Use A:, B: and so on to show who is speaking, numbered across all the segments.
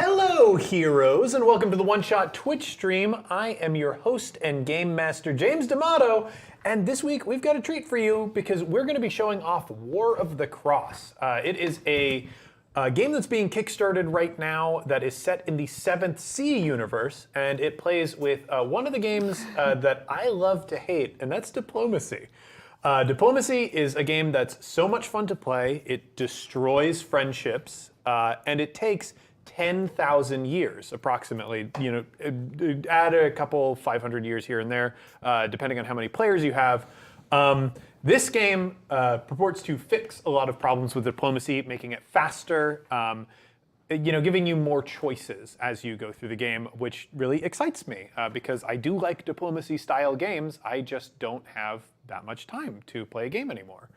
A: Hello, heroes, and welcome to the One Shot Twitch stream. I am your host and game master, James D'Amato, and this week we've got a treat for you because we're going to be showing off War of the Cross. It is a game that's being kickstarted right now that is set in the 7th Sea universe, and it plays with one of the games that I love to hate, and that's Diplomacy. Diplomacy is a game that's so much fun to play. It destroys friendships, and it takes 10,000 years, approximately. You know, add a couple 500 years here and there, depending on how many players you have. This game purports to fix a lot of problems with diplomacy, making it faster, giving you more choices as you go through the game, which really excites me because I do like diplomacy-style games. I just don't have that much time to play a game anymore.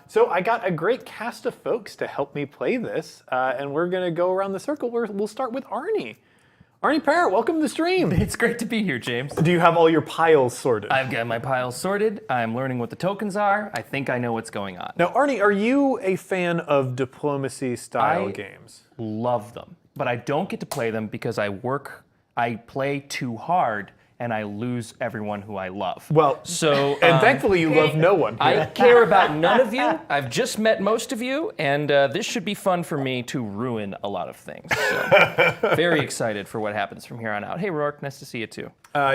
A: So I got a great cast of folks to help me play this, and we're going to go around the circle. We'll start with Arnie. Arnie Parrott, welcome to the stream.
B: It's great to be here, James.
A: Do you have all your piles sorted?
B: I've got my piles sorted. I'm learning what the tokens are. I think I know what's going on.
A: Now, Arnie, are you a fan of diplomacy-style games?
B: Love them, but I don't get to play them because I play too hard, and I lose everyone who I love.
A: Well, and thankfully you love no one.
B: I care about none of you. I've just met most of you, and this should be fun for me to ruin a lot of things. So, very excited for what happens from here on out. Hey, Rourke, nice to see you too.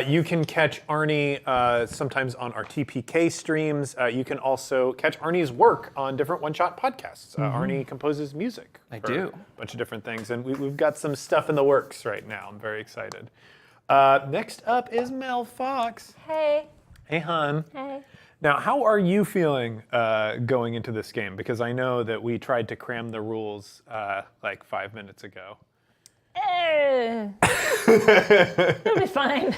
A: You can catch Arnie sometimes on our TPK streams. You can also catch Arnie's work on different one-shot podcasts. Arnie composes music.
B: I do.
A: A bunch of different things, and we've got some stuff in the works right now. I'm very excited. Next up is Mel Fox.
C: Hey.
A: Hey, hon.
C: Hey.
A: Now, how are you feeling going into this game? Because I know that we tried to cram the rules like 5 minutes ago.
C: It'll be fine.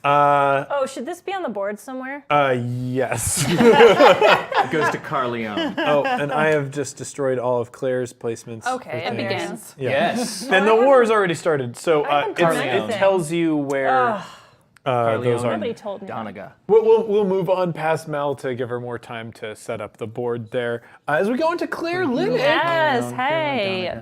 C: Oh, should this be on the board somewhere?
A: Yes.
B: It goes to Carleone.
A: Oh, and I have just destroyed all of Claire's placements.
C: Okay, it begins.
A: Yeah.
B: Yes.
A: And the war has already started, so it
B: Carleone.
A: tells you where those are.
C: Nobody told me.
B: Donegal.
A: We'll move on past Mel to give her more time to set up the board there. As we go into Claire Linnick.
C: Yes, hey.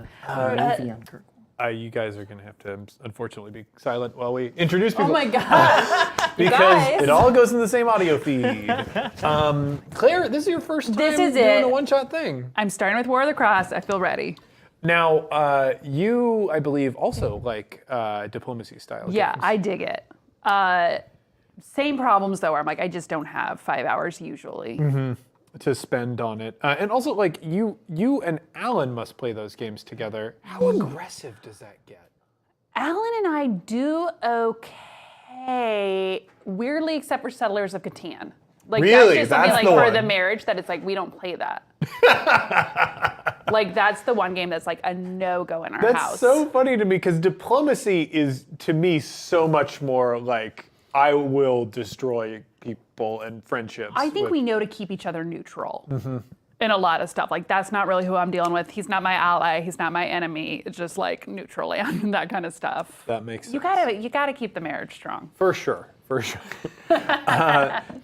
A: You guys are going to have to, unfortunately, be silent while we introduce people.
C: Oh my God.
A: Because it all goes in the same audio feed. Claire, this is your first time doing a one-shot thing.
D: I'm starting with War of the Cross. I feel ready.
A: Now, you, I believe, also like diplomacy-style games.
D: Yeah, I dig it. Same problems, though, where I'm like, I just don't have 5 hours usually.
A: To spend on it. And also, like, you and Alan must play those games together. How aggressive does that get?
D: Alan and I do okay, weirdly, except for Settlers of Catan. Like,
A: Really?
D: that's just something
A: That's
D: like
A: the
D: for
A: one.
D: the marriage that it's like, we don't play that. Like, that's the one game that's like a no-go in our
A: That's
D: house.
A: so funny to me because diplomacy is, to me, so much more like, I will destroy people and friendships.
D: I think we know to keep each other neutral in a lot of stuff. Like, that's not really who I'm dealing with. He's not my ally. He's not my enemy. It's just like neutral land and that kind of stuff.
A: That makes sense.
D: You gotta keep the marriage strong.
A: For sure.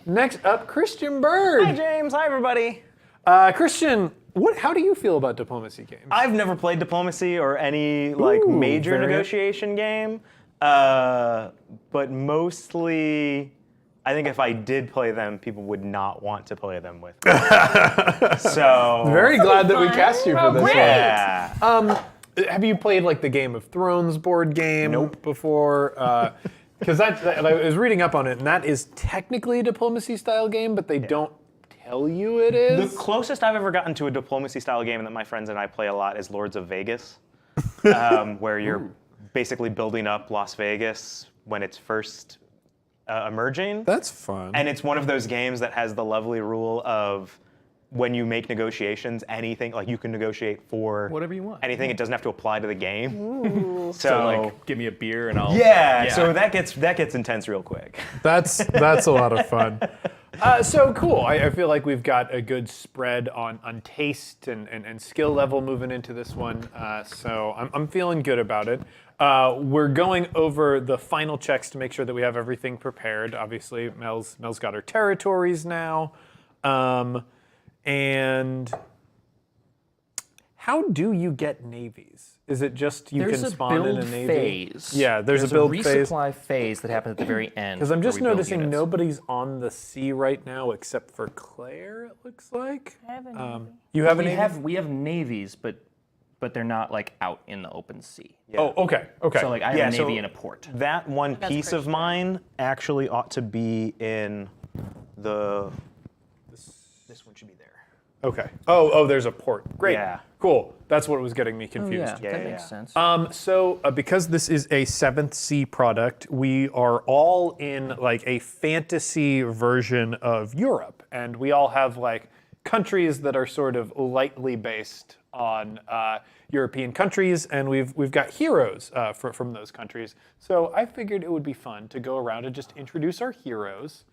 A: Next up, Christian Bird.
E: Hi, James. Hi, everybody.
A: Christian, how do you feel about diplomacy games?
E: I've never played Diplomacy or any major
A: very-
E: negotiation game, but mostly, I think if I did play them, people would not want to play them with me. So
A: Very glad that we cast you for this
C: great.
A: one.
E: yeah.
A: Have you played like the Game of Thrones board game before? Because I was reading up on it, and that is technically a diplomacy style game, but they don't tell you it is.
E: The closest I've ever gotten to a diplomacy style game that my friends and I play a lot is Lords of Vegas, where you're basically building up Las Vegas when it's first emerging.
A: That's fun.
E: And it's one of those games that has the lovely rule of when you make negotiations, anything, like you can negotiate for
B: Whatever you want.
E: anything. It doesn't have to apply to the game.
B: So, like, give me a beer and I'll...
E: Yeah, so that gets intense real quick.
A: That's a lot of fun. So cool. I feel like we've got a good spread on taste and skill level moving into this one. So I'm feeling good about it. We're going over the final checks to make sure that we have everything prepared. Obviously, Mel's got her territories now. And how do you get navies? Is it just you
B: There's
A: can
B: a
A: spawn in a
B: build
A: navy?
B: phase.
A: Yeah, there's a build phase.
B: resupply phase that happens at the very end.
A: Because I'm just
B: where we build
A: noticing
B: units.
A: nobody's on the sea right now except for Claire, it looks like.
C: I have a navy.
A: You have a
B: We
A: navy?
B: we have navies, but they're not like out in the open sea.
A: Oh, okay, okay.
B: So like I have
E: Yeah,
B: a navy
E: so-
B: in a port.
E: That one piece of mine actually ought to be in the. This one should be there.
A: okay. Oh, there's a port. Great.
E: Yeah.
A: Cool. That's what was getting me confused.
B: Yeah, that
E: yeah,
B: makes
E: yeah.
B: sense.
A: So because this is a 7th Sea product, we are all in like a fantasy version of Europe, and we all have like countries that are sort of lightly based on European countries, and we've got heroes from those countries. So I figured it would be fun to go around and just introduce our heroes,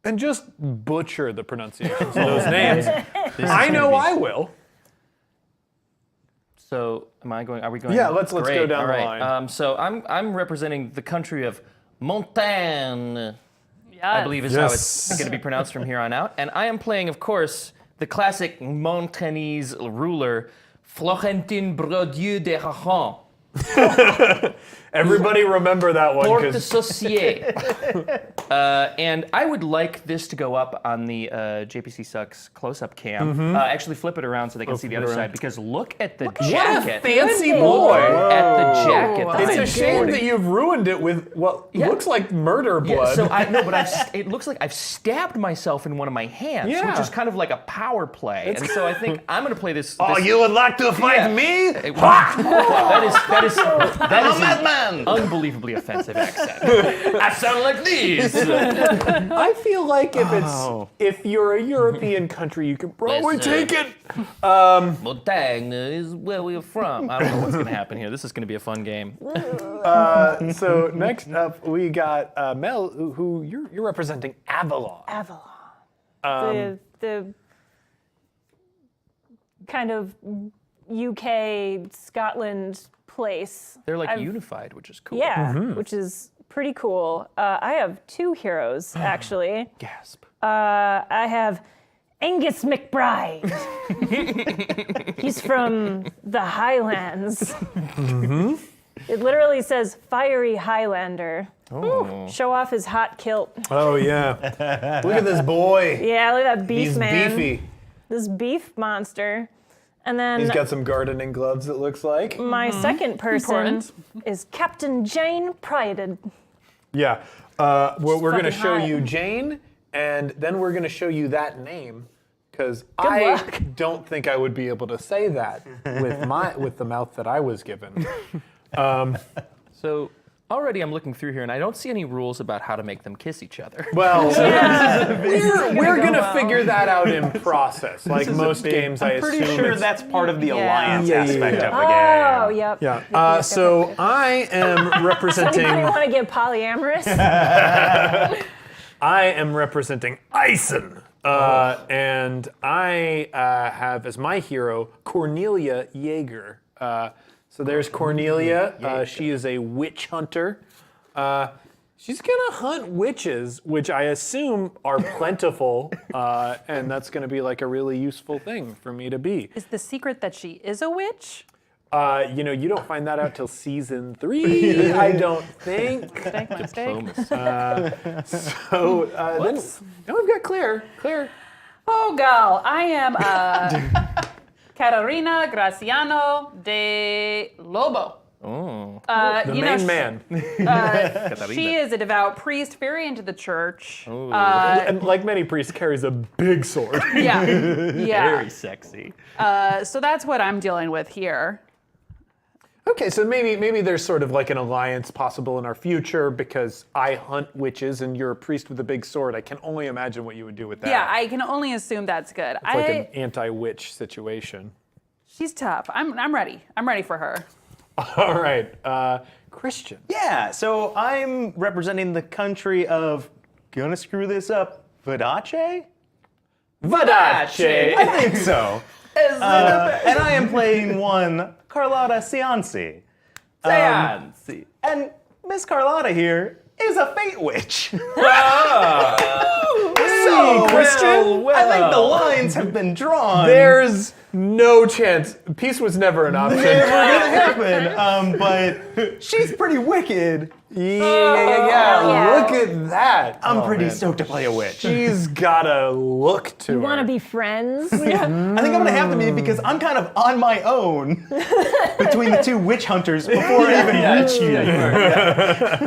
A: and just butcher the pronunciations of those names. I know I will.
B: So am I going? Are we going?
A: Yeah, let's go
B: Great,
A: down
B: all
A: the
B: right.
A: line.
B: So I'm representing the country of Montagne. I believe is how
A: Yes.
B: it's going to be pronounced from here on out. And I am playing, of course, the classic Montagnese ruler, Florentin Brodieu de Rajon.
A: Everybody remember that one.
B: Port
A: 'Cause
B: Associé. And I would like this to go up on the JPC Sucks close-up cam. Actually flip it around so they can see the
A: flip
B: other
A: it around.
B: side, because look at the
A: what a
B: jacket.
A: fancy
C: Good
A: boy.
B: At the jacket. that
A: It's
B: I'm
A: a shame
B: sporting.
A: that you've ruined it with what looks like murder
B: Yeah,
A: blood.
B: so I know, but it looks like I've stabbed myself in one of my hands,
A: Yeah.
B: which is kind of like a power play. And so I think I'm going to play this.
A: Oh,
B: this-
A: you would like to fight
B: Yeah.
A: me?
B: that is an unbelievably offensive accent. I sound like these.
A: I feel like if you're a European country, you can probably
B: Listen.
A: take it.
B: Montagne is where we're from. I don't know what's going to happen here. This is going to be a fun game.
A: So next up, we got Mel, who you're representing Avalon.
C: Avalon. The kind of UK, Scotland place.
B: They're like
C: I've-
B: unified, which is cool.
C: Yeah, which is pretty cool. I have 2 heroes, actually.
B: Gasp.
C: I have Angus McBride. He's from the Highlands. It literally says fiery Highlander.
B: Oh.
C: Show off his hot kilt.
A: Oh yeah. Look at this boy.
C: Yeah, look at that beef
A: He's
C: man.
A: beefy.
C: This beef monster. And then
A: He's got some gardening gloves, it looks like.
C: my second person
D: Important.
C: is Captain Jane Prided.
A: Yeah. We're going to
C: fucking
A: show
C: hot.
A: you Jane, and then we're going to show you that name, because I
C: luck.
A: don't think I would be able to say that with the mouth that I was given.
B: So already I'm looking through here, and I don't see any rules about how to make them kiss each other.
A: Well, we're
C: go
A: going to
C: well.
A: figure that out in process, like most games. I
E: I'm pretty
A: assume
E: sure
A: it's-
E: that's part of the
C: Yeah.
E: alliance
A: Yeah, yeah,
E: aspect
A: yeah.
E: of the game.
C: Oh, yep.
A: Yeah. So I am representing.
C: Anybody want to get polyamorous?
A: I am representing Ison. And I have as my hero Cornelia Jaeger. So there's Cornelia. She is a witch hunter. She's gonna hunt witches, which I assume are plentiful, and that's gonna be like a really useful thing for me to be.
D: Is the secret that she is a witch?
A: You don't find that out till season 3, I don't think.
D: Mistake.
A: So then we've got Claire. Claire.
D: Oh, gal, I am Catarina Graciano de Lobo.
B: Oh.
A: The main man.
D: She is a devout priest, very into the church.
A: And like many priests, carries a big sword.
D: Yeah,
B: Very
D: yeah.
B: sexy.
D: So that's what I'm dealing with here.
A: Okay, so maybe there's sort of like an alliance possible in our future because I hunt witches and you're a priest with a big sword. I can only imagine what you would do with that.
D: Yeah, I can only assume that's good.
A: It's like an anti-witch situation.
D: She's tough. I'm ready. I'm ready for her.
A: All right, Christian.
E: Yeah, so I'm representing the country of, gonna screw this up, Vadace?
A: Vadace.
E: I think so. And I am playing one Carlotta Cianci.
B: Seance.
E: And Miss Carlotta here is a fate witch. So,
B: Christian.
E: I think the lines have been drawn.
A: There's no chance. Peace was never an option.
E: Never gonna happen. But she's pretty wicked.
A: Yeah. Look at that.
E: I'm pretty
A: man.
E: stoked to play a witch.
A: She's got a look to her.
C: You want to be friends?
E: I think I'm gonna have to be because I'm kind of on my own between the two witch hunters before I even reach you.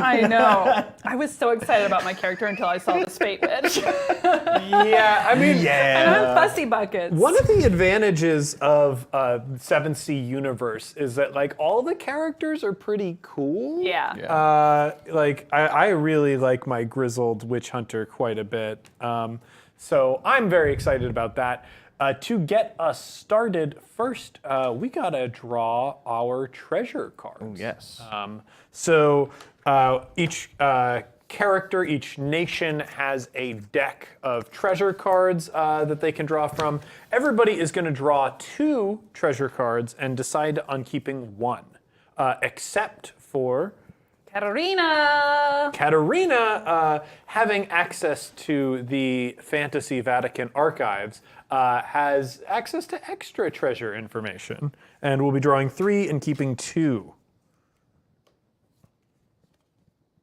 D: I know. I was so excited about my character until I saw the Spate Witch.
A: Yeah, I mean,
D: And I'm fussy buckets.
A: one of the advantages of 7th Sea universe is that like all the characters are pretty cool.
D: Yeah.
A: Like I really like my grizzled witch hunter quite a bit. So I'm very excited about that. To get us started, first we gotta draw our treasure cards.
B: Yes.
A: So each character, each nation has a deck of treasure cards that they can draw from. Everybody is going to draw 2 treasure cards and decide on keeping 1, except for
D: Katarina.
A: Katarina, having access to the Fantasy Vatican archives, has access to extra treasure information, and we'll be drawing 3 and keeping 2.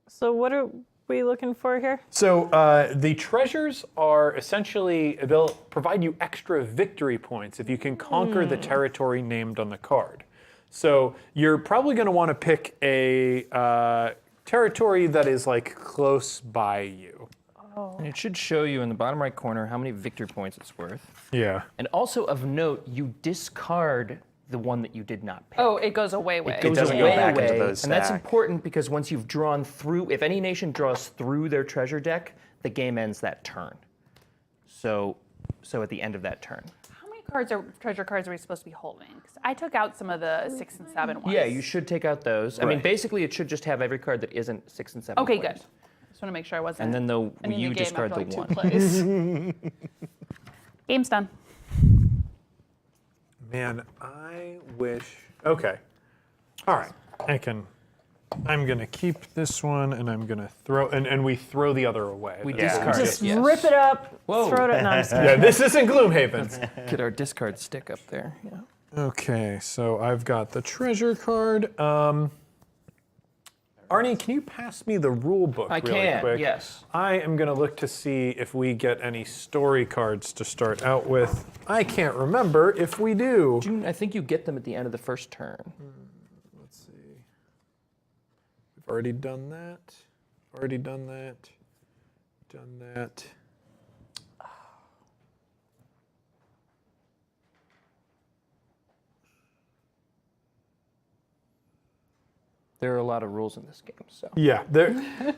C: So what are we looking for here?
A: So the treasures are essentially, they'll provide you extra victory points if you can conquer the territory named on the card. So you're probably going to want to pick a territory that is like close by you.
B: And it should show you in the bottom right corner how many victory points it's worth.
A: Yeah.
B: And also of note, you discard the one that you did not pick.
D: Oh, it goes away.
B: It goes
E: doesn't go
B: away,
E: back into those
B: and that's
E: stack.
B: important because once you've drawn through, if any nation draws through their treasure deck, the game ends that turn. So at the end of that turn.
D: How many treasure cards are we supposed to be holding? 'Cause I took out some of the 6 and 7 ones.
B: Yeah, you should take out those. I mean,
A: Right.
B: basically, it should just have every card that isn't 6 and 7.
D: Okay,
B: players.
D: good. Just want to make sure I wasn't.
B: And then
D: ending
B: you
D: the game
B: discard
D: after,
B: the
D: like, 2
B: one.
D: plays. Game's done.
A: Man, I wish. Okay. All right. I'm going to keep this one and I'm going to throw. And we throw the other away.
B: We
A: That's-
B: discard
C: Just
B: it. Yes.
C: rip it up,
B: Whoa.
C: throw it at. No, I'm just kidding.
A: Yeah, this isn't Gloomhaven's.
B: Get our discard stick up there. Yeah.
A: Okay, so I've got the treasure card. Arnie, can you pass me the rule book
B: I
A: really
B: can,
A: quick?
B: yes.
A: I am going to look to see if we get any story cards to start out with. I can't remember if we do.
B: I think you get them at the end of the first turn.
A: Let's see. We've already done that. Already done that. Done that.
B: There are a lot of rules in this game, so.
A: Yeah,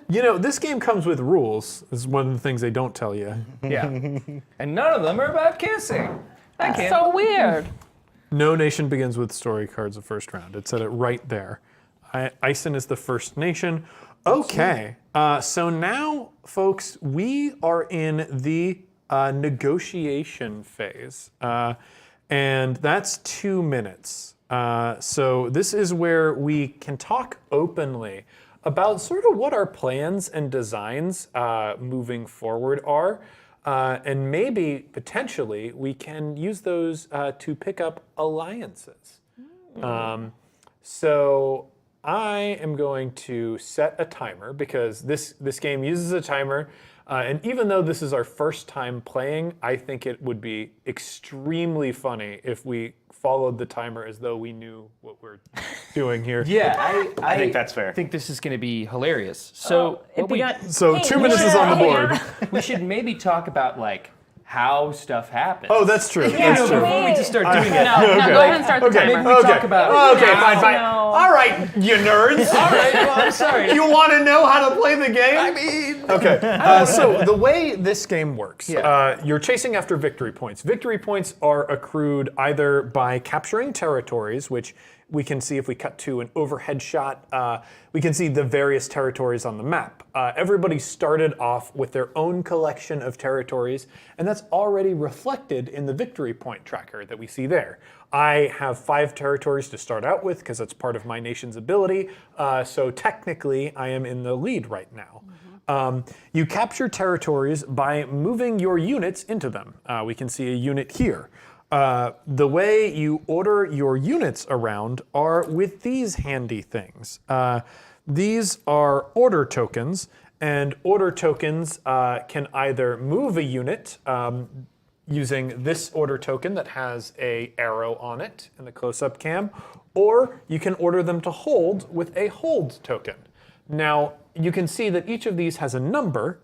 A: this game comes with rules. This is one of the things they don't tell you.
B: Yeah. And none of them are about kissing.
D: That's so weird.
A: No nation begins with story cards the first round. It said it right there. Ison is the first nation. Okay, so now, folks, we are in the negotiation phase. And that's 2 minutes. So this is where we can talk openly about sort of what our plans and designs moving forward are. And maybe, potentially, we can use those to pick up alliances. So I am going to set a timer because this game uses a timer. And even though this is our first time playing, I think it would be extremely funny if we followed the timer as though we knew what we're doing here.
B: Yeah,
E: I think that's fair.
B: I think this is going to be hilarious. So
C: It begun.
A: So 2 minutes is on the board.
B: we should maybe talk about like how stuff happens.
A: Oh, that's true.
C: Yeah,
A: That's true.
B: Before we just start doing it.
D: No, go ahead and start the
A: Okay.
D: timer.
B: Maybe we talk about.
A: Okay, fine, fine.
C: No.
A: All right, you nerds.
B: All right, well, I'm sorry.
A: You want to know how to play the game? I mean, okay. So the way this game works, you're chasing after victory points. Victory points are accrued either by capturing territories, which we can see if we cut to an overhead shot. We can see the various territories on the map. Everybody started off with their own collection of territories, and that's already reflected in the victory point tracker that we see there. I have 5 territories to start out with because that's part of my nation's ability. So technically, I am in the lead right now. You capture territories by moving your units into them. We can see a unit here. The way you order your units around are with these handy things. These are order tokens, and order tokens can either move a unit using this order token that has an arrow on it in the close-up cam, or you can order them to hold with a hold token. Now, you can see that each of these has a number.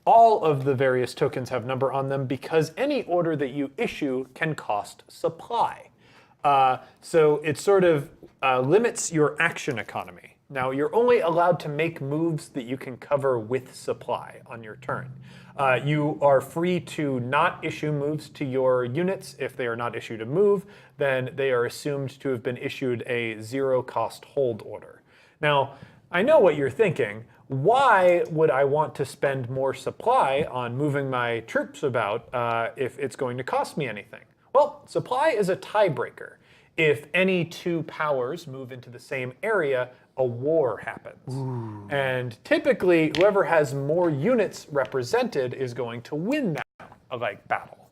A: All of the various tokens have number on them because any order that you issue can cost supply. So it sort of limits your action economy. Now, you're only allowed to make moves that you can cover with supply on your turn. You are free to not issue moves to your units. If they are not issued a move, then they are assumed to have been issued a zero-cost hold order. Now, I know what you're thinking. Why would I want to spend more supply on moving my troops about if it's going to cost me anything? Well, supply is a tiebreaker. If any two powers move into the same area, a war happens. Ooh. And typically, whoever has more units represented is going to win that battle.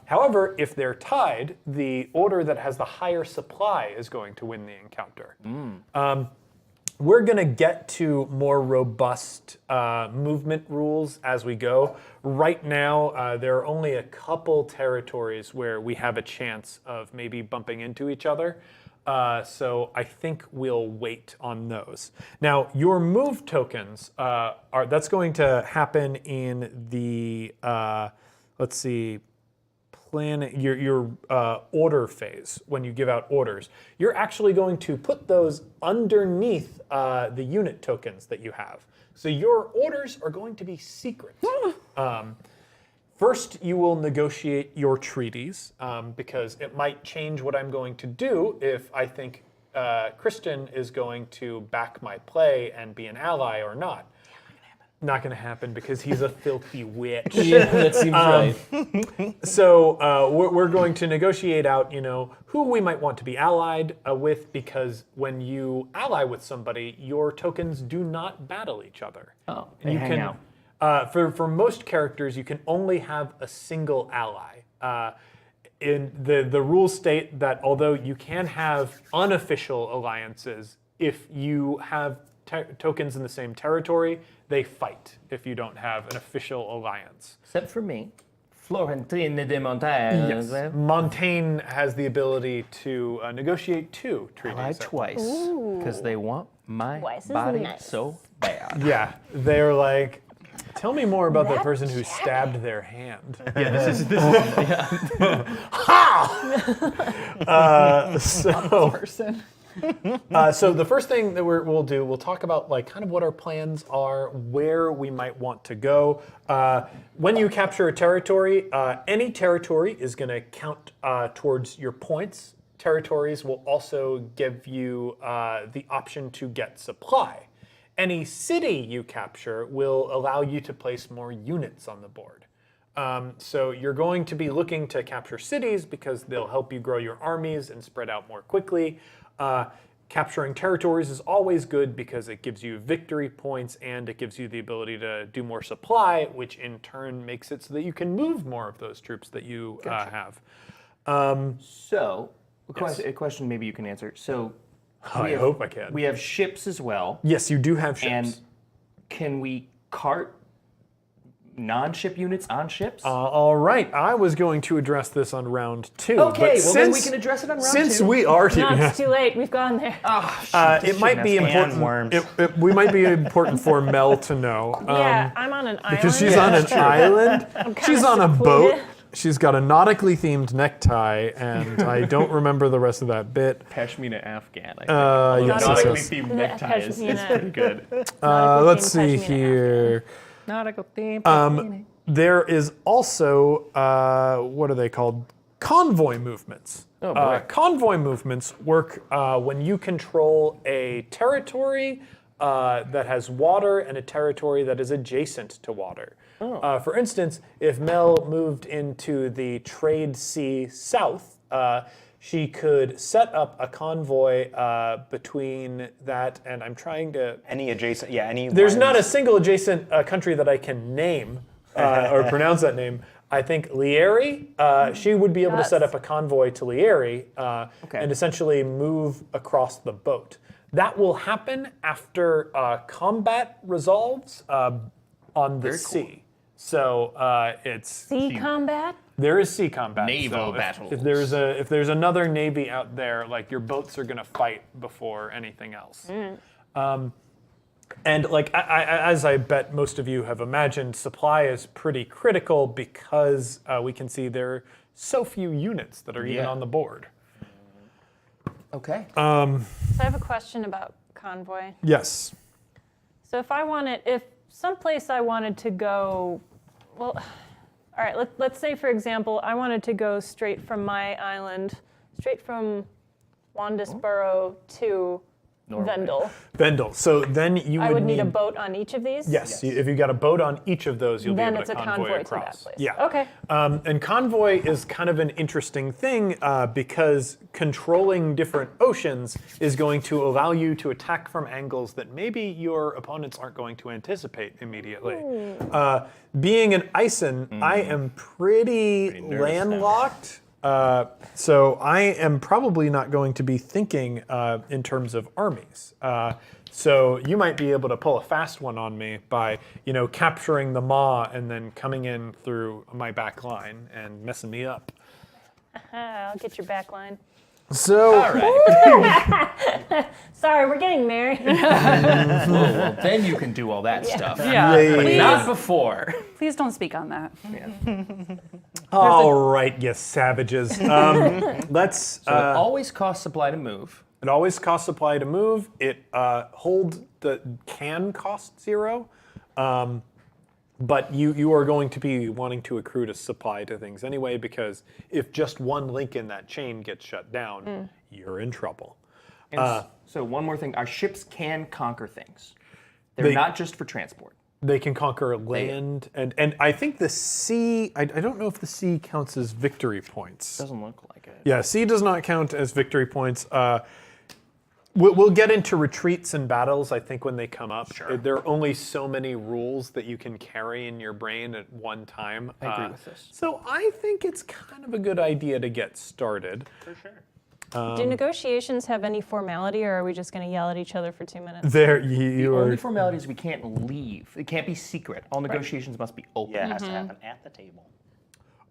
A: However, if they're tied, the order that has the higher supply is going to win the encounter. We're going to get to more robust movement rules as we go. Right now, there are only a couple territories where we have a chance of maybe bumping into each other. So I think we'll wait on those. Now, your move tokens, that's going to happen in the, let's see, your order phase when you give out orders. You're actually going to put those underneath the unit tokens that you have. So your orders are going to be secret. First, you will negotiate your treaties because it might change what I'm going to do if I think Kristen is going to back my play and be an ally or not. Not going to happen because he's a filthy witch.
B: Yeah, that seems right.
A: So we're going to negotiate out, who we might want to be allied with, because when you ally with somebody, your tokens do not battle each other.
C: Oh,
A: and
C: they hang out.
A: For most characters, you can only have a single ally. In the rules state that although you can have unofficial alliances, if you have tokens in the same territory, they fight if you don't have an official alliance.
B: Except for me. Florentine de Montaigne.
A: Yes. Montaigne has the ability to negotiate 2 treaties.
B: Allied twice. Because they want my
C: Twice is
B: body
C: nice.
B: so bad.
A: Yeah, they're like, tell me more about that person who stabbed their hand.
B: Yeah, this is
A: So the first thing that we'll talk about kind of what our plans are, where we might want to go. When you capture a territory, any territory is going to count towards your points. Territories will also give you the option to get supply. Any city you capture will allow you to place more units on the board. So you're going to be looking to capture cities because they'll help you grow your armies and spread out more quickly. Capturing territories is always good because it gives you victory points and it gives you the ability to do more supply, which in turn makes it so that you can move more of those troops that you have.
B: So, a question maybe you can answer. So,
A: I hope I can.
B: We have ships as well.
A: Yes, you do have ships.
B: And can we cart non-ship units on ships?
A: All right, I was going to address this on round 2.
B: Okay, well then we can address it on round 2.
A: Since we are
C: No, it's too late. We've gone there.
A: it might be important. We might be important for Mel to know.
C: Yeah, I'm on an island.
A: Because she's on an island. She's on a boat.
C: secluded.
A: She's got a nautically themed necktie, and I don't remember the rest of that bit.
B: Pashmina Afghan, I think.
A: Yes,
B: Nautically
A: yes, yes.
B: themed necktie is
C: Pashmina.
B: pretty good.
A: Let's see
C: Pashmina
A: here.
B: Nautical themed.
A: There is also, what are they called? Convoy movements.
B: Oh, boy.
A: Convoy movements work when you control a territory that has water and a territory that is adjacent to water. For instance, if Mel moved into the Trade Sea South, she could set up a convoy between that, and I'm trying to.
E: Any adjacent, yeah, any.
A: There's not a
E: lines.
A: single adjacent country that I can name or pronounce that name. I think Lieri, she would be able to set up a convoy to Lieri and essentially move across the boat. That will happen after combat resolves on the sea. So it's
C: Sea combat?
A: there is sea combat.
B: Naval
A: so
B: battles.
A: If there's another navy out there, like your boats are gonna fight before anything else. And like as I bet most of you have imagined, supply is pretty critical because we can see there are so few units that are even on the board.
B: Okay.
C: So I have a question about convoy.
A: Yes.
C: So if someplace I wanted to go, well, all right, let's say, for example, I wanted to go straight from my island, straight from Wandisboro to Vendel.
A: Vendel. So then you
C: I would need a boat on each of these?
A: Yes. If you got a boat on each of those, you'll
C: Then
A: be able
C: it's
A: to
C: a
A: convoy
C: convoy
A: across.
C: to that place.
A: Yeah.
C: Okay.
A: And convoy is kind of an interesting thing because controlling different oceans is going to allow you to attack from angles that maybe your opponents aren't going to anticipate immediately. Being an Ison, I am pretty landlocked. So I am probably not going to be thinking in terms of armies. So you might be able to pull a fast one on me by, capturing the maw and then coming in through my back line and messing me up.
C: I'll get your back line.
A: So,
B: All right.
C: Sorry, we're getting married.
B: Well, then you can do all that stuff.
D: Yeah.
B: But
D: Please,
B: not before.
D: please don't speak on that.
A: all right, you savages. Let's.
B: So it always costs supply to move.
A: It always costs supply to move. It can cost 0. But you are going to be wanting to accrue to supply to things anyway, because if just one link in that chain gets shut down, you're in trouble.
B: And so one more thing, our ships can conquer things. They're
A: They-
B: not just for transport.
A: They can conquer land, and I think the sea, I don't know if the sea counts as victory points.
B: Doesn't look like it.
A: Yeah, sea does not count as victory points. We'll get into retreats and battles, I think, when they come up.
B: Sure.
A: There are only so many rules that you can carry in your brain at one time.
B: I agree with this.
A: So I think it's kind of a good idea to get started.
E: For sure.
C: Do negotiations have any formality, or are we just going to yell at each other for 2 minutes?
A: There,
B: The
A: you
B: only
A: are.
B: formality is we can't leave. It can't be secret. All negotiations must be open.
E: Yeah, it has to happen at the table.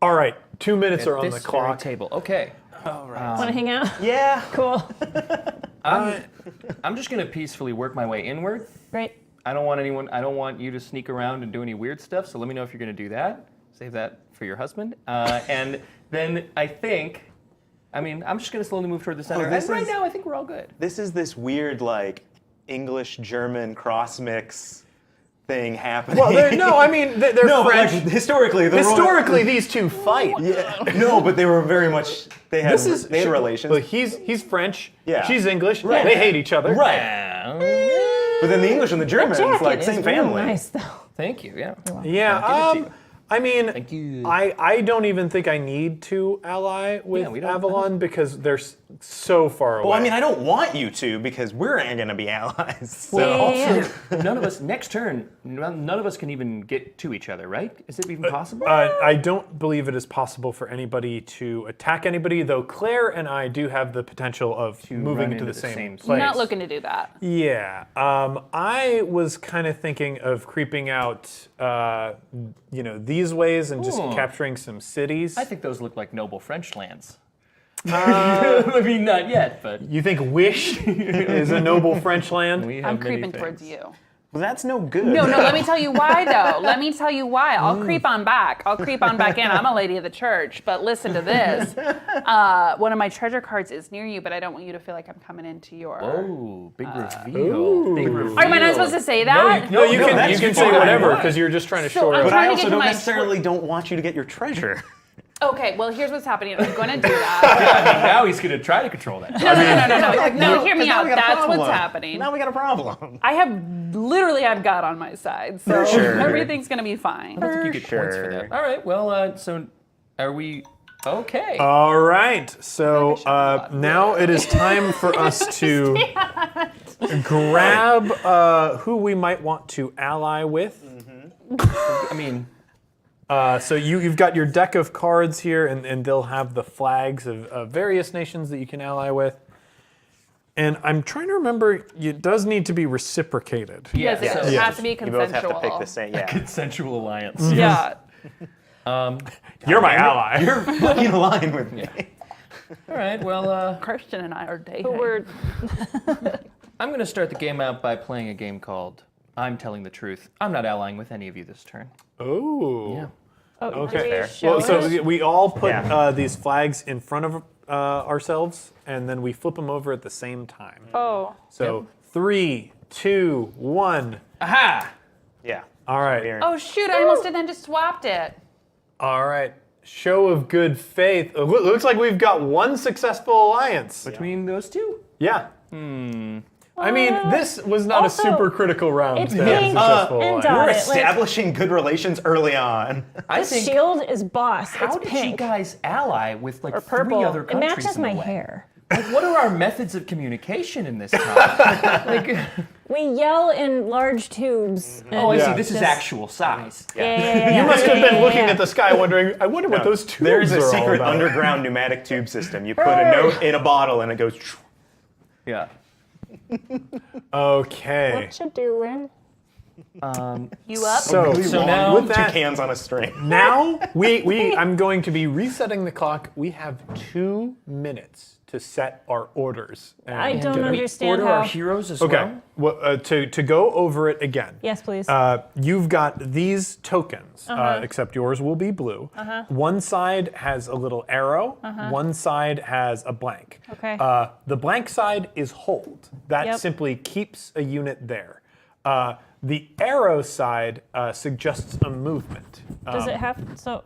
A: All right, 2 minutes
B: At
A: are on
B: this
A: the
B: very
A: clock.
B: table. Okay.
C: Want to hang out?
E: Yeah.
C: Cool.
B: I'm just gonna peacefully work my way inward.
C: Great.
B: I don't want you to sneak around and do any weird stuff. So let me know if you're gonna do that. Save that for your husband. And then I'm just gonna slowly move toward the center.
E: this
B: And right
E: is-
B: now, I think we're all good.
E: This is this weird English-German cross mix thing happening.
A: Well, they're
E: no, but
A: French.
E: historically,
A: Historically, these two fight.
E: no, but they were very much. They had they had
A: Well,
E: relations.
A: he's French.
E: Yeah.
A: She's English.
E: Right.
A: They hate each other.
E: Right. But then the English and the Germans,
C: Jacket is
E: same
C: real
E: family.
C: nice, though.
B: Thank you. Yeah.
A: Yeah.
B: I'll give it to you.
A: I mean,
B: Thank you.
A: I don't even think I need to ally with
B: we don't-
A: Avalon because they're so far away.
E: Well, I mean, I don't want you to because we're going to be allies. So.
C: Yeah.
B: None of us next turn. None of us can even get to each other, right? Is it even possible?
A: I don't believe it is possible for anybody to attack anybody, though Claire and I do have the potential of moving
B: run
A: into the
B: into the
A: same
B: same
A: place.
D: Not looking to do that.
A: Yeah. I was kind of thinking of creeping out, these ways and just capturing some cities.
B: I think those look like noble French lands. I mean, not yet, but
A: You think Wish is a noble French land?
B: we have
D: I'm
B: many
D: creeping
B: things.
D: towards you.
E: Well, that's no good.
D: No, let me tell you why, though. Let me tell you why. I'll creep on back. I'll creep on back in. I'm a lady of the church, but listen to this. One of my treasure cards is near you, but I don't want you to feel like I'm coming into your...
B: Oh, big reveal. Big reveal.
D: Am I not supposed to say that?
A: No, you can
E: that's
A: say
E: fine.
A: whatever because you're just trying to
D: So
A: shore
D: I'm
A: it
E: But
A: up.
D: trying
E: I
D: to
E: also
D: get to
E: don't
D: my
E: necessarily don't want you to get your treasure.
D: Okay, well, here's what's happening. I'm going to do that.
B: Now he's gonna try to control that.
D: No, hear me out.
E: Now we got a
D: That's what's
E: problem.
D: happening.
E: Now we got a problem.
D: I have God on my side, so
E: Sure.
D: everything's going to be fine.
B: You get points for that. All right. Well, so are we Okay.
A: All right. So
B: shot a lot.
A: now it is time for us to grab who we might want to ally with.
B: I mean,
A: So you've got your deck of cards here, and they'll have the flags of various nations that you can ally with. And I'm trying to remember, it does need to be reciprocated.
D: Yes, it
B: so
D: does. It
A: Yeah.
D: has to be
E: You
D: consensual.
E: both have to pick the same. Yeah.
B: consensual alliance.
D: Yeah.
A: You're my ally.
E: You're fucking aligned with me.
B: All right. Well,
D: Christian and I are dating.
C: But we're
B: I'm going to start the game out by playing a game called I'm Telling the Truth. I'm not allying with any of you this turn.
A: Oh.
B: Yeah.
A: Okay.
C: do we
E: Fair.
C: show
A: Well, so
C: it?
A: we all put
E: Yeah.
A: these flags in front of ourselves, and then we flip them over at the same time.
C: Oh,
A: So 3, 2, 1.
B: Aha!
E: Yeah.
A: All right.
E: Here.
D: Oh shoot! I almost did then just swapped it.
A: All right. Show of good faith. It looks like we've got one successful alliance.
B: Between those two?
A: Yeah. I mean, this was not
C: also,
A: a super critical round
C: it's
A: to have a
C: pink
A: successful
C: and
A: alliance.
C: dot.
E: We're
C: Like-
E: establishing good relations early on.
B: I
C: this
B: think.
C: shield is boss.
B: How
C: It's
B: did
C: pink
B: you guys ally with like
C: or purple.
B: three other
C: It
B: countries?
C: matches
B: in
C: my
B: a way?
C: hair.
B: Like, what are our methods of communication in this time? Like,
C: We yell in large tubes.
B: oh, I
A: Yeah.
B: see. This is
C: Just-
B: actual size.
C: Yeah.
A: You must have been looking
C: yeah.
A: at the sky wondering, I wonder what those tubes
E: There's
A: are
E: a
A: all
E: secret
A: about.
E: underground pneumatic tube system. You put a note in a bottle and it goes.
B: Yeah.
A: Okay.
C: What you doing?
D: You up?
A: So
B: now-
A: with
E: two
A: that,
E: cans on a string.
A: now I'm going to be resetting the clock. We have 2 minutes to set our orders. And-
C: I don't
B: Do we
C: understand
B: order our
C: how.
B: heroes as
A: Okay.
B: well?
A: Well, to go over it again.
C: Yes, please.
A: You've got these tokens, except yours will be blue. One side has a little arrow, one side has a blank.
C: Okay.
A: The blank side is hold. That
C: Yep.
A: simply keeps a unit there. The arrow side suggests a movement.
C: Does it have? So,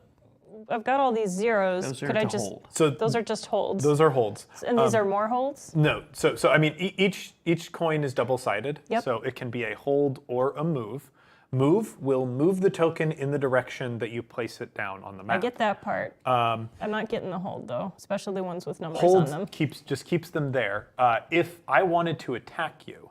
C: I've got all these zeros.
B: Those are
C: Could I
B: to
C: just?
B: hold.
A: So
C: Those are just holds.
A: those are holds.
C: and these are more holds.
A: No, so I mean each coin is double-sided,
C: Yep.
A: so it can be a hold or a move. Move will move the token in the direction that you place it down on the map.
C: I get that part. I'm not getting the hold though, especially the ones with numbers on
A: Hold
C: them.
A: just keeps them there. If I wanted to attack you,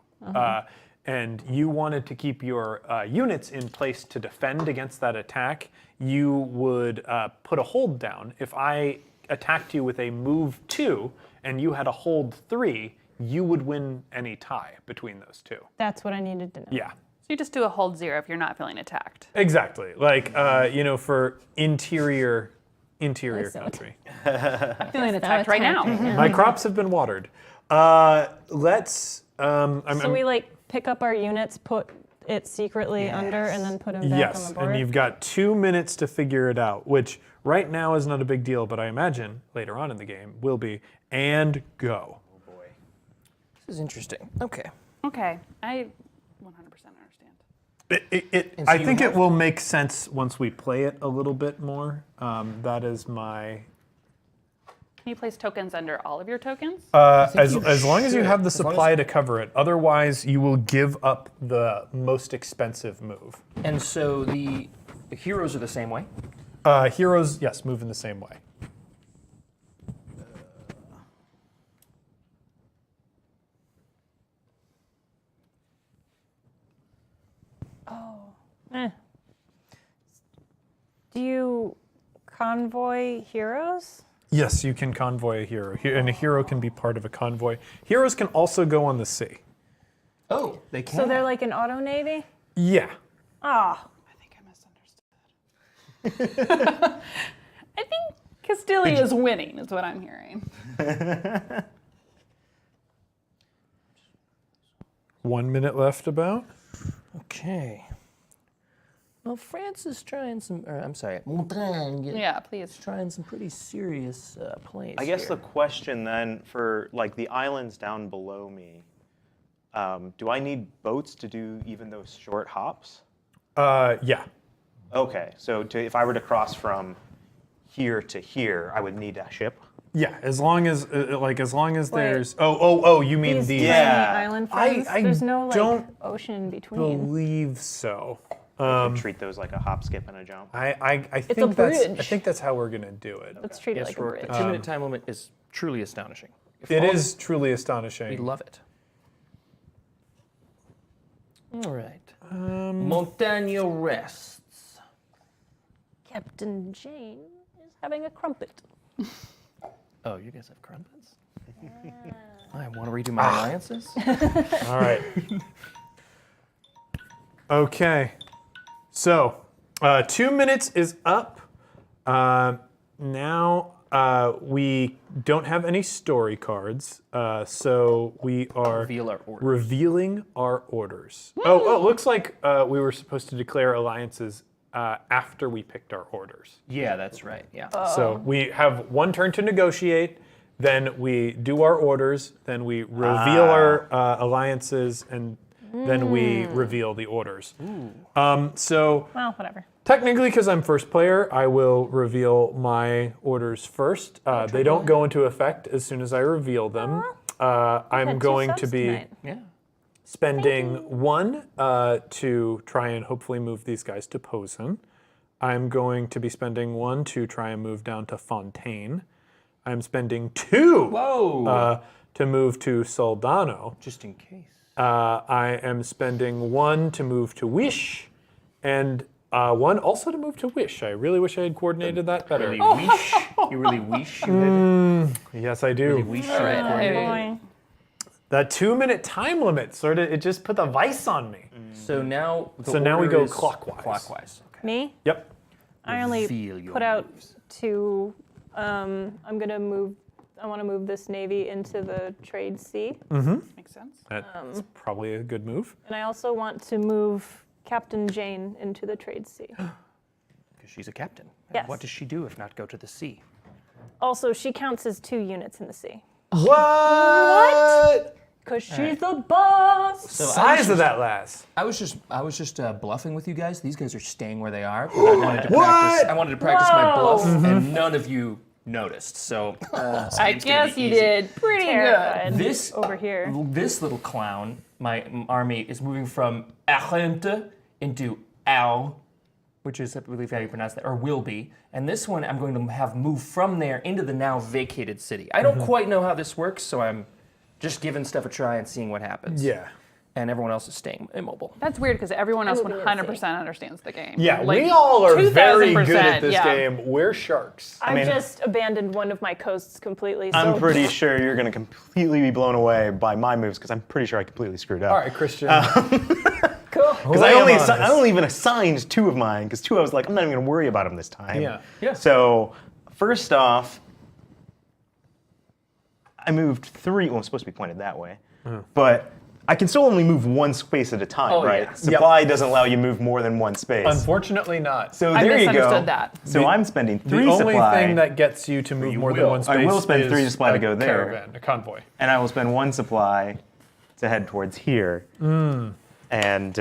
A: and you wanted to keep your units in place to defend against that attack, you would put a hold down. If I attacked you with a move 2 and you had a hold 3, you would win any tie between those two.
C: That's what I needed to know.
A: Yeah.
D: So you just do a hold 0 if you're not feeling attacked.
A: Exactly. Like for interior
C: so
A: country.
D: I'm feeling attacked right now.
A: My crops have been watered. Let's.
C: So we like pick up our units, put it secretly under, and then put them back on
A: Yes,
C: the board.
A: and you've got 2 minutes to figure it out, which right now is not a big deal, but I imagine later on in the game will be. And go.
B: This is interesting. Okay.
D: Okay, I 100% understand.
B: And so
A: I
B: you
A: think
B: have-
A: it will make sense once we play it a little bit more. That is my.
D: Can you place tokens under all of your tokens?
A: As long as you
B: should.
A: have the
B: As long as-
A: supply to cover it. Otherwise, you will give up the most expensive move.
B: And so the heroes are the same way.
A: Heroes, yes, move in the same way.
C: Do you convoy heroes?
A: Yes, you can convoy a hero, and a hero can be part of a convoy. Heroes can also go on the sea.
B: Oh, they can.
C: So they're like an auto navy?
A: Yeah.
C: Ah,
D: I think I misunderstood. I think Castilia is winning, is what I'm hearing.
A: 1 minute left about.
B: Okay. Well, France is trying some. Or, I'm sorry.
D: Yeah, please.
B: Trying some pretty serious plays.
E: I guess
B: here.
E: the question then for like the islands down below me, do I need boats to do even those short hops?
A: Yeah.
E: Okay, so if I were to cross from here to here, I would need a ship.
A: Yeah, as long as as long as
C: Wait.
A: there's oh you mean
C: these
A: the
C: tiny
E: Yeah.
C: island
A: I-
C: friends?
A: I
C: There's no like
A: don't
C: ocean between.
A: believe so.
E: treat those like a hop, skip, and a jump.
A: I
C: a
A: think I
C: bridge.
A: think that's how we're gonna do it.
C: Let's treat it
B: Yes,
C: like a
B: Rourke,
C: bridge.
B: the 2-minute time limit is truly astonishing. If
A: It
B: all-
A: is truly
B: We
A: astonishing.
B: love it. All right. Montagne rests.
C: Captain Jane is having a crumpet.
B: Oh, you guys have crumpets? I want to redo my alliances.
A: All right. Okay. So, 2 minutes is up. Now we don't have any story cards, so we are
B: Reveal our orders.
A: revealing our orders. Oh, looks like we were supposed to declare alliances after we picked our orders.
B: Yeah, that's right. Yeah.
A: So we have one turn to negotiate, then we do our orders, then we reveal our alliances, and then we reveal the orders. So
C: Well, whatever.
A: technically, because I'm first player, I will reveal my orders first. They don't go into effect as soon as I reveal them. I'm
C: Had two
A: going to
C: subs
A: be
C: tonight.
B: Yeah.
A: spending one to try and hopefully move these guys to Posen. I'm going to be spending one to try and move down to Fontaine. I'm spending two
B: Whoa.
A: to move to Soldano.
B: Just in case.
A: I am spending one to move to Wish, and one also to move to Wish. I really wish I had coordinated that better.
B: Really wish. You really wish you had
A: Yes, I do.
B: wish you
C: Oh,
B: had coordinated.
C: boy.
A: That 2 minute time limit it just put the vice on me.
B: So now the
A: So now we
B: order
A: go
B: is
A: clockwise.
B: Clockwise. Okay.
C: Me?
A: Yep.
C: I only
B: Reveal your
C: put out
B: moves.
C: two. I'm gonna move. I want to move this navy into the trade sea,
D: Makes sense.
A: That's probably a good move.
C: and I also want to move Captain Jane into the trade sea.
B: Because she's a captain. And
C: Yes.
B: What does she do if not go to the sea?
C: Also, she counts as 2 units in the sea.
A: What?
C: Because she's the boss.
B: So
A: Size of that lass.
B: I was just bluffing with you guys. These guys are staying where they are. But I wanted to
A: What?
B: practice. I wanted to practice my bluff,
C: Whoa.
B: and none of you noticed. So
D: I guess you did pretty good.
C: Terrified.
B: This
C: over here.
B: This little clown, my army, is moving from Argente into Al, which is, I believe how you pronounce that, or will be. And this one I'm going to have move from there into the now vacated city. I don't quite know how this works, so I'm just giving stuff a try and seeing what happens.
A: Yeah.
B: And everyone else is staying immobile.
D: That's weird because everyone else
C: moving to the
D: 100% understands the game.
A: Yeah,
D: Like,
A: we all are very good
D: 2000%,
A: at this
D: yeah.
A: game. We're sharks.
C: I've just abandoned one of my coasts completely. So
E: I'm pretty sure you're going to completely be blown away by my moves because I'm pretty sure I completely screwed up.
A: All right, Christian.
C: cool.
E: Because I only even assigned 2 of mine because 2 I was like, I'm not even going to worry about them this time.
A: Yeah.
E: So first off, I moved 3. Well, it's supposed to be pointed that way, but I can still only move 1 space at a time,
B: Oh,
E: right?
B: yeah.
E: Supply doesn't allow you to move more than 1 space.
A: Unfortunately, not.
E: So
D: I
E: there you go.
D: misunderstood that.
E: So I'm spending 3
A: the only
E: supply,
A: thing that gets you to move more than
B: will.
A: one space
E: I will spend
A: is
E: 3 supply to
A: a
E: go there.
A: Caravan, a convoy.
E: and I will spend 1 supply to head towards here. And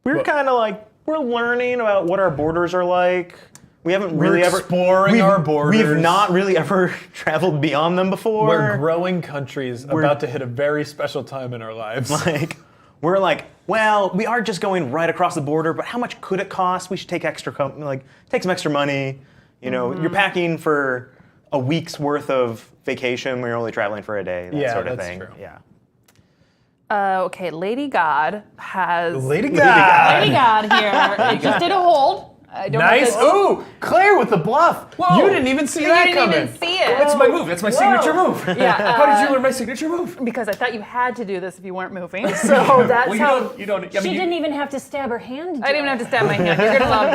E: we're kind of like, we're learning about what our borders are like. We haven't really ever
A: exploring our borders.
E: We've not really ever traveled beyond them before.
A: We're growing countries about to hit a very special time in our lives.
E: like, we're like, well, we are just going right across the border, but how much could it cost? We should take take some extra money. You know, you're packing for a week's worth of vacation when you're only traveling for a day. That
A: Yeah,
E: sort of
A: that's
E: thing.
A: true.
E: Yeah.
D: Okay, Lady God has.
A: Lady Gaga.
D: Lady God here. Just did a hold. I don't know if
A: Nice.
D: this-
A: Ooh, Claire with the bluff.
B: Whoa.
A: You didn't even see
D: You
A: that
D: didn't
A: coming.
D: even see it.
B: That's my move. That's my signature move.
D: Yeah,
B: How did you learn my signature move?
D: Because I thought you had to do this if you weren't moving.
C: So that's
B: Well,
C: how.
B: you don't. I
C: She
B: mean,
C: didn't even have to stab her hand.
D: I didn't even have to stab my hand. You're gonna love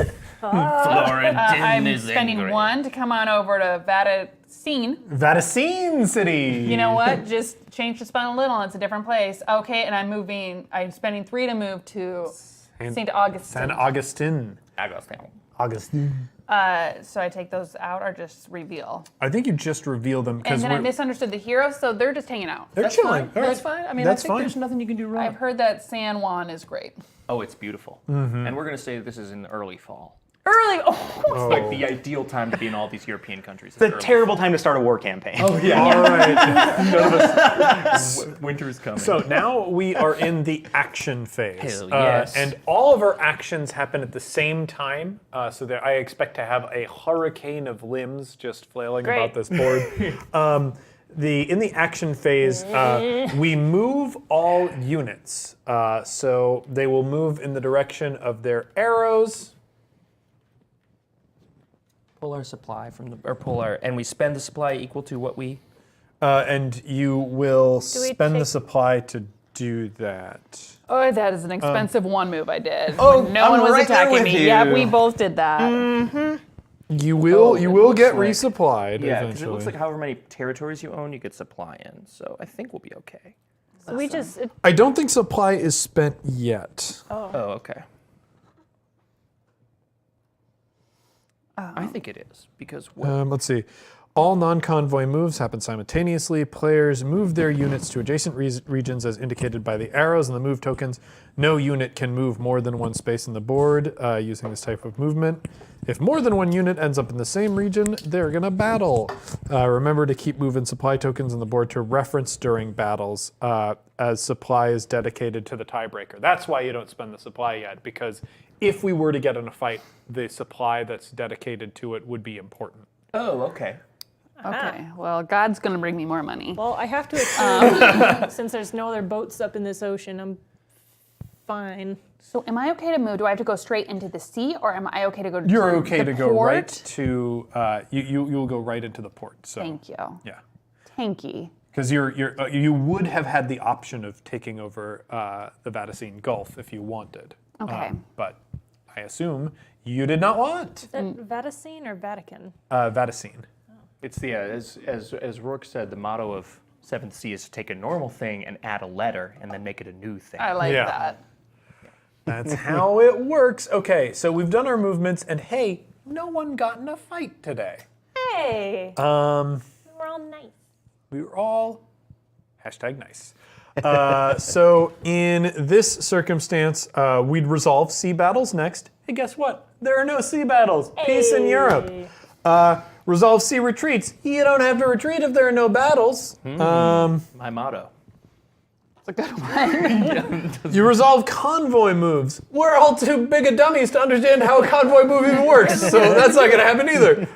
D: this.
B: Florentin
D: I'm
B: is
D: spending
B: angry.
D: 1 to come on over to Vatacine.
A: Vatacine City.
D: You know what? Just change the spell a little. And it's a different place. Okay, and I'm spending 3 to move to St. Augustine.
A: San Augustine. Augustine.
D: So I take those out or just reveal.
A: I think you just reveal them
D: And
A: because
D: then I misunderstood the heroes, so they're just hanging out.
A: they're
B: That's
A: chilling.
B: fine.
A: All right.
B: That's fine. I mean,
A: That's
B: I think
A: fine.
B: there's nothing you can do wrong.
D: I've heard that San Juan is great.
B: Oh, it's beautiful. And we're going to say this is in early fall.
D: Early.
B: It's like the ideal time to be in all these European countries.
E: It's a terrible time to start a war campaign.
B: Oh yeah.
A: All right.
B: Winter's coming.
A: So now we are in the action phase.
B: Hell yes.
A: And all of our actions happen at the same time. So that I expect to have a hurricane of limbs just flailing
C: Great.
A: about this board. In the action phase, we move all units. So they will move in the direction of their arrows.
B: pull our supply from the, or pull our, and we spend the supply equal to what we.
A: And you will
C: we
A: spend the
C: take-
A: supply to do that.
D: Oh, that is an expensive one move I did.
E: Oh,
D: when no
E: I'm
D: one was
E: right there
D: attacking
E: with
D: me.
E: you.
D: Yeah, we both did that.
A: You will
B: it
A: you will
B: looks
A: get
B: like-
A: resupplied
B: Yeah, because
A: eventually.
B: it looks like however many territories you own, you get supply in. So I think we'll be okay.
C: So we just,
A: I don't think supply is spent yet.
B: Oh, okay. I think it is because what,
A: Let's see. All non-convoy moves happen simultaneously. Players move their units to adjacent regions as indicated by the arrows and the move tokens. No unit can move more than one space in the board using this type of movement. If more than one unit ends up in the same region, they're going to battle. Remember to keep moving supply tokens on the board to reference during battles as supply is dedicated to the tiebreaker. That's why you don't spend the supply yet, because if we were to get in a fight, the supply that's dedicated to it would be important.
B: oh, okay.
D: Okay, well, God's gonna bring me more money.
C: well, I have to assume, since there's no other boats up in this ocean, I'm fine.
D: So, am I okay to move? Do I have to go straight into the sea, or am I okay to go?
A: You're
D: to
A: okay
D: the
A: to go right
D: port?
A: to you'll go right into the port. So
D: Thank you.
A: yeah,
D: Tanky.
A: because you would have had the option of taking over the Vatacine Gulf if you wanted.
D: Okay.
A: But I assume you did not want
C: Is that Vatacine or Vatican?
A: Vatacine.
B: It's the as Rourke said, the motto of Seventh Sea is to take a normal thing and add a letter and then make it a new thing.
D: I like
A: Yeah.
D: that.
A: That's how it works. Okay, so we've done our movements, and hey, no one got in a fight today.
C: Hey! We're all nice.
A: We were all #nice. So in this circumstance, we'd resolve sea battles next. Hey, guess what? There are no sea battles. Peace in Europe. Resolve sea retreats. You don't have to retreat if there are no battles.
B: My motto.
D: It's a good one.
A: You resolve convoy moves. We're all too big of dummies to understand how a convoy move even works, so that's not going to happen either.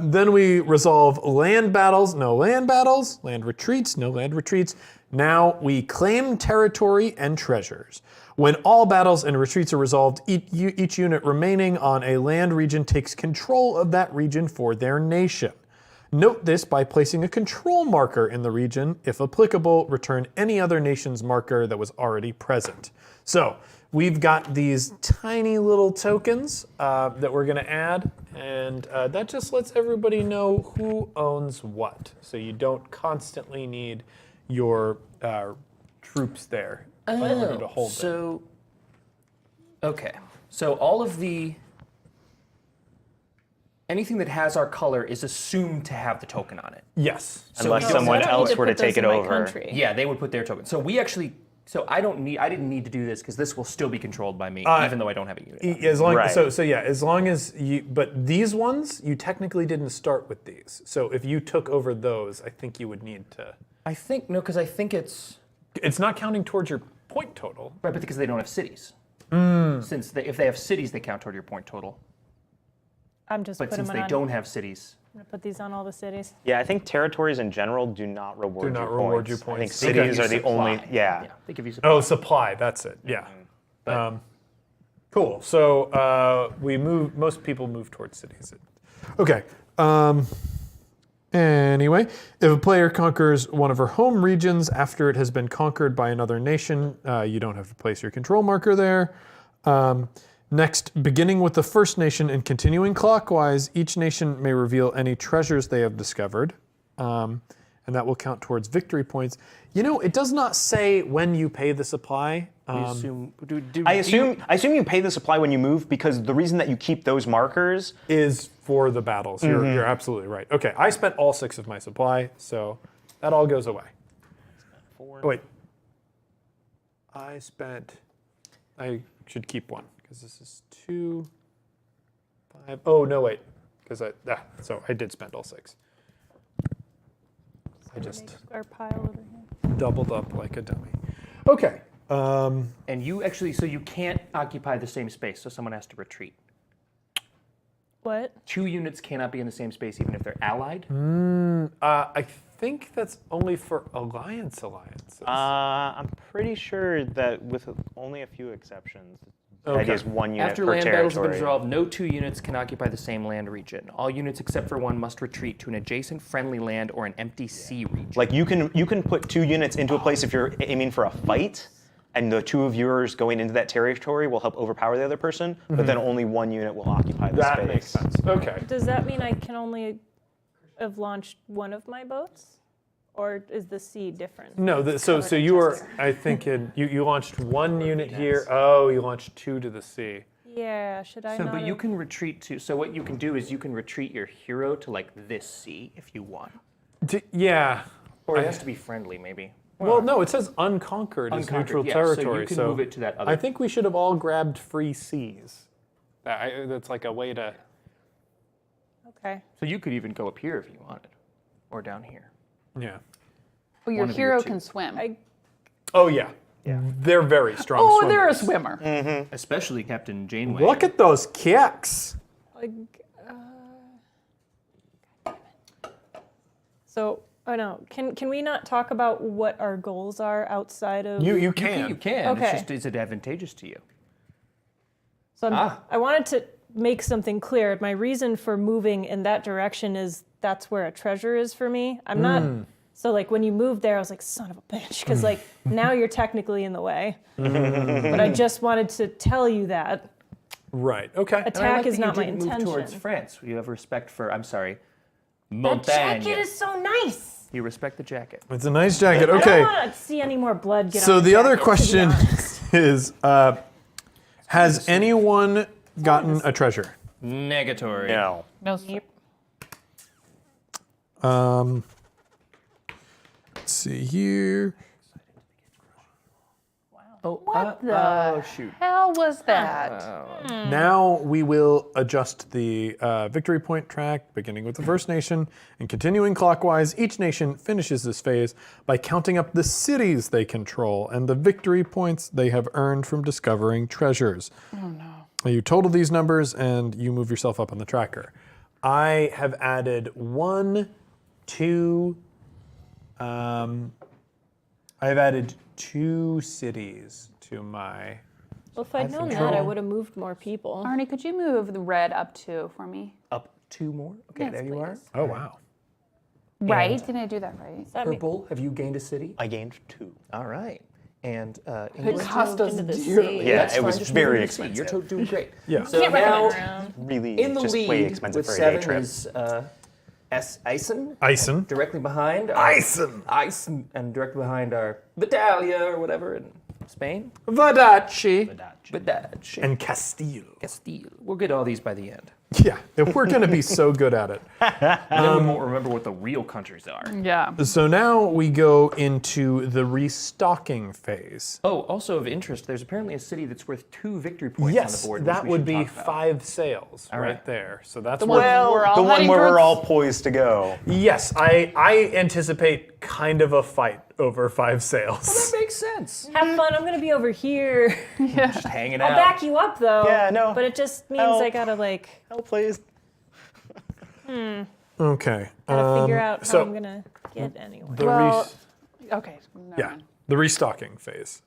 A: Then we resolve land battles. No land battles. Land retreats. No land retreats. Now we claim territory and treasures. When all battles and retreats are resolved, each unit remaining on a land region takes control of that region for their nation. Note this by placing a control marker in the region. If applicable, return any other nation's marker that was already present. So we've got these tiny little tokens that we're going to add, and that just lets everybody know who owns what. So you don't constantly need your troops there in order to hold them.
B: So, okay. So all of anything that has our color is assumed to have the token on it.
A: Yes.
E: Unless
B: we don't-
E: someone
C: I don't need
E: else
C: to
E: were to
C: put those
E: take it
C: in my
E: over.
C: country.
B: Yeah, they would put their token. So we actually, so I didn't need to do this because this will still be controlled by me, even though I don't have a unit.
A: As long,
E: Right.
A: so yeah, as long as you, but these ones, you technically didn't start with these. So if you took over those, I think you would need to.
B: I think, no, because I think it's,
A: It's not counting towards your point total.
B: right, but because they don't have cities. Since if they have cities, they count toward your point total.
C: I'm just
B: But
C: putting
B: since
C: them
B: they
C: on.
B: don't have cities,
C: I'm gonna put these on all the cities.
E: Yeah, I think territories in general do not reward
A: Do not
E: your
A: reward
E: points.
A: you
E: I think
A: points.
B: they give
E: cities
B: you
E: are the only.
B: supply.
E: Yeah.
B: They give you supply.
A: Oh, supply. That's it. Yeah. Cool. So we move. Most people move towards cities. Okay. Anyway, if a player conquers one of her home regions after it has been conquered by another nation, you don't have to place your control marker there. Next, beginning with the first nation and continuing clockwise, each nation may reveal any treasures they have discovered, and that will count towards victory points. You know, it does not say when you pay the supply.
B: We assume,
E: I assume you pay the supply when you move because the reason that you keep those markers.
A: Is for the battles. You're absolutely right. Okay, I spent all 6 of my supply, so that all goes away. Oh, wait. I should keep 1 because this is 2. Oh no, wait, because so I did spend all 6. I just
C: Our pile over here.
A: doubled up like a dummy. Okay.
B: And you actually, so you can't occupy the same space, so someone has to retreat.
C: What?
B: 2 units cannot be in the same space even if they're allied.
A: I think that's only for alliances.
E: I'm pretty sure that with only a few exceptions, the
A: Okay.
E: idea is 1 unit
B: After
E: per
B: land battles have been
E: territory.
B: resolved, no 2 units can occupy the same land region. All units except for 1 must retreat to an adjacent friendly land or an empty sea region.
E: Like you can put 2 units into a place if you're aiming for a fight, and the 2 of yours going into that territory will help overpower the other person. But then only 1 unit will occupy the
A: That
E: space.
A: makes sense. Okay.
C: Does that mean I can only have launched one of my boats? Or is the sea different?
A: No, so you were, I think, you launched 1 unit here. Oh, you launched 2 to the sea.
C: Yeah, should I
B: So,
C: not
B: but you
C: have-
B: can retreat to. So what you can do is you can retreat your hero to like this sea if you want,
A: Yeah.
B: or it has to be friendly maybe.
A: Well, no, it says unconquered is
B: Unconquered,
A: neutral
B: yeah, so you
A: territory.
B: can move it to that other-
A: I think we should have all grabbed free seas. That's like a way to.
C: Okay.
B: So you could even go up here if you wanted, or down here.
A: Yeah.
D: Well, your
B: One of your
D: hero
B: 2.
D: can swim.
A: Oh yeah. They're very strong.
D: Oh, they're a
A: swimmers.
D: swimmer.
B: Especially Captain Janeway.
A: Look at those kicks.
C: Like, so, I know. Can we not talk about what our goals are outside of?
A: You
B: You
A: can.
B: can.
C: Okay.
B: It's just, is it advantageous to you?
C: So
B: Ah.
C: I wanted to make something clear. My reason for moving in that direction is that's where a treasure is for me. I'm not. So like when you moved there, I was like, son of a bitch, because like now you're technically in the way. But I just wanted to tell you that
A: Right. Okay.
B: And I
C: attack
B: like
C: is
B: that you
C: not my
B: didn't move
C: intention.
B: towards France. You have respect for. I'm sorry.
C: That
B: Montagne.
C: jacket is so nice.
B: You respect the jacket.
A: It's a nice jacket.
C: I
A: Okay.
C: don't want to see any more blood get
A: So
C: on
A: the other
C: jacket, to be
A: question
C: honest.
A: is, has anyone gotten a treasure?
B: Negatory.
E: No.
D: No.
A: Let's see here.
B: Oh,
D: What the
B: oh shoot.
D: hell was that?
A: Now we will adjust the victory point track, beginning with the first nation and continuing clockwise. Each nation finishes this phase by counting up the cities they control and the victory points they have earned from discovering treasures.
D: Oh no.
A: You total these numbers and you move yourself up on the tracker. I have added 1, 2. I've added 2 cities to my.
C: Well, if I'd known that, I would have moved more people.
D: Arnie, could you move the red up 2 for me?
B: Up 2 more. Okay,
D: Yes,
B: there you are.
D: please.
A: Oh wow.
D: Right? Didn't I do that right?
C: That mean-
B: Purple. Have you gained a city?
E: I gained 2.
B: All right. And
D: It
B: England.
D: cost us
C: into the
D: dearly.
C: sea.
E: Yeah,
B: That's
E: it
B: fine,
E: was
B: just
E: very
B: move to the sea.
E: expensive.
B: You're doing great.
A: Yeah.
B: So
C: Can't run
B: now
C: around.
E: Really,
B: in the
E: just
B: lead
E: way expensive
B: with
E: for a day
B: 7
E: trip.
B: is Eisen.
A: Ison.
B: Directly behind.
A: Ison.
B: Ison. And directly behind our Vidalia or whatever in Spain.
A: Vadaci.
B: Vidaj.
A: And Castile.
B: Castile. We'll get all these by the end.
A: Yeah, we're going to be so good at it.
B: And then we won't remember what the real countries are.
D: Yeah.
A: So now we go into the restocking phase.
B: Oh, also of interest, there's apparently a city that's worth 2 victory points on
A: Yes,
B: the board. which
A: that
B: we
A: would
B: should
A: be
B: talk about.
A: 5 sails right
B: right.
A: there. So that's
D: The
A: where.
D: one we're all
E: The one
D: heading
E: where we're
D: towards-
E: all poised to go.
A: Yes, I anticipate kind of a fight over 5 sails.
B: That makes sense.
C: Have fun. I'm going to be over here.
B: Just hanging out.
C: I'll back you up though.
E: Yeah, no.
C: But it just means
E: Help.
C: I gotta like
E: Help, please.
A: Okay.
C: gotta figure out how
A: so
C: I'm gonna get anywhere.
A: the
D: Well, okay. never
A: yeah,
D: mind.
A: the restocking phase.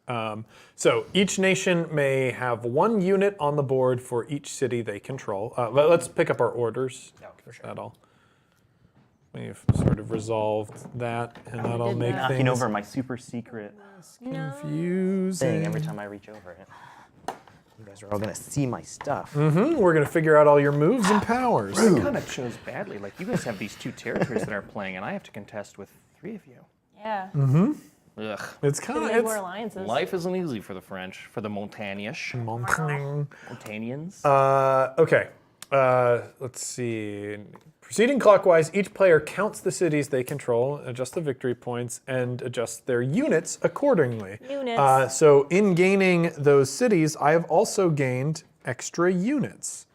A: So each nation may have 1 unit on the board for each city they control. Let's pick up our orders. That'll. We've sort of resolved that, and that'll
C: did
A: make
C: that.
A: things
E: Knocking over my super secret
A: confusing.
E: thing every time I reach over it. You guys are all gonna see my stuff.
A: We're gonna figure out all your moves and powers.
B: I kind of chose badly. Like, you guys have these 2 territories that are playing, and I have to contest with 3 of you.
C: Yeah.
B: Ugh.
A: It's kind
C: We
A: of
C: need more
A: it's
C: alliances.
B: Life isn't easy for the French, for the Montagnaish. Montanians.
A: okay. Let's see. Proceeding clockwise, each player counts the cities they control, adjusts the victory points, and adjusts their units accordingly.
C: Units.
A: So in gaining those cities, I have also gained extra units.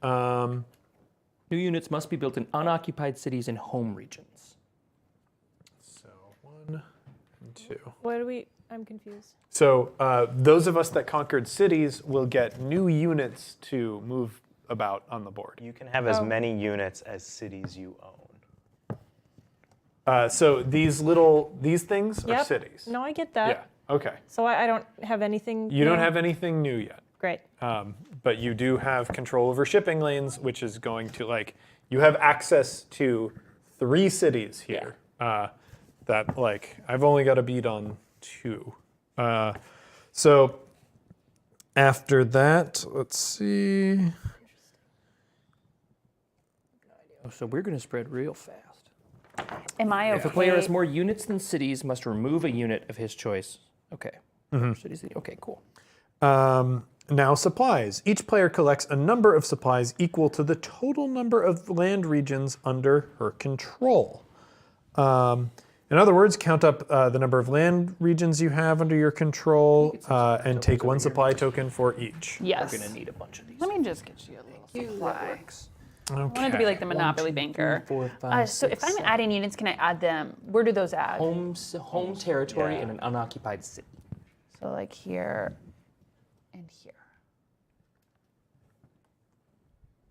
B: New units must be built in unoccupied cities and home regions.
A: So 1 and 2.
C: What do we? I'm confused.
A: So those of us that conquered cities will get new units to move about on the board.
E: You can have as many units as cities you own.
A: So these things are
C: Yep.
A: cities.
C: No, I get that.
A: Yeah. Okay.
C: So I don't have anything.
A: You don't
C: new?
A: have anything new yet.
C: Great.
A: But you do have control over shipping lanes, which is going to you have access to 3 cities here. That I've only got a beat on 2. So after that, let's see.
B: Oh, so we're going to spread real fast.
D: Am I okay?
B: If a player has more units than cities, must remove a unit of his choice. Okay. Cities. Okay, cool.
A: Now supplies. Each player collects a number of supplies equal to the total number of land regions under her control. In other words, count up the number of land regions you have under your control and take 1 supply token for each.
D: Yes.
B: We're going to need a bunch of these.
D: Let me just get you a little supply.
A: Okay.
D: I want it to be like the Monopoly banker.
B: 4, 5,
D: So if I'm adding units, can I add them? Where do those add?
B: home territory in an unoccupied city.
D: So like here and here.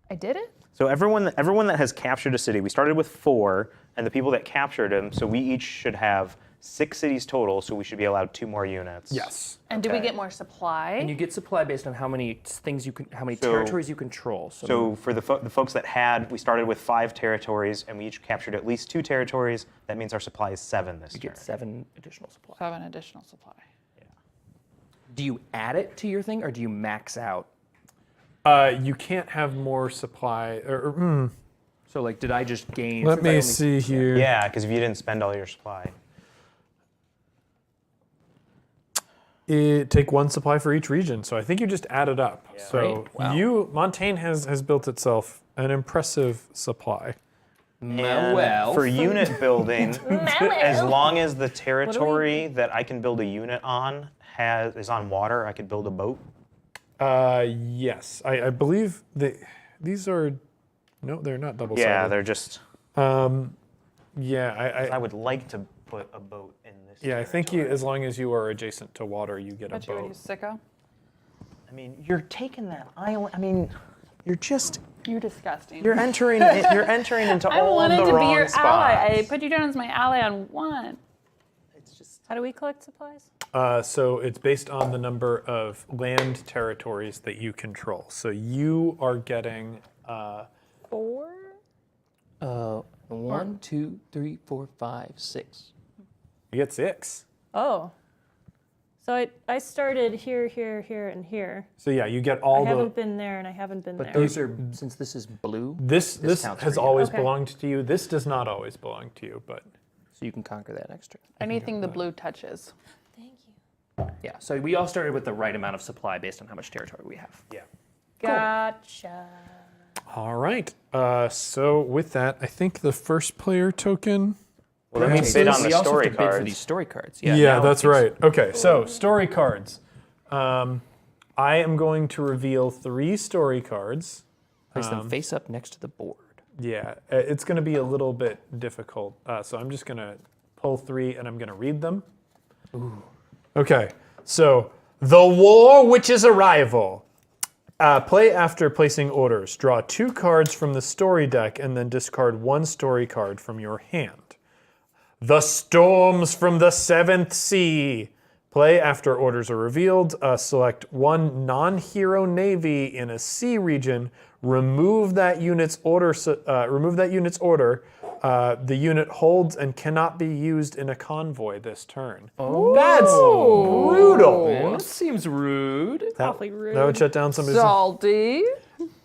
D: I did it?
E: So everyone that has captured a city, we started with 4, and the people that captured them, so we each should have 6 cities total, so we should be allowed 2 more units.
A: Yes.
D: And do we
E: Okay.
D: get more supply?
B: And you get supply based on how many
E: So-
B: territories you control.
E: So for the folks that we started with 5 territories, and we each captured at least 2 territories. That means our supply is 7 this
B: you
E: turn.
B: get 7 additional supply.
D: 7 additional supply.
B: Do you add it to your thing, or do you max out?
A: You can't have more supply.
B: So like, did I just gain?
A: Let
B: since I
A: me
B: only-
A: see here.
E: Yeah, because if you didn't spend all your supply.
A: Take 1 supply for each region. So I think you just add it up. So
B: Great. Wow.
A: Montaigne has built itself an impressive supply.
E: And
B: well,
E: for unit building, as long as the territory that I can build a unit on is on water, I could build a boat.
A: Yes, I believe these are. No, they're not double-sided.
E: Yeah, they're just.
A: Yeah,
E: I would like to put a boat in this.
A: I think as long as you are adjacent to water, you get a
D: But you already
A: boat.
D: sicko.
E: I mean, you're taking that island. I mean, you're
D: Disgusting.
E: entering. You're entering into
D: I
E: all of
D: wanted
E: the
D: to be
E: wrong
D: your
E: spots.
D: ally. I put you down as my ally on 1.
C: How do we collect supplies?
A: So it's based on the number of land territories that you control. So you are getting.
C: 4.
B: 1, 2, 3, 4, 5, 6.
A: You get 6.
C: Oh. So I started here, and here.
A: So yeah, you get
C: I
A: all
C: haven't been there, and I haven't been
B: But
C: there.
B: those are, since this is blue,
A: This
B: counts
A: has
B: for you.
A: always
C: Okay.
A: belonged to you. This does not always belong to you, but
B: so you can conquer that extra.
D: Anything the blue touches.
C: Thank you.
B: Yeah, so we all started with the right amount of supply based on how much territory we have.
E: Yeah.
C: Gotcha.
A: all right. So with that, I think the first player token.
E: Well, then we
A: Grants
E: bid
A: us-
E: on the
B: we also
E: story
B: have to bid for
E: cards.
B: these story cards.
A: Yeah,
B: now
A: that's
B: it's-
A: right. Okay, so story cards. I am going to reveal 3 story cards.
B: Place them face up next to the board.
A: Yeah, it's going to be a little bit difficult. So I'm just going to pull 3 and I'm going to read them. Ooh. Okay, so The War Witch's Arrival. Play after placing orders. Draw 2 cards from the story deck and then discard 1 story card from your hand. The Storms from the Seventh Sea. Play after orders are revealed. Select 1 non-hero navy in a sea region. Remove that unit's order. The unit holds and cannot be used in a convoy this turn. Oh, that's brutal.
B: That seems rude.
C: Awfully rude.
A: That would shut down somebody's.
D: Salty.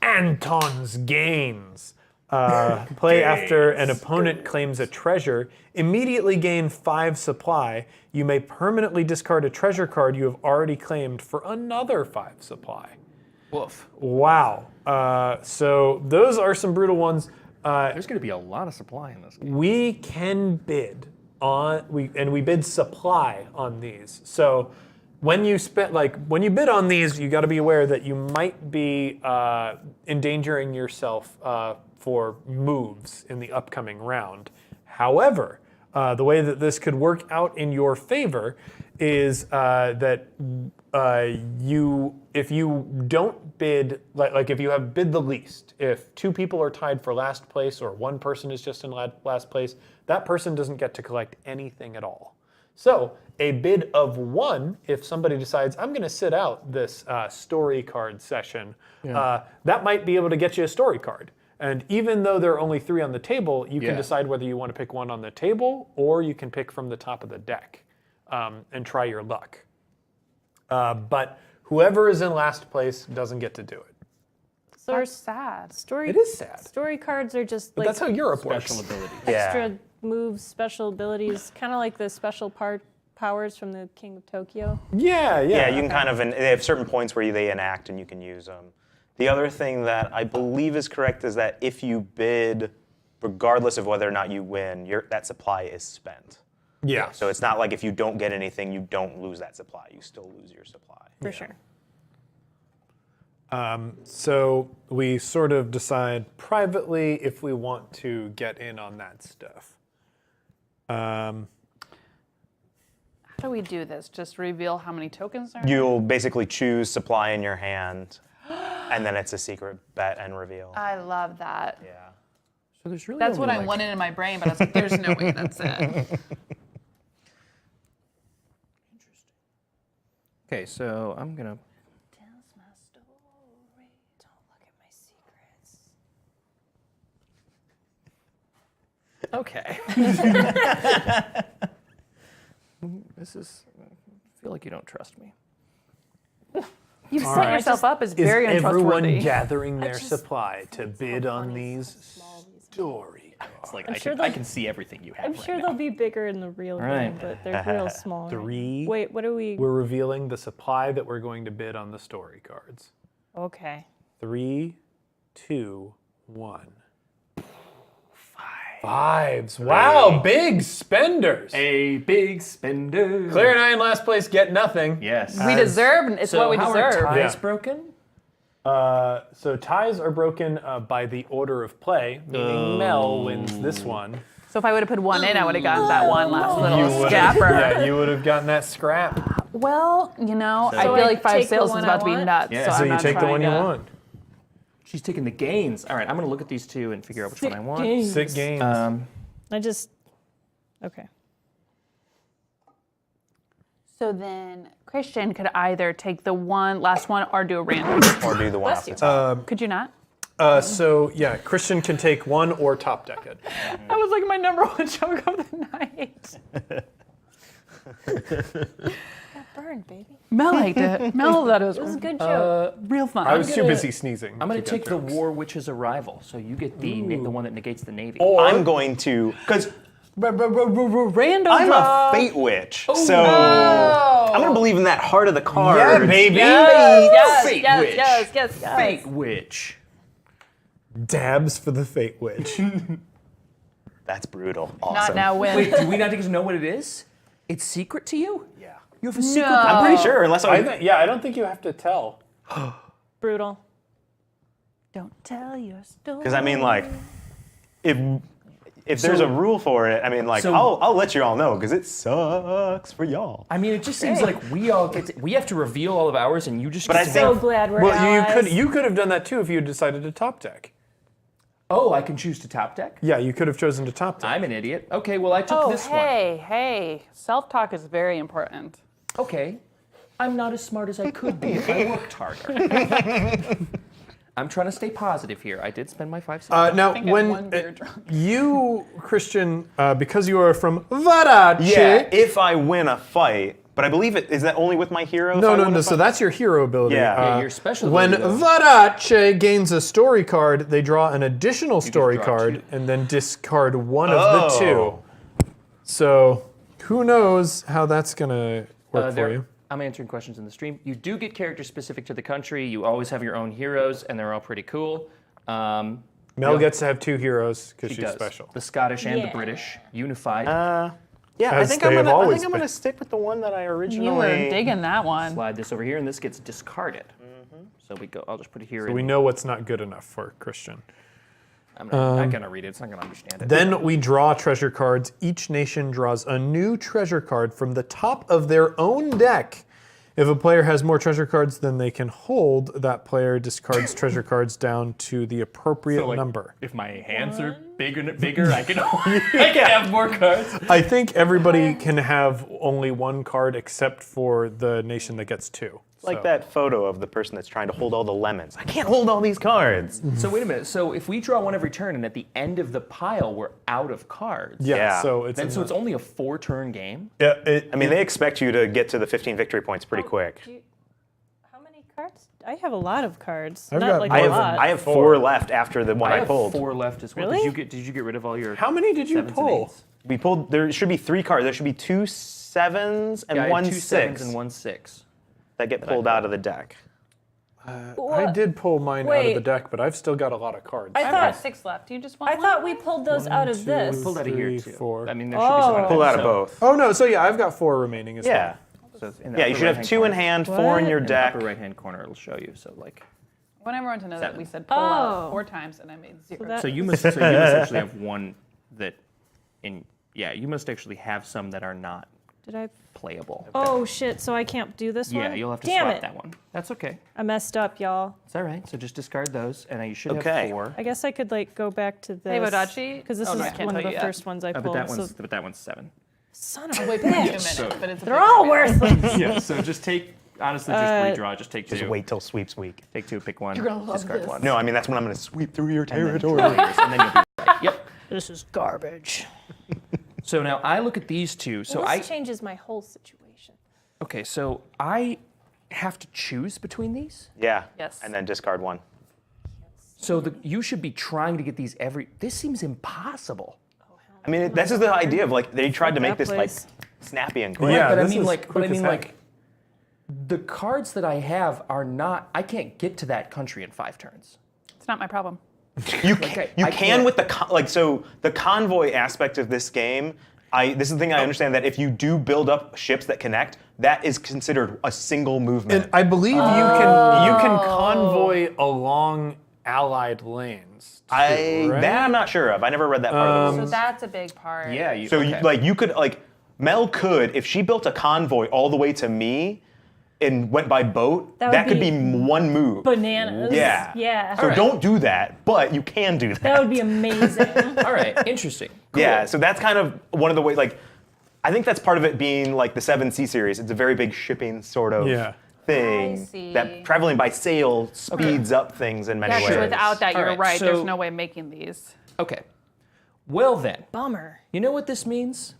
A: Anton's Gains. Play after an opponent claims a treasure. Immediately gain 5 supply. You may permanently discard a treasure card you have already claimed for another 5 supply.
B: Woof.
A: Wow. So those are some brutal ones.
B: There's going to be a lot of supply in this game.
A: We can bid on we bid supply on these. So when you bid on these, you got to be aware that you might be endangering yourself for moves in the upcoming round. However, the way that this could work out in your favor is that if you don't bid, like if you have bid the least, if 2 people are tied for last place or 1 person is just in last place, that person doesn't get to collect anything at all. So a bid of 1, if somebody decides, I'm going to sit out this story card session, that might be able to get you a story card. And even though there are only 3 on the table, you can decide whether you want to pick 1 on the table or you can pick from the top of the deck and try your luck. But whoever is in last place doesn't get to do it.
C: So
D: That's sad.
A: It is sad.
C: Story cards are just
A: But
C: like
A: that's how Europe works.
B: Special ability.
C: extra moves, special abilities, kind of like the special powers from the King of Tokyo.
A: Yeah.
E: Yeah, you can kind of, they have certain points where they enact and you can use them. The other thing that I believe is correct is that if you bid, regardless of whether or not you win, that supply is spent.
A: Yeah.
E: So it's not like if you don't get anything, you don't lose that supply. You still lose your supply.
C: For sure.
A: So we sort of decide privately if we want to get in on that stuff.
D: How do we do this? Just reveal how many tokens there are?
E: You'll basically choose supply in your hand, and then it's a secret bet and reveal.
D: I love that.
E: Yeah.
B: So there's really
D: That's
B: only
D: what I wanted in my brain, but I was like, there's no way that's it.
B: Okay, so I'm gonna.
C: Tells my story. Don't look at my secrets.
B: Okay. This is. I feel like you don't trust me.
D: You set yourself up as very
A: Is everyone
D: untrustworthy.
A: gathering their supply to bid on these story cards?
B: It's like
C: I'm
B: I
C: sure
B: can,
C: they'll-
B: I can see everything you have.
C: I'm
B: right
C: sure
B: now.
C: they'll be bigger in the real
B: Right.
C: game, but they're real small.
A: 3.
C: Wait, what are we?
A: We're revealing the supply that we're going to bid on the story cards.
C: Okay.
A: 3, 2, 1. 5s. Wow, big spenders.
B: A big spender.
A: Claire and I in last place get nothing.
B: Yes.
D: We deserve, it's
B: So
D: what we
B: how are
D: deserve.
B: ties
A: Yeah.
B: broken?
A: So ties are broken by the order of play, meaning Mel wins this one.
D: So if I would have put 1 in, I would have gotten that one last little
A: would've-
D: scapper.
A: Yeah, you would have gotten that scrap.
D: Well, you know, I
C: So
D: feel
C: I
D: like 5
C: take the
D: sales
C: one
D: is
C: I
D: about to be
C: want?
D: nuts.
B: Yeah.
D: So,
A: So
D: I'm
A: you
D: not
A: take the one you
D: trying to-
A: want.
B: She's taking the gains. All right, I'm gonna look at these 2 and figure out which one I want.
C: gains.
A: Sick games.
C: Okay.
D: So then Christian could either take the last one or do a random.
E: Or do the one off the
C: you.
E: top.
D: Could you not?
A: So yeah, Christian can take 1 or top deck it.
D: That was like my number 1 joke of the night.
C: Burn, baby.
D: Mel liked it. Mel thought it was
C: It was a good joke.
D: real fun.
A: I was too
B: gonna-
A: busy sneezing.
B: I'm gonna
A: to get
B: take the
A: jokes.
B: War Witch's Arrival, so you get the one that negates the Navy.
A: Or
E: I'm going to, because
D: random
E: I'm
D: draw.
E: a fate witch, so I'm going to believe in that heart of the card.
A: yeah, baby.
D: Yes,
B: Fate
D: yes,
B: witch.
D: yes, yes, yes.
B: Fate Witch.
A: Dabs for the Fate Witch.
E: That's brutal.
D: Not
E: Awesome.
D: now win.
B: Wait, do we not get to know what it is? It's secret to you?
E: Yeah.
B: You have a secret.
D: No.
E: I'm pretty sure, unless
A: I
E: I.
A: think, yeah, I don't think you have to tell.
C: Brutal.
D: Don't tell your story.
E: Because I mean, like, if there's a rule for it, I mean, like,
B: So-
E: I'll let you all know because it sucks for y'all.
B: I mean, it just seems like we have to reveal all of ours, and you just.
E: But
B: get
E: I
B: to
E: think-
C: So glad we're
A: Well,
C: allies.
A: you could have done that too if you had decided to top deck.
B: Oh, I can choose to top deck.
A: Yeah, you could have chosen to top deck.
B: I'm an idiot. Okay, well I took
D: Oh,
B: this
D: hey. Self-talk is very important.
B: one. Okay, I'm not as smart as I could be if I worked harder. I'm trying to stay positive here. I did spend my 5 cents.
A: Now,
D: think I'm
A: when
D: one beer drunk.
A: you, Christian, because you are from Varace.
E: Yeah, if I win a fight, but I believe is that only with my hero?
A: No,
E: if I
A: no,
E: win
A: no.
E: a
A: So
E: fight?
A: that's your hero ability.
E: Yeah.
B: Yeah, your special
A: When
B: ability, though.
A: Varace gains a story card, they draw an additional story
B: draw
A: card
B: 2.
A: and then discard one of the 2. So who knows how that's gonna work for you?
B: I'm answering questions in the stream. You do get characters specific to the country. You always have your own heroes, and they're all pretty cool.
A: Mel gets to have 2 heroes because
B: She
A: she's
B: does.
A: special.
B: The Scottish and
C: Yeah.
B: the British unified.
E: Yeah, I
A: As
E: think
A: they
E: I'm
A: have
E: gonna. I
A: always
E: think I'm
A: been.
E: gonna stick with the one that I originally.
D: You were digging that one.
B: Slide this over here, and this gets discarded. So we go. I'll just put it here.
A: We know what's not good enough for Christian.
B: I'm not gonna read it. It's not gonna understand it.
A: Then we draw treasure cards. Each nation draws a new treasure card from the top of their own deck. If a player has more treasure cards than they can hold, that player discards treasure cards down to the appropriate number.
B: If my hands are bigger, I can have more cards.
A: I think everybody can have only one card except for the nation that gets two.
E: Like
A: So-
E: that photo of the person that's trying to hold all the lemons. I can't hold all these cards.
B: So wait a minute. So if we draw one every turn, and at the end of the pile we're out of cards.
A: Yeah,
E: Yeah.
A: so it's
B: Then so it's only a 4-turn game.
A: yeah,
E: I mean, they expect you to get to the 15 victory points pretty quick.
C: How many cards? I have a lot of cards.
A: I've
C: Not
A: got
C: like
A: more
C: a
A: than-
C: lot.
E: I have 4 left after the one I,
B: have
E: pulled.
B: 4 left as well.
C: Really?
B: Did you get rid of all your?
A: How many did you
B: sevens and
A: pull?
B: eights?
E: We pulled. There should be 3 cards. There should be 2 7s and
B: Yeah, I had
E: 1
B: 2 sevens
E: 6
B: and 1 6.
E: that get pulled out of the deck.
A: I did pull mine out of
C: Wait.
A: the deck, but I've still got a lot of cards.
C: I
D: I've got
C: thought
D: 6 left. Do you just want
C: I
D: one?
C: thought we pulled those out of this.
B: Pulled out of here
A: 3,
B: too.
A: 4.
B: I mean, there should be some.
E: Pulled out of
B: so-
E: both.
A: Oh no, so yeah, I've got 4 remaining as
E: Yeah.
B: So in the
E: Yeah,
B: upper
E: you should have
B: right-hand
E: 2 in
B: corner.
E: hand, 4 in
C: What?
E: your
B: In the
E: deck.
B: upper right-hand corner, it'll show you. So like.
D: I want everyone to know that
B: 7.
D: we said pull out
C: Oh.
D: 4 times and I made 0.
C: that-
B: So you must actually have one that, you must actually have some that are not
C: Did I?
B: playable.
C: Oh shit! So I can't do this one.
B: Yeah, you'll have to
C: Damn
B: swap
C: it.
B: that one. That's okay.
C: I messed up, y'all.
B: It's all right. So just discard those, and you should
E: Okay.
B: have 4.
C: I guess I could like go back to this.
D: Hey, Bodachi?
C: Because this
D: Oh, no, I
C: is
D: can't
C: one of
D: tell
C: the
D: you yet.
C: first ones I
B: But
C: pulled.
B: that
C: So,
B: one's 7.
C: son of a
D: Wait, 2 minutes,
B: So-
D: but it's a
C: They're
D: big
C: all
D: one.
C: worthless.
B: Yeah. So just take. Honestly, just redraw. Just take 2.
E: Just wait till sweeps week.
B: Take 2. Pick one.
D: You're gonna love
B: discard
D: this.
B: one.
E: No, I mean that's when I'm going to sweep through your
B: And then
E: territory.
B: draw yours, and then you'll be right. Yep.
C: This is garbage.
B: So now I look at these 2. So
C: This
B: I.
C: changes my whole situation.
B: Okay. So I have to choose between these.
E: Yeah.
D: Yes.
E: And then discard 1.
B: So you should be trying to get these every. This seems impossible.
E: I mean, this is the idea of like they tried to make
C: that
E: this like
C: place.
E: snappy and quick.
A: Yeah,
B: but I
A: this
B: mean
A: is
B: like,
A: quick as heck.
B: the cards that I have are not. I can't get to that country in 5 turns.
D: It's not my problem.
E: You
B: I
E: can
B: can't-
E: with the the convoy aspect of this game. This is the thing I understand that if you do build up ships that connect, that is considered a single movement.
A: And I believe you can convoy along allied lanes. Too, right?
E: That I'm not sure of. I never read that part of the
D: So
E: rules.
D: that's a big part.
B: Yeah. You,
E: So
B: okay.
E: you could Mel could if she built a convoy all the way to me and went by boat.
C: That would
E: That could
C: be
E: be one move.
C: Bananas.
E: Yeah.
C: Yeah.
E: So
B: Alright.
E: don't do that, but you can do that.
C: That would be amazing.
B: All right. Interesting. Cool.
E: Yeah, so that's kind of one of the ways, I think that's part of it being like the 7C series. It's a very big shipping sort of thing.
D: I see.
E: That traveling by sail speeds up things in many
D: Yeah, 'cause
E: ways.
D: without that, you're
B: Alright,
D: right.
B: so-
D: There's no way making these.
B: Okay. Well then,
C: Bummer.
B: you know what this means?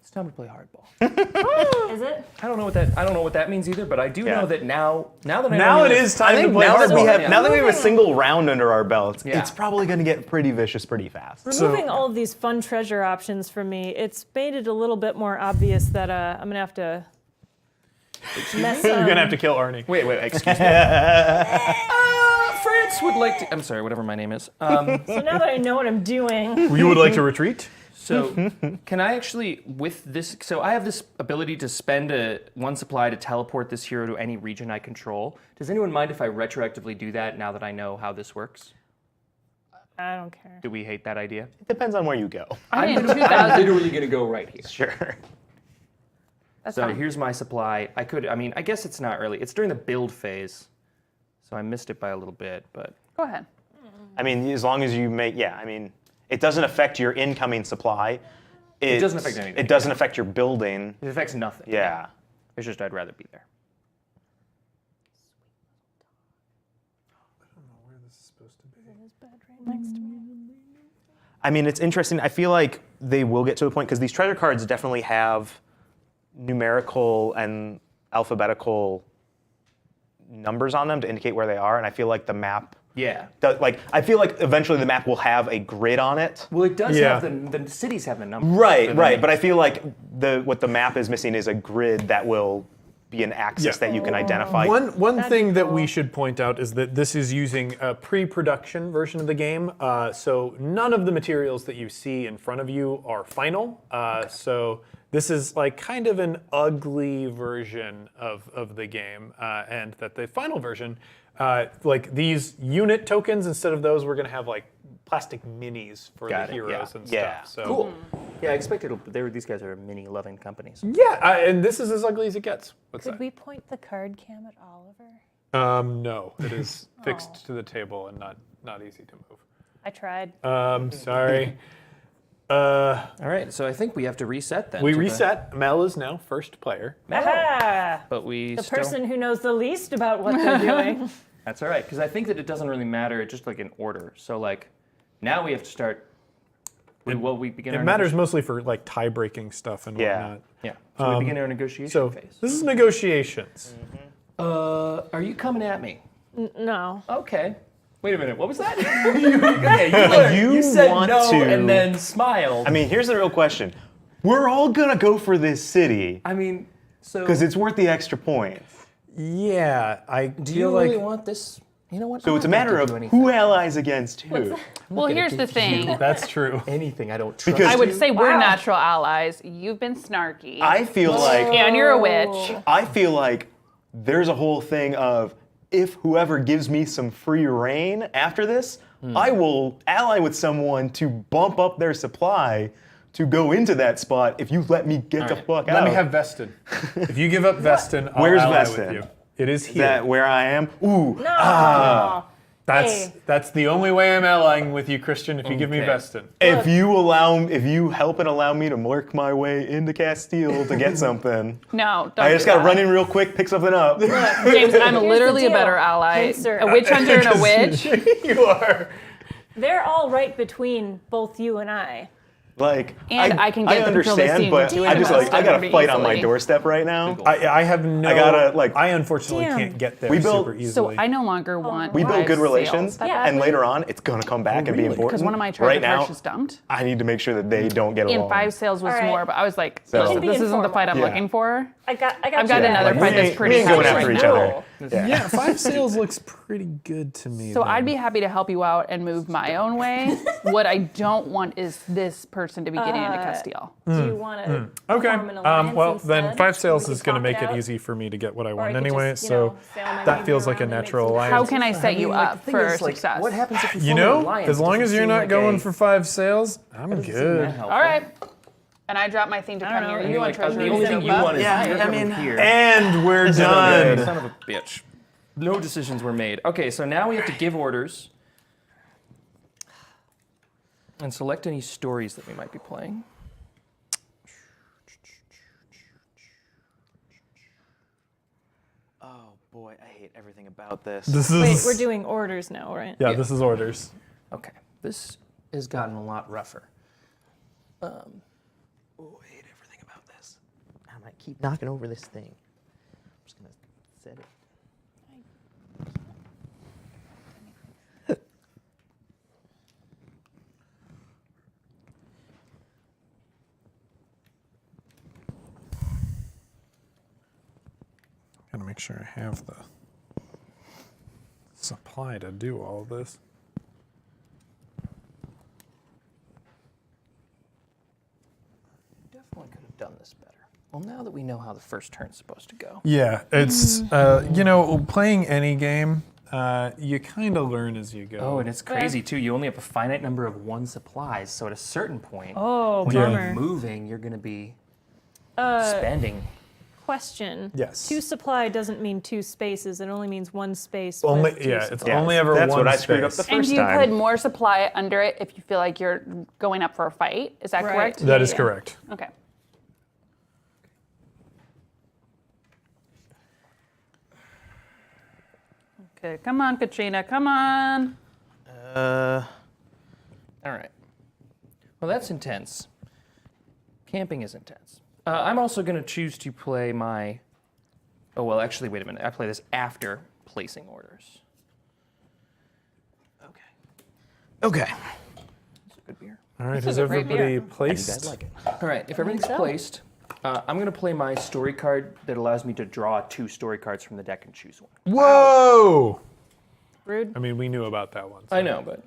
B: It's time to play hardball.
C: Is it?
B: I don't know what that means either, but I do
E: Yeah.
B: know that now that I
A: Now
B: know
A: it
B: that-
A: is time
E: I
A: to
E: think
A: play
E: now that we
A: hardball.
E: have
B: Yeah.
E: now that we have a single round under our belts,
B: Yeah.
E: it's probably going to get pretty vicious pretty fast.
C: Removing all of these fun treasure options for me, it's made it a little bit more obvious that I'm gonna have to mess
A: You're gonna have to kill Arnie.
B: Wait, excuse me. France would like to. I'm sorry, whatever my name is.
C: So now that I know what I'm doing,
A: You would like to retreat?
B: So can I actually, with this, so I have this ability to spend one supply to teleport this hero to any region I control. Does anyone mind if I retroactively do that now that I know how this works?
C: I don't care.
B: Do we hate that idea?
E: It depends on where you go.
D: I mean,
B: I'm
D: 2000.
B: literally going to go right here.
E: Sure.
D: That's
B: So
D: fine.
B: here's my supply. I guess it's not early. It's during the build phase. So I missed it by a little bit, but
D: Go ahead.
E: I mean, as long as you it doesn't affect your incoming supply. It
B: doesn't affect anything.
E: It doesn't affect your building.
B: it affects nothing.
E: Yeah.
B: It's just I'd rather be there.
E: I mean, it's interesting. I feel like they will get to a point because these treasure cards definitely have numerical and alphabetical numbers on them to indicate where they are, and I feel like the map.
B: Yeah.
E: I feel like eventually the map will have a grid on it.
B: Well, it does
A: Yeah.
B: have the cities have the number.
E: Right. But I feel like what the map is missing is a grid that will be an axis
A: Yeah.
E: that you can identify.
A: One
C: That'd
A: thing
C: be
A: that
C: cool.
A: we should point out is that this is using a pre-production version of the game, so none of the materials that you see in front of you are final. So this is like kind of an ugly version of the game, and that the final version, like these unit tokens, instead of those, we're going to have like plastic minis for
E: Got
A: the
E: it,
A: heroes
E: yeah.
A: and
E: Yeah.
A: stuff. So
B: Cool. Yeah, I expected these guys are mini loving companies.
A: yeah, and this is as ugly as it gets. What's
C: Could
A: that?
C: we point the card cam at Oliver?
A: No, it is fixed to the table and not easy to move.
C: I tried.
A: Sorry.
B: All right, so I think we have to reset then.
A: We
B: to the-
A: reset. Mel is now first player.
C: Aha!
B: but we
C: The
B: still.
C: person who knows the least about what they're doing.
B: That's all right, because I think that it doesn't really matter. It's just like in order. So like, now we have to start. We begin.
A: It
B: our
A: matters mostly for like tie-breaking stuff and
E: Yeah.
A: whatnot.
B: Yeah. So we begin our negotiation
A: So
B: phase.
A: this is negotiations.
B: Are you coming at me?
C: No.
B: Okay. Wait a minute. What was that? you said
E: want
B: no
E: to-
B: and then smiled.
E: I mean, here's the real question. We're all gonna go for this city
B: So
E: because it's worth the extra points.
A: Yeah, I
B: do
A: feel
B: you
A: like
B: really want this? You know what?
E: So
B: I'm
E: it's a
B: not gonna
E: matter
B: give
E: of
B: you
E: who allies against who.
D: Well, here's the thing.
A: that's true.
B: anything I don't trust.
E: Because
D: I would say we're
C: Wow.
D: natural allies. You've been snarky.
E: I feel like
D: and you're a witch.
E: I feel like there's a whole thing of if whoever gives me some free reign after this, I will ally with someone to bump up their supply to go into that spot if you let me get the
B: right.
E: fuck out.
A: Let me have Vestin. If you give up Vestin, I'll
E: Where's
A: ally
E: Vestin?
A: with you. It is
E: Is
A: here.
E: that where I am? Ooh.
C: No. Hey.
A: That's the only way I'm allying with you, Christian. If you give me
B: Okay.
A: Vestin.
E: If you help and allow me to work my way into Castile to get something,
D: No, don't
E: I just
D: do
E: gotta
D: that.
E: run in real quick, pick something up.
D: James, I'm
C: the
D: literally a
C: deal.
D: better ally.
C: Pincer.
D: A witch hunter and a witch.
A: You are.
C: They're all right between both you and I.
E: Like,
D: And I can get
E: I
D: the
E: understand,
D: Patrolician
E: but
D: to
E: I just like I
D: invest
E: got a
D: pretty
E: fight on my
D: easily.
E: doorstep right now.
A: I have no.
E: I gotta, like-
A: I unfortunately
C: Damn.
A: can't get there
E: We built-
A: super
D: So
A: easily.
D: I no longer want.
E: We build
D: live
E: good
D: sales
E: relations,
D: that
C: Yeah.
E: and
D: badly.
E: later on, it's gonna come back and be
B: really?
E: important.
D: Because one of my
E: right
D: treasure
E: now,
D: cards just dumped.
E: I need to make sure that they don't get along.
D: And 5 sales was
C: All right.
D: more, but I was like,
E: So-
D: listen,
E: Can
C: be
D: this isn't the
C: informal.
D: fight I'm
E: Yeah.
D: looking for.
C: I've got
D: I've got another
E: We
D: fight that's
E: ain't-
D: pretty
E: we ain't going
D: serious
E: after
D: right
E: each
D: now.
E: other.
A: yeah, 5 sales looks pretty good to me.
D: So
A: then.
D: I'd be happy to help you out and move my own way. What I don't want is this person to be getting into Castile.
C: Do you want to
A: Okay.
C: form an alliance
A: Well,
C: instead?
A: then 5 sales
C: We
A: is
C: could
A: going to
C: talk
A: make it
C: out?
A: easy for me to get what I
C: Or I
A: want
C: could
A: anyway.
C: just,
A: So
C: sail my
A: that
C: way
A: feels like a
C: around and make
A: natural
C: some
A: alliance.
D: How can I set you
B: like,
D: up
B: the thing
D: for
B: is, like,
D: success?
B: what happens if you
A: You
B: form an
A: know,
B: alliance?
A: as long
B: Doesn't
A: as you're
B: seem
A: not
B: like
A: going
B: a-
A: for 5 sales, I'm
B: doesn't seem that
A: good.
B: helpful.
D: All right. And I drop my thing to
C: I
D: come
C: don't
D: here.
C: know.
D: You
C: You
D: want
C: like,
D: treasure?
B: The only thing you want is
E: Yeah,
B: you're
E: I
B: gonna
E: mean-
B: move here.
A: And we're
E: is
A: done.
E: good.
B: Son of a bitch. No decisions were made. Okay, so now we have to give orders and select any stories that we might be playing.
E: Oh boy, I hate everything about this.
A: This
C: Wait,
A: is.
C: we're doing orders now, right?
A: Yeah,
B: Yeah.
A: this is orders.
B: Okay, this has gotten a lot rougher.
E: Oh, I hate everything about this. I might keep knocking over this thing. I'm just gonna set it.
A: Gotta make sure I have the supply to do all this.
B: Definitely could have done this better. Well, now that we know how the first turn's supposed to go.
A: Yeah, it's playing any game, you kind of learn as you go.
B: Oh, and it's crazy too. You only have a finite number of 1 supplies, so at a certain point,
C: Oh,
B: when
C: bummer.
B: you're moving, you're going to be spending.
C: Question.
A: Yes.
C: 2 supply doesn't mean 2 spaces. It only means 1 space.
A: only
C: with 2
A: yeah, it's
C: supply.
A: only ever
E: That's
A: one
E: what I screwed up
A: space.
E: the
D: And
E: first
D: you
E: time.
D: put more supply under it if you feel like you're going up for a fight. Is that
C: Right.
D: correct?
A: That is
C: Yeah.
A: correct.
D: Okay. Okay, come on, Katrina, come on.
B: All right. Well, that's intense. Camping is intense. I'm also going to choose to play my. Oh, well, actually, wait a minute. I play this after placing orders.
E: Okay.
B: It's a good beer.
A: All right,
D: This
A: has
D: is a great
A: everybody
D: beer.
A: placed?
B: All right, if everything's placed, I'm going to play my story card that allows me to draw 2 story cards from the deck and choose one.
A: Whoa!
C: Rude.
A: I mean, we knew about that one. so-
B: I know, but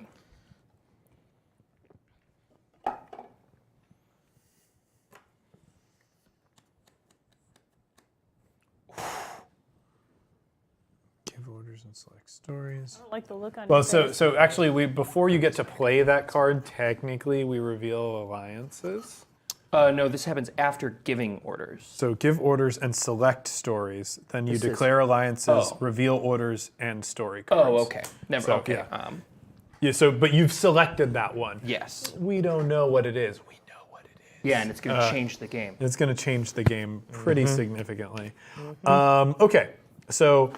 A: Give orders and select stories.
C: I don't like the look on
A: Well,
C: your
A: so
C: face.
A: so actually, before you get to play that card, technically we reveal alliances.
B: no, this happens after giving orders.
A: So give orders and select stories. Then you
B: This is-
A: declare alliances,
B: Oh.
A: reveal orders, and story cards.
B: Oh, okay. Never.
A: So,
B: okay.
A: yeah. Yeah. So, but you've selected that one.
B: Yes.
A: We don't know what it is. We know what it is.
B: Yeah, and it's going to change the game.
A: It's going to change the game pretty significantly. Okay, so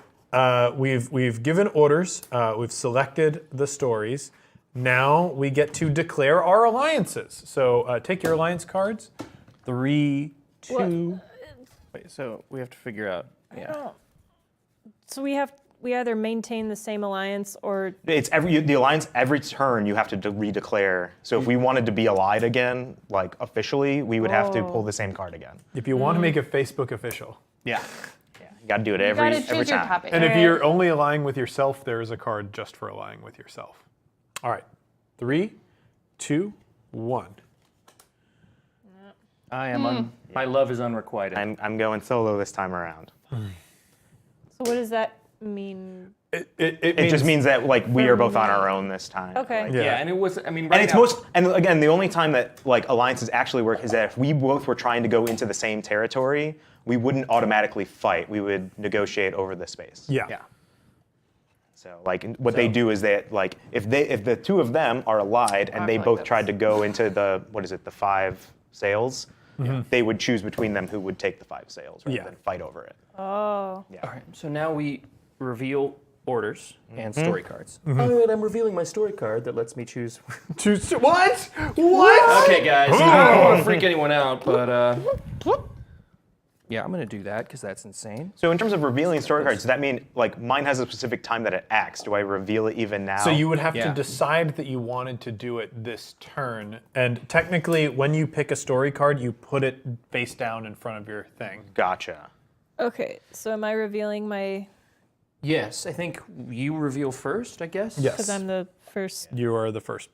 A: we've given orders. We've selected the stories. Now we get to declare our alliances. So take your alliance cards. 3, 2.
E: Wait, so we have to figure out. Yeah.
C: So we either maintain the same alliance or
E: It's the alliance every turn you have to redeclare. So if we wanted to be allied again, like officially, we would have to pull the same card again.
A: If you want to make it Facebook official.
E: Yeah. Yeah. You got to do it
D: You
E: every
D: gotta choose your
E: time.
D: topic.
A: And if
C: Alright.
A: you're only allying with yourself, there is a card just for allying with yourself. All right. 3, 2, 1.
B: I am my love is unrequited.
E: I'm going solo this time around.
C: so what does that mean?
E: It just means that like we are both on our own this time.
C: Okay.
E: Like,
A: Yeah.
B: yeah, and it was. I mean, right
E: And it's
B: now,
E: and again, the only time that like alliances actually work is that if we both were trying to go into the same territory, we wouldn't automatically fight. We would negotiate over the space.
A: Yeah.
E: Yeah. So like what they do is that like if the two of them are allied and they
D: like
E: both
D: this.
E: tried to go into the the 5 sails, they would choose between them who would take the 5 sails rather
A: Yeah.
E: than fight over it.
C: Oh.
B: All right. So now we reveal orders and story cards. All right, I'm revealing my story card that lets me choose.
A: What? What?
B: Okay, guys. I don't want to freak anyone out, but yeah, I'm gonna do that because that's insane.
E: So in terms of revealing story cards, does that mean like mine has a specific time that it acts? Do I reveal it even now?
A: So you would have to
B: Yeah.
A: decide that you wanted to do it this turn. And technically, when you pick a story card, you put it face down in front of your thing.
E: Gotcha.
C: Okay. So am I revealing my?
B: Yes, I think you reveal first. I guess.
A: Yes.
C: Because I'm the first.
A: You are the first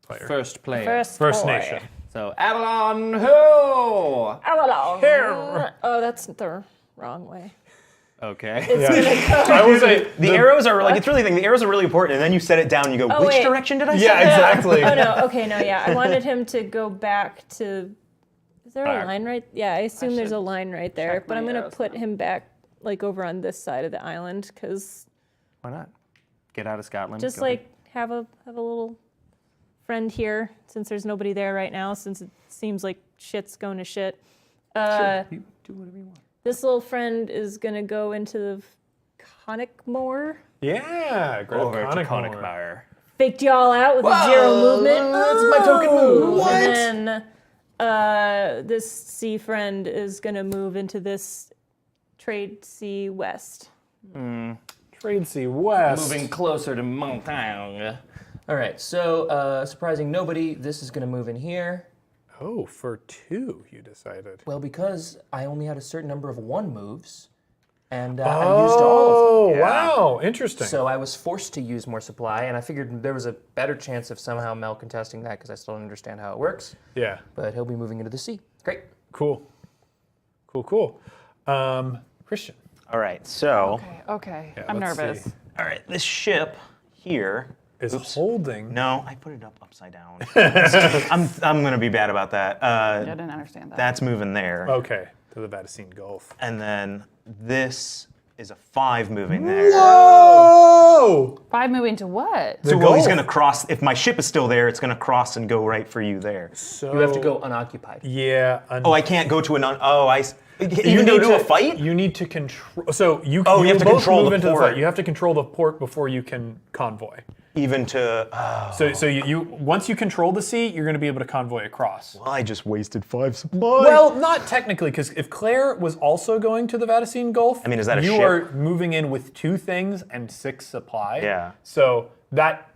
A: player.
B: First player.
C: First
A: First
C: boy.
A: nation.
B: So Avalon Hill.
C: Avalon.
A: Here.
C: Oh, that's the wrong way.
B: Okay.
A: Yeah. I will say
E: The arrows are like it's really the arrows are really important, and then you set it down. And you go, which
C: wait.
E: direction did I
A: Yeah,
E: set it?
A: exactly.
C: Oh no. Okay. No. Yeah. I wanted him to go back to. Is there a
E: Alright.
C: line right? Yeah. I assume there's a line right there,
D: check
C: but
D: my
C: I'm gonna
D: arrows
C: put
D: now.
C: him back like over on this side of the island because
B: Why not? Get out of Scotland.
C: just
B: go
C: like have a little friend here since there's nobody there right now since it seems like shit's going to shit.
B: Sure, you do whatever you want.
C: This little friend is gonna go into the Connickmore.
A: Yeah, grab
B: Over to
A: Connickmore.
B: Connickmire.
C: Faked y'all out with a 0 movement.
B: That's my token move.
C: And then this sea friend is gonna move into this Trade Sea West.
A: Trade Sea West.
B: Moving closer to Montang. All right, so surprising nobody, this is going to move in here.
A: Oh, for 2, you decided.
B: Well, because I only had a certain number of 1 moves, and I used all of
A: Oh,
B: them.
A: wow. Interesting.
B: So I was forced to use more supply, and I figured there was a better chance of somehow Mel contesting that because I still don't understand how it works.
A: yeah.
B: But he'll be moving into the sea. Great.
A: Cool. Cool. Christian.
E: All right, so
D: Okay.
A: Yeah,
D: I'm
A: let's
D: nervous.
A: see.
E: all right, this ship here.
A: Is holding.
E: No, I put it up upside down. I'm gonna be bad about that.
D: I didn't understand that.
E: That's moving there,
A: Okay, to the Vaticine Gulf.
E: and then this is a 5 moving there.
A: Oh!
D: 5 moving to what?
E: So well, he's
A: Gulf.
E: gonna cross. If my ship is still there, it's gonna cross and go right for you there.
A: So
B: You have to go unoccupied.
A: Yeah.
E: Oh, I can't go to an.
A: you
E: Even go
A: need
E: to a fight.
A: You need to control. So you.
E: Oh, you have to
A: both
E: control
A: move
E: the
A: into
E: port.
A: the fight. You have to control the port before you can convoy.
E: Even to.
A: So you once you control the sea, you're going to be able to convoy across.
E: I just wasted 5 supplies.
A: Well, not technically, because if Claire was also going to the Vaticine Gulf,
E: I mean, is that a
A: you
E: ship?
A: are moving in with 2 things and 6 supply.
E: Yeah.
A: So that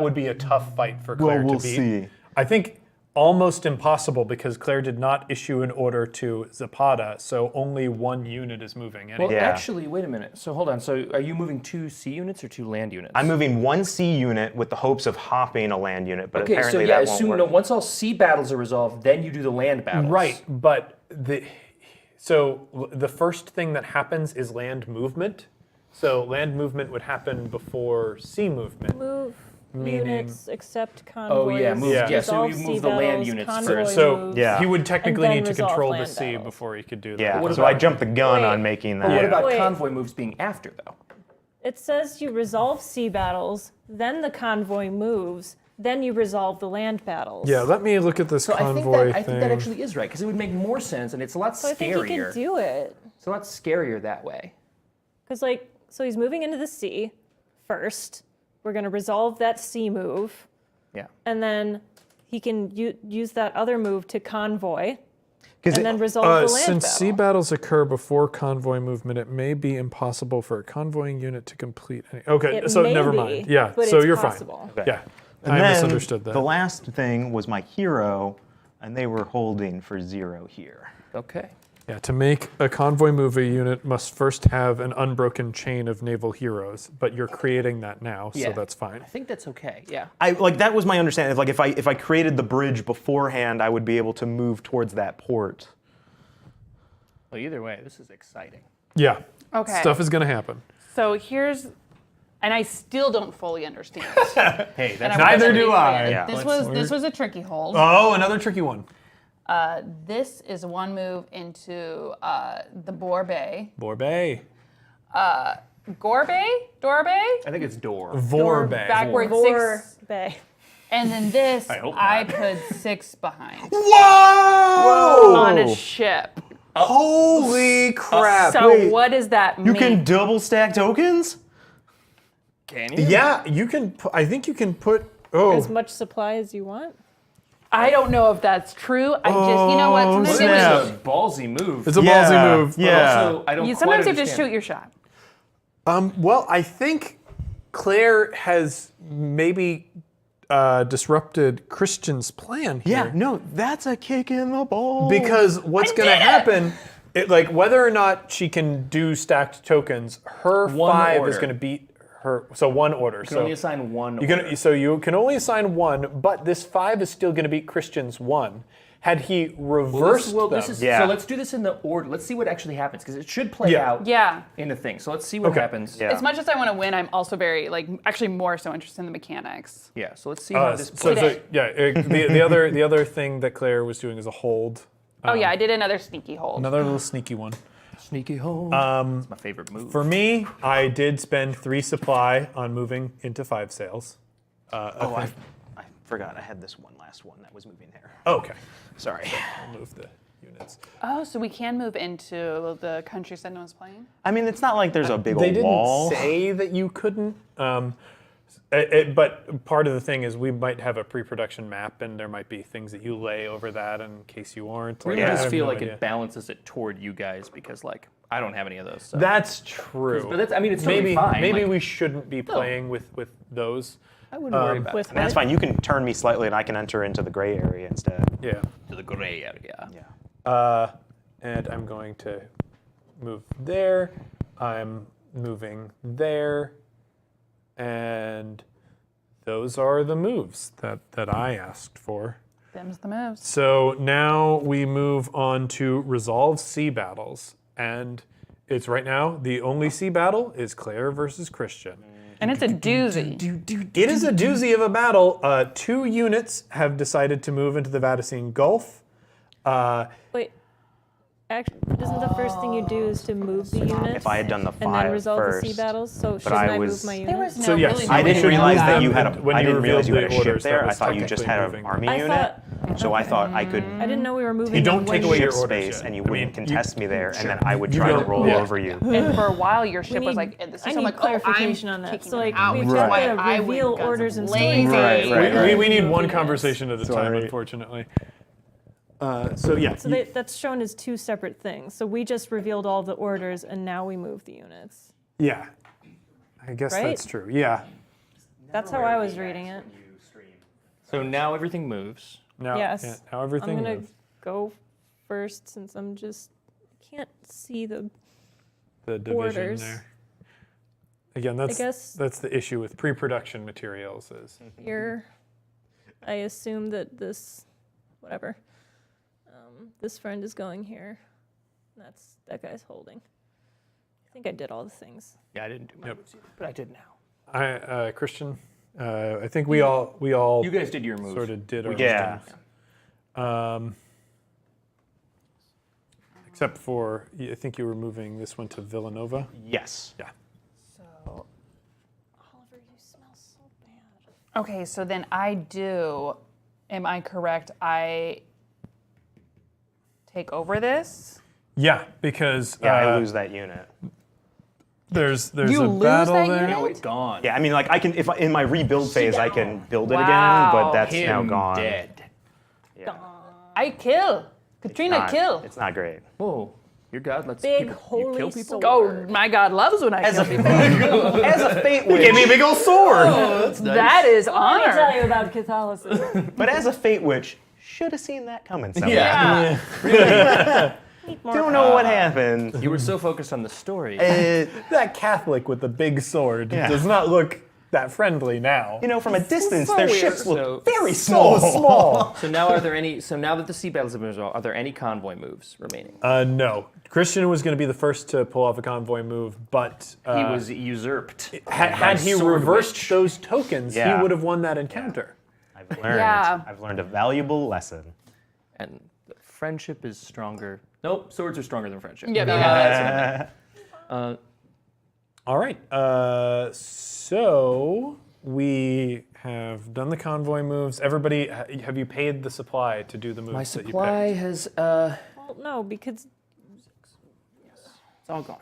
A: would be a tough fight for Claire
E: we'll
A: to beat.
E: see.
A: I think almost impossible because Claire did not issue an order to Zapata, so only one unit is moving.
B: Well,
A: Anyway.
E: Yeah.
B: actually, wait a minute. So hold on. So are you moving 2 sea units or 2 land units?
E: I'm moving 1 sea unit with the hopes of hopping a land unit, but
B: Okay, so
E: apparently
B: yeah,
E: that won't work.
B: no, once all sea battles are resolved, then you do the land battles.
A: Right, but the first thing that happens is land movement. So land movement would happen before sea movement.
C: Move
A: Meaning-
C: units, accept convoys.
B: Yeah, move.
A: Yeah.
B: Yeah, so
C: resolve
B: you
C: sea
B: move the land
C: battles,
B: units
C: convoy
B: first.
A: So
C: moves.
E: Yeah.
A: he would technically
C: And then
A: need to
C: resolve
A: control the
C: land
A: sea
C: battles.
A: before he could do that.
E: Yeah,
B: What
E: so I
B: about-
E: jumped the gun
C: Wait.
E: on making that.
B: What about
C: Wait.
B: convoy moves being after, though?
C: It says you resolve sea battles, then the convoy moves, then you resolve the land battles.
A: Yeah, let me look at this
B: So
A: convoy
B: I
A: thing.
B: think that actually is right, because it would make more sense, and it's a lot
C: So I think you
B: scarier.
C: can do it.
B: It's a lot scarier that way.
C: Because, so he's moving into the sea first. We're going to resolve that sea move.
B: Yeah.
C: And then he can use that other move to convoy.
E: 'Cause
C: And
E: it-
C: then resolve the land
A: Since
C: battle.
A: sea battles occur before convoy movement, it may be impossible for a convoying unit to complete any. Okay,
C: It
A: so
C: may
A: never
C: be,
A: mind. Yeah,
C: but
A: so
C: it's
A: you're
C: possible.
A: fine. Yeah,
E: And
A: I
E: then
A: misunderstood that.
E: The last thing was my hero, and they were holding for 0 here.
B: Okay.
A: Yeah, to make a convoy move, a unit must first have an unbroken chain of naval heroes, but you're creating that now,
B: Yeah.
A: so that's fine.
B: I think that's okay. Yeah.
E: That was my understanding. If I created the bridge beforehand, I would be able to move towards that port.
B: Well, either way, this is exciting.
A: Yeah.
D: Okay.
A: Stuff is going to happen.
D: So here's, and I still don't fully understand.
B: Hey,
D: And
B: that's
D: I
A: Neither
D: wasn't
A: do
D: being
A: I.
D: creative.
E: Yeah.
D: This was a tricky hold.
A: Oh, another tricky one.
D: This is one move into the Bor Bay.
A: Borbay.
D: Gorbay? Dorbay?
B: I think it's door.
A: Vorbay.
D: Backwards
C: Vor
D: 6.
C: Bay.
D: And then this,
B: hope
D: I
B: not.
D: put 6 behind
E: Whoa!
D: on a ship.
E: Holy crap!
D: So
E: Wait,
D: what does that mean?
E: you can double stack tokens?
B: Can you?
A: Yeah, you can. I think you can put. Oh,
C: As much supply as you want.
D: I don't know if that's true. I just, you know what? Sometimes
E: snap.
D: you
B: It's a ballsy move.
A: it's a
E: Yeah,
A: ballsy move.
B: But
E: yeah.
B: also, I don't
D: you
B: quite
D: sometimes have to
B: understand.
D: shoot your shot.
A: Well, I think Claire has maybe disrupted Christian's plan here.
E: Yeah, no, that's a kick in the balls.
A: Because what's going to happen, whether or not she can do stacked tokens, her
B: One
A: 5
B: order.
A: is going to beat her. So one order.
B: You can only assign one.
A: You can only assign 1, but this 5 is still going to beat Christian's 1. Had he reversed them,
E: Yeah.
B: So let's do this in the order. Let's see what actually happens, because it should play
A: Yeah.
B: out
D: Yeah.
B: in a thing. So let's see what
A: Okay.
B: happens.
E: Yeah.
D: As much as I want to win, I'm also very, actually more so interested in the mechanics.
B: Yeah. So let's see how this
A: so,
B: plays.
A: the other thing that Claire was doing is a hold.
D: Oh, yeah, I did another sneaky hold.
A: Another little sneaky one.
B: Sneaky hole. That's my favorite move.
A: For me, I did spend 3 supply on moving into 5 sails.
E: I forgot I had this last one that was moving there.
A: Okay,
E: Sorry.
A: I'll move the units.
D: Oh, so we can move into the countries that no one's playing?
E: I mean, it's not like there's a big
A: They
E: old
A: didn't
E: wall.
A: say that you couldn't. But part of the thing is we might have a pre-production map, and there might be things that you lay over that in case you aren't.
B: I
A: Like,
B: really
A: I
B: just
A: have
B: feel
A: no
B: like
A: idea.
B: it balances it toward you guys, because I don't have any of those. So.
A: That's true.
B: But that's, I mean, it's totally
A: maybe
B: fine.
A: maybe
B: like,
A: we shouldn't be playing with those.
B: I wouldn't worry about
C: With
B: it.
E: And that's fine. You can turn me slightly, and I can enter into the gray area instead.
A: Yeah.
B: To the gray area.
E: Yeah.
A: And I'm going to move there. I'm moving there. And those are the moves that I asked for.
D: Them's the moves.
A: So now we move on to resolve sea battles. And it's right now, the only sea battle is Claire versus Christian.
D: And it's a doozy.
A: It is a doozy of a battle. 2 units have decided to move into the Vatacine Gulf.
C: Wait. Actually, isn't the first thing you do is to move the units?
E: If I had done the
C: and then
E: 5
C: resolve
E: first.
C: the sea battles? So shouldn't
E: I
C: I
E: was-
C: move my
D: There
C: units?
D: was
A: So
D: no
A: yes,
D: really
A: you
E: I didn't
A: should
E: realize
A: move
E: that
A: them
E: you had a.
A: when
E: I
A: you
E: didn't realize you had a
A: revealed the
E: ship
A: orders, that
E: there. I
A: was
E: thought you just
A: technically
E: had an
A: moving.
E: army
C: I
E: unit.
C: thought
E: So I thought I could
C: I didn't know we were moving.
A: You don't
C: in
A: take
C: one
A: away your
E: ship
C: ship.
A: orders
E: space,
A: yet.
E: and you
A: I
E: wouldn't
A: mean,
E: contest me there, and then I would
A: You
E: try to
A: don't-
E: roll
A: yeah.
E: over you.
D: And for a while, your ship was
C: need-
D: like, this
C: I
D: is
C: need
D: like,
C: clarification
D: oh, I'm
C: on that.
D: kicking
C: So,
D: them
C: like,
D: out,
C: we've
D: which is
C: got
D: why
C: the
D: I
C: reveal
D: went guns
C: orders and
D: blazing.
C: stories.
E: Right.
A: We need
C: Move
A: one
C: units.
A: conversation at a time,
E: Sorry.
A: unfortunately. So yeah,
C: So that's shown as 2 separate things. So we just revealed all the orders, and now we move the units.
A: yeah. I guess
C: Right?
A: that's true. Yeah.
C: That's how I was reading it.
B: So now everything moves.
A: Now,
C: Yes.
A: yeah, now everything.
C: I'm gonna
A: moves.
C: go first since I'm just can't see the
A: The
C: borders.
A: division there. Again, that's
C: guess-
A: that's the issue with pre-production materials is
C: here. I assume that this, whatever, this friend is going here. That guy's holding. I think I did all the things.
B: Yeah, I didn't do my
A: Yep.
B: moves either, but I did now.
A: Christian. I think we all
B: You guys did your moves.
A: sort of did our
E: Yeah.
A: moves. Except for I think you were moving this one to Villanova.
E: Yes.
A: Yeah.
C: So, Oliver, you smell so bad.
D: Okay, so then I do. Am I correct? I take over this.
A: Yeah, because
E: Yeah, I lose that unit.
A: there's
D: You
A: a
D: lose
A: battle
D: that
A: there.
D: unit?
B: No, it's gone.
E: Yeah, I mean, like I can, if I, in my rebuild phase, I can build it again,
D: Wow.
E: but that's
B: Him
E: now gone.
B: dead.
E: Yeah.
D: I kill. Katrina,
E: Not-
D: kill.
E: It's not great.
B: Whoa, your god lets
C: Big
B: people,
C: holy
B: you kill people?
C: sword.
D: Oh, my God loves when I kill people.
E: As a fate witch,
A: Give me a big old sword.
D: That is
C: Let me tell
D: honor.
C: you about Catholicism.
E: but as a fate witch, should have seen that coming. Somewhere.
B: Yeah.
D: Yeah.
E: Don't know what happened.
B: You were so focused on the story.
A: That Catholic with the big sword
E: Yeah.
A: does not look that friendly now.
E: You know, from a distance,
B: so
E: their
B: weird.
E: ships look
B: So-
E: very
A: so
E: small.
A: small.
B: So now are there any? So now that the sea battles have been resolved, are there any convoy moves remaining?
A: No, Christian was going to be the first to pull off a convoy move, but
B: He was usurped.
A: had he
B: Sword
A: reversed
B: Witch.
A: those tokens,
E: Yeah.
A: he would have won that encounter.
E: I've learned.
D: Yeah.
E: I've learned a valuable lesson.
B: And friendship is stronger. Nope, swords are stronger than friendship.
D: Yeah, that's
A: All right, so we have done the convoy moves. Everybody, have you paid the supply to do the moves
B: My
A: that you
B: supply
A: picked?
B: has
C: Well, no, because
B: it's all gone.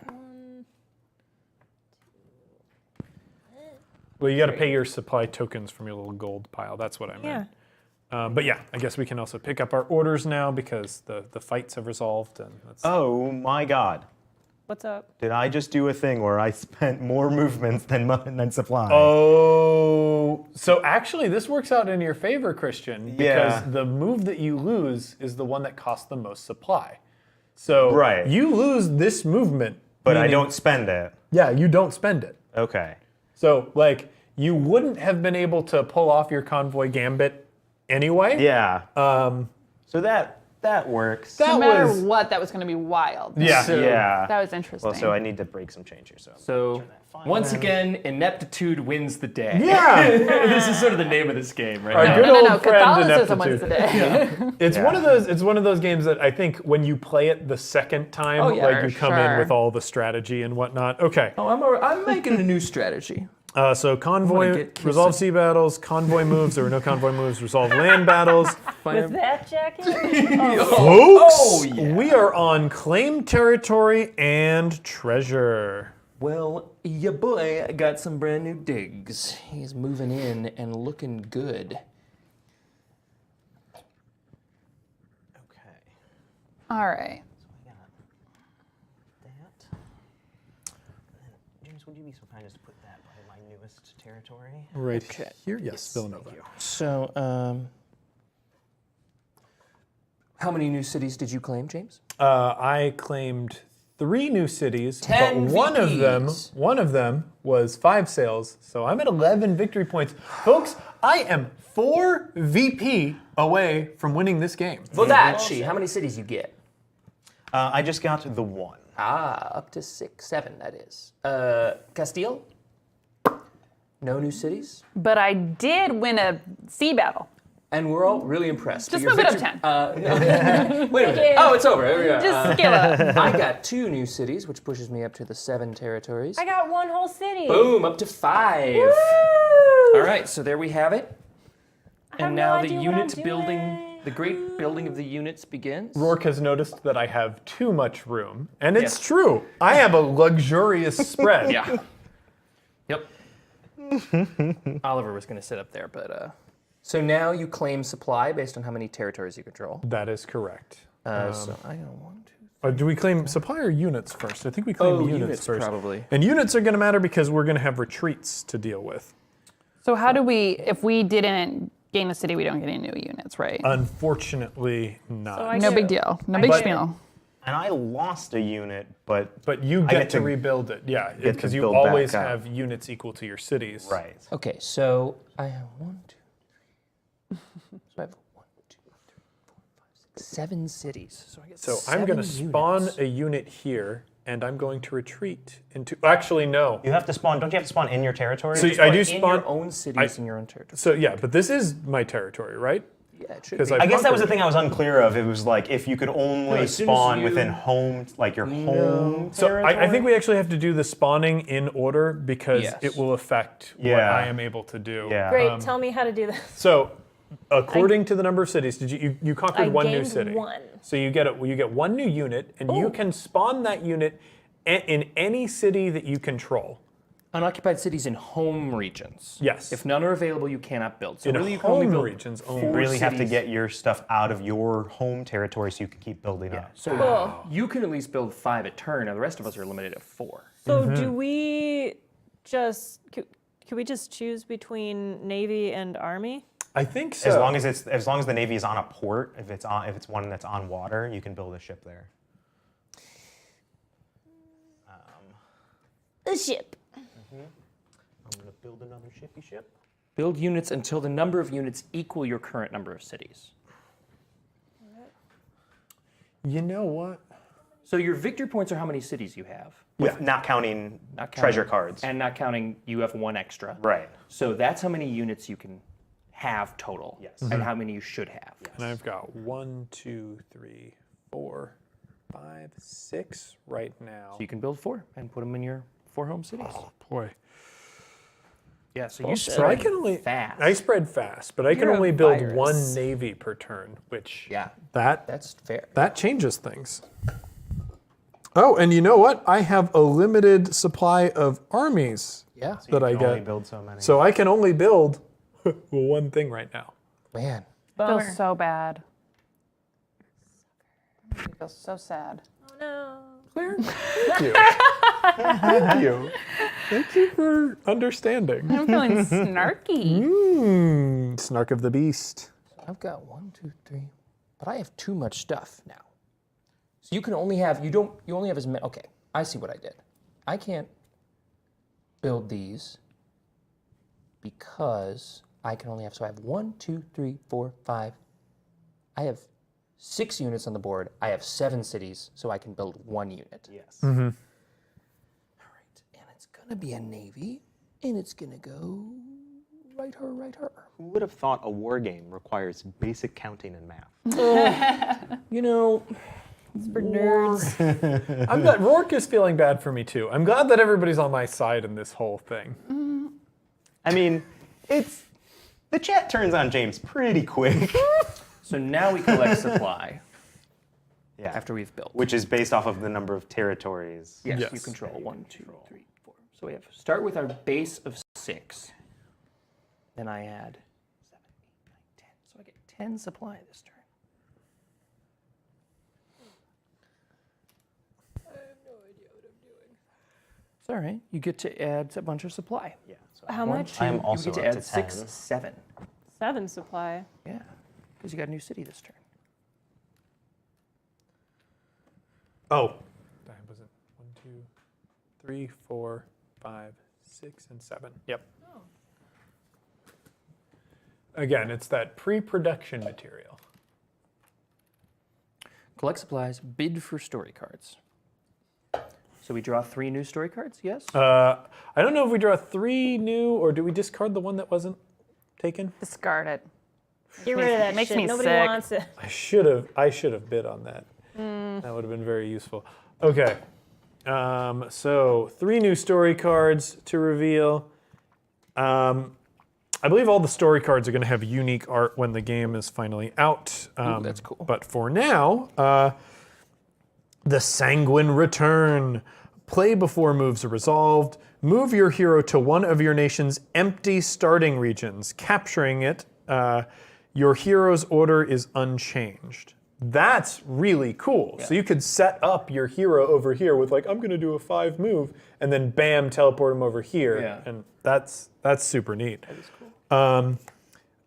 A: Well, you got to pay your supply tokens from your little gold pile. That's what I
C: yeah.
A: meant. But yeah, I guess we can also pick up our orders now because the fights have resolved. And that's,
E: Oh my God!
C: What's up?
E: Did I just do a thing where I spent more movements than supply?
A: Oh, so actually, this works out in your favor, Christian, because
E: Yeah.
A: the move that you lose is the one that costs the most supply. So
E: Right.
A: you lose this movement,
E: but I
A: meaning-
E: don't spend it.
A: Yeah, you don't spend it.
E: Okay.
A: So like you wouldn't have been able to pull off your convoy gambit anyway.
E: Yeah. So that works.
A: That
D: no matter
A: was
D: what, that was going to be wild.
A: yeah.
B: So-
E: yeah.
D: That was interesting.
E: Well, so I need to break some change here. So.
B: So once again, ineptitude wins the day.
A: Yeah.
B: This is sort of the name of this game, right?
A: Our
B: now.
A: good
D: no,
A: old
D: no,
A: friend
D: Catholicism wins
A: ineptitude.
D: the day.
A: It's
E: Yeah.
A: one of those. It's one of those games that I think when you play it the second time,
D: Oh, yeah,
A: like you
D: for
A: come in
D: sure.
A: with all the strategy and whatnot. Okay.
B: Oh, I'm making a new strategy.
A: So convoy,
B: get kissing.
A: resolve sea battles, convoy moves. There were no convoy moves. Resolve land battles.
C: With that jacket?
A: Folks,
B: Oh, yeah.
A: we are on claimed territory and treasure.
B: Well, your boy got some brand new digs. He's moving in and looking good.
E: Okay.
D: All right.
E: That. James, would you be so kind as to put that by my newest territory?
A: Right
B: Okay.
A: here, yes, Villanova.
B: So, how many new cities did you claim, James?
A: I claimed 3 new cities,
B: 10
A: but
B: VPs.
A: one of them was 5 sales. So I'm at 11 victory points, folks. I am 4 VP away from winning this game.
B: Vodacci. How many cities you get?
E: I just got the one.
B: Ah, up to 6, 7, that is. Castile? No new cities?
D: But I did win a sea battle.
B: And we're all really impressed.
D: Just
B: Your
D: move it up
B: victory-
D: 10.
B: Wait a minute. Oh, it's over. There we go.
D: Just scale it up.
B: I got 2 new cities, which pushes me up to the 7 territories.
C: I got one whole city.
B: Boom, up to 5. All right, so there we have it.
C: have
B: And
C: no
B: now the
C: idea what
B: unit
C: I'm
B: building,
C: doing.
B: the great building of the units begins.
A: Rourke has noticed that I have too much room, and it's
B: Yes.
A: true. I have a luxurious spread.
B: Yeah. Yep. Oliver was going to sit up there, but so now you claim supply based on how many territories you control.
A: That is correct.
B: So I got 1, 2.
A: Do we claim supply or units first? I think we claim
B: Oh,
A: units
B: units
A: first.
B: probably.
A: And units are going to matter because we're going to have retreats to deal with.
D: So how do we, if we didn't gain a city, we don't get any new units, right?
A: Unfortunately, not.
C: So I
D: No
C: get-
D: big deal. No big
C: get-
D: spiel.
E: And I lost a unit, but
A: But you
E: I
A: get to rebuild it, yeah,
E: to
A: because you
E: build back
A: always
E: up.
A: have units equal to your cities.
E: right.
B: Okay, so I have 1, 2, 3. So I have 1, 2, 3, 4, 5, 6, 7 cities. So I get
A: So I'm going to
B: 7
A: spawn
B: units.
A: a unit here, and I'm going to retreat into. Actually, no.
E: You have to spawn. Don't you have to spawn in your territory?
A: So I do
B: in
A: spawn.
B: your own cities in your own territory.
A: So yeah, but this is my territory, right?
B: Yeah, it should
A: 'Cause
B: be.
A: I
E: I guess that was the
A: conquered
E: thing I was unclear of. It was like if you could only
B: as soon as
E: spawn
B: you-
E: within home, like your home
A: So I think
E: territory.
A: we actually have to do the spawning in order because
B: Yes.
A: it will affect what
E: Yeah.
A: I am able to do.
E: Yeah.
C: Great. Tell me how to do this.
A: So, according to the number of cities, did you conquered
C: I
A: one new
C: gained
A: city?
C: one.
A: So you get one new unit, and you can spawn that unit in any city that you control.
B: Unoccupied cities in home regions.
A: Yes.
B: If none are available, you cannot build. So
A: In
B: really, you can only
A: home
B: build
A: regions only.
E: You
B: 4
E: really have to
B: cities.
E: get your stuff out of your home territory so you can keep building up.
B: So
C: Cool.
B: you can at least build 5 a turn. Now the rest of us are limited at 4.
C: So do we just could we just choose between Navy and Army?
A: I think so.
E: As long as the navy is on a port, if it's one that's on water, you can build a ship there.
C: The ship.
E: I'm gonna build another shippy ship.
B: Build units until the number of units equal your current number of cities.
A: You know what?
B: So your victory points are how many cities you have.
E: With not counting
B: Not counting-
E: treasure cards.
B: And not counting you have 1 extra.
E: Right.
B: So that's how many units you can have total.
E: Yes.
B: And how many you should have.
A: And I've got 1, 2, 3, 4, 5, 6 right now.
B: So you can build 4 and put them in your 4 home cities.
A: Boy.
B: Yeah, so you
A: So I
B: spread
A: can only
B: fast.
A: I spread fast, but I can
D: You're a
A: only build
D: virus.
A: one navy per turn, which
B: Yeah,
A: that
B: that's fair.
A: that changes things. Oh, and you know what? I have a limited supply of armies
B: Yeah.
A: that I
E: You can only
A: get.
E: build so many.
A: So I can only build one thing right now.
B: Man.
D: I feel so bad. I feel so sad.
C: Oh no.
A: Claire, thank you. Thank you. Thank you for understanding.
D: I'm feeling snarky.
A: Snark of the beast.
B: I've got 1, 2, 3, but I have too much stuff now. So you can only have, you only have as many, okay, I see what I did. I can't build these because I can only have, so I have 1, 2, 3, 4, 5. I have 6 units on the board. I have 7 cities, so I can build 1 unit.
E: yes.
B: All right, and it's gonna be a navy, and it's gonna go right her.
E: Who would have thought a war game requires basic counting and math?
B: You know,
C: For nerds.
A: I'm glad Rourke is feeling bad for me too. I'm glad that everybody's on my side in this whole thing.
E: I mean, the chat turns on James pretty quick.
B: so now we collect supply
E: Yeah.
B: after we've built.
E: Which is based off of the number of territories.
B: Yes, you
A: Yes.
B: control 1, 2, 3, 4. So we have start with our base of 6. Then I add 7, 8, 9, 10. So I get 10 supply this turn. I have no idea what I'm doing. It's all right. You get to add a bunch of supply.
E: Yeah. So
C: How
B: 1,
C: much?
B: 2,
E: I am also
B: you get
E: up
B: to add
E: to
B: 6,
E: 10.
B: 7.
C: 7 supply.
B: Yeah, because you got a new city this turn.
A: Oh, that was it. 1, 2, 3, 4, 5, 6, and 7. Yep. Again, it's that pre-production material.
B: Collect supplies, bid for story cards. So we draw 3 new story cards, yes?
A: I don't know if we draw 3 new or do we discard the one that wasn't taken?
D: Discard it.
C: Get rid of that
D: makes
C: shit.
D: me
C: Nobody
D: sick.
C: wants it.
A: I should have bid on that. That would have been very useful. Okay. So 3 new story cards to reveal. I believe all the story cards are going to have unique art when the game is finally out.
B: that's cool.
A: But for now, the Sanguine Return. Play before moves are resolved. Move your hero to one of your nation's empty starting regions. Capturing it, your hero's order is unchanged. That's really cool. So you could set up your hero over here with like, I'm going to do a 5 move, and then bam, teleport him over here.
B: Yeah.
A: And that's super neat.
B: That is cool.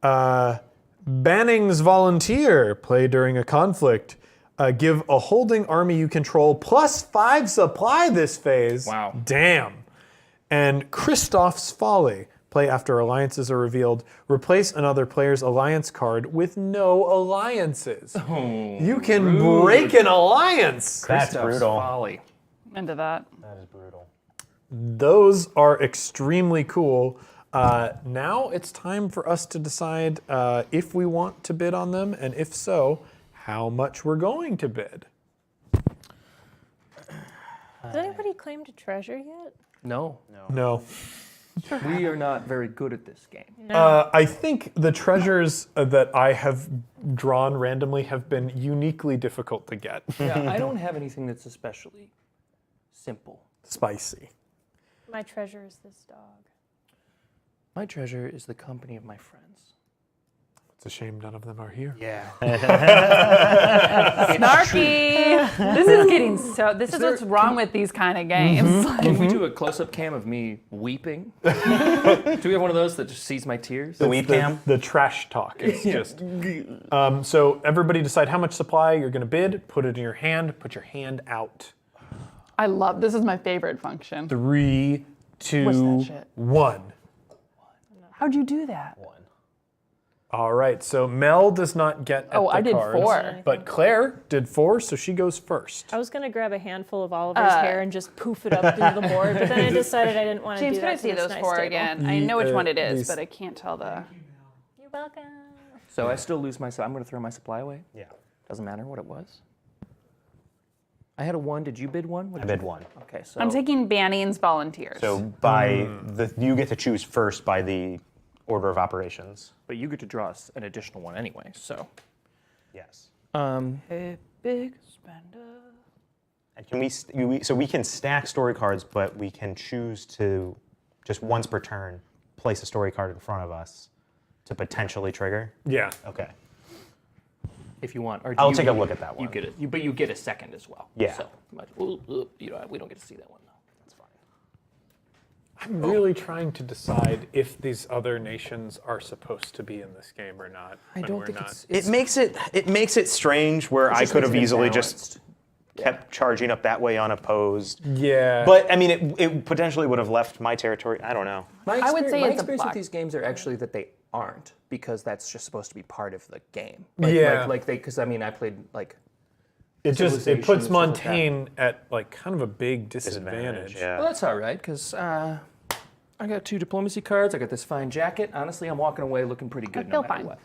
A: Banning's Volunteer. Play during a conflict. Give a holding army you control +5 supply this phase.
B: Wow.
A: Damn. And Kristoff's Folly. Play after alliances are revealed. Replace another player's alliance card with no alliances. You can break an alliance.
E: That's
B: Stuff's
E: brutal.
B: Folly.
D: Into that.
E: That is brutal.
A: Those are extremely cool. Now it's time for us to decide if we want to bid on them, and if so, how much we're going to bid.
C: Has anybody claimed a treasure yet?
B: No,
A: No.
B: we are not very good at this game.
A: I think the treasures that I have drawn randomly have been uniquely difficult to get.
B: Yeah, I don't have anything that's especially simple.
A: Spicy.
C: My treasure is this dog.
B: My treasure is the company of my friends.
A: It's a shame none of them are here.
B: Yeah.
D: Snarky. This is getting so. This is what's wrong with these kind of games.
B: Can we do a close-up cam of me weeping? Do we have one of those that just sees my tears?
E: The weep cam?
A: The trash talk. It's just. So everybody decide how much supply you're going to bid. Put it in your hand. Put your hand out.
D: I love. This is my favorite function.
A: 3, 2,
D: What's that shit?
A: 1.
D: How'd you do that?
A: All right. So Mel does not get at
D: Oh,
A: the
D: I did
A: cards,
D: 4.
A: but Claire did 4, so she goes first.
C: I was gonna grab a handful of Oliver's hair and just poof it up into the board, but then I decided I didn't want to
D: James,
C: do
D: could I
C: that. to
D: see
C: this
D: those
C: nice
D: 4
C: table.
D: again? I know which one it is,
A: these-
D: but I can't tell the.
C: You're welcome.
B: So I still lose my. I'm going to throw my supply away.
E: Yeah.
B: Doesn't matter what it was. I had a 1. Did you bid 1?
E: I bid 1.
B: Okay, so
D: I'm taking Banning's Volunteers.
E: So by you get to choose first by the order of operations.
B: but you get to draw us an additional one anyway. So
E: Yes.
D: a big spender.
E: And can so we can stack story cards, but we can choose to just once per turn place a story card in front of us to potentially trigger.
A: Yeah.
E: Okay.
B: if you want, or
E: I'll take a look at that one.
B: You get it, but you get a second as well.
E: Yeah.
B: So we don't get to see that one though.
E: That's fine.
A: I'm really trying to decide if these other nations are supposed to be in this game or not.
B: I
A: when
B: don't
A: we're
B: think
A: not.
B: it's
E: It makes it strange where I
B: just
E: could
B: makes
E: have
B: it
E: easily
B: imbalanced.
E: just kept charging up that way unopposed.
A: Yeah.
E: But I mean, it potentially would have left my territory. I don't know.
D: I would say
B: my
D: it's a
B: experience
D: block.
B: with these games are actually that they aren't, because that's just supposed to be part of the game.
A: Yeah.
B: Because I mean, I played like
A: it
B: civilization
A: puts
B: and stuff like that.
A: Montaigne at like kind of a big disadvantage.
E: Yeah.
B: well, that's all right, because I got 2 diplomacy cards. I got this fine jacket. Honestly, I'm walking away looking pretty good no
D: feel
B: matter
D: fine.
B: what.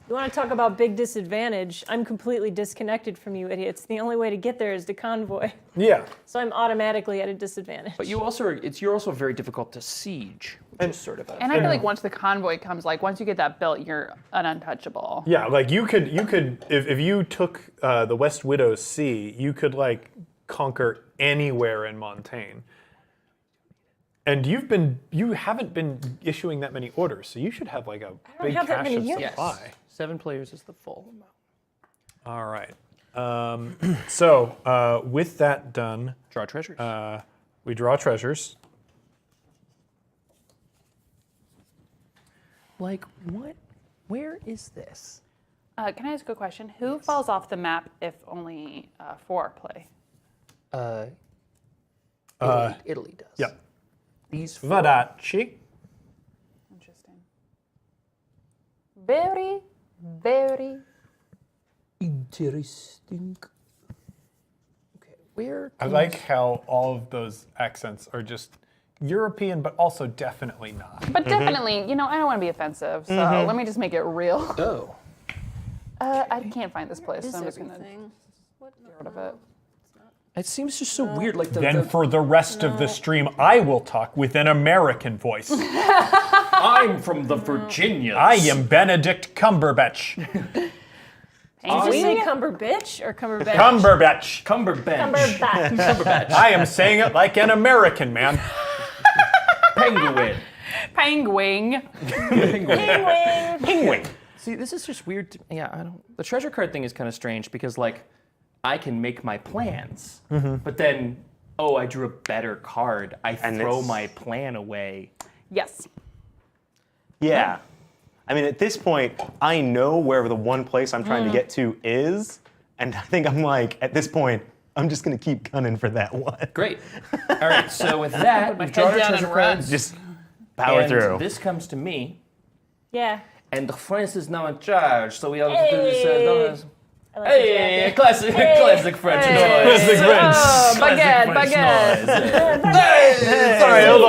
C: You want to talk about big disadvantage? I'm completely disconnected from you idiots. The only way to get there is to convoy.
A: Yeah.
C: So I'm automatically at a disadvantage.
B: But you're also very difficult to siege, which is sort of a.
D: And I feel like once the convoy comes, like once you get that built, you're an untouchable.
A: Yeah, like you could if you took the West Widow's Sea, you could like conquer anywhere in Montaigne. And you haven't been issuing that many orders, so you should have like a big
C: have that
A: cache
C: many
A: of
C: units.
A: supply.
B: 7 players is the full amount.
A: All right. So with that done,
B: Draw treasures.
A: we draw treasures.
B: Like what? Where is this?
D: Can I ask a question? Who falls off the map if only 4 play?
B: Italy does.
A: Yeah.
B: These 4.
A: Vadaci.
D: Interesting. Very, very.
B: Interesting. Okay, where?
A: I like how all of those accents are just European, but also definitely not.
D: But definitely, I don't want to be offensive, so let me just make it real.
B: Oh.
D: I can't find this place, so I'm just going to get rid of it.
B: It seems just so weird. Like
A: Then for the rest of the stream, I will talk with an American voice.
B: I'm from the Virginias.
A: I am Benedict Cumberbatch.
C: Did you say Cumberbitch or Cumberbatch?
A: Cumberbatch.
B: Cumberbench.
C: Cumberbatch.
A: I am saying it like an American man.
B: Penguin.
D: Penguin.
C: Penguin.
A: Penguin.
B: See, this is just weird. Yeah, I don't. The treasure card thing is kind of strange because, like, I can make my plans, but then, I drew a better card. I
E: And
B: throw
E: it's-
B: my plan away.
D: Yes.
E: Yeah. I mean, at this point, I know where the one place I'm trying to get to is, and I think I'm like, at this point, I'm just gonna keep gunning for that one.
B: Great. All right, so with that, we've drawn our
D: head down
B: treasure
D: and run.
B: cards.
E: Just power
B: and
E: through.
B: This comes to me,
C: Yeah.
B: and France is now in charge, so we have to do
C: Hey.
B: this.
C: I like the
B: Hey,
C: jacket.
B: classic, classic French noise.
A: Classic French.
D: Oh,
B: Classic
D: baguette,
B: French
D: baguette.
B: noise.
A: Sorry, hold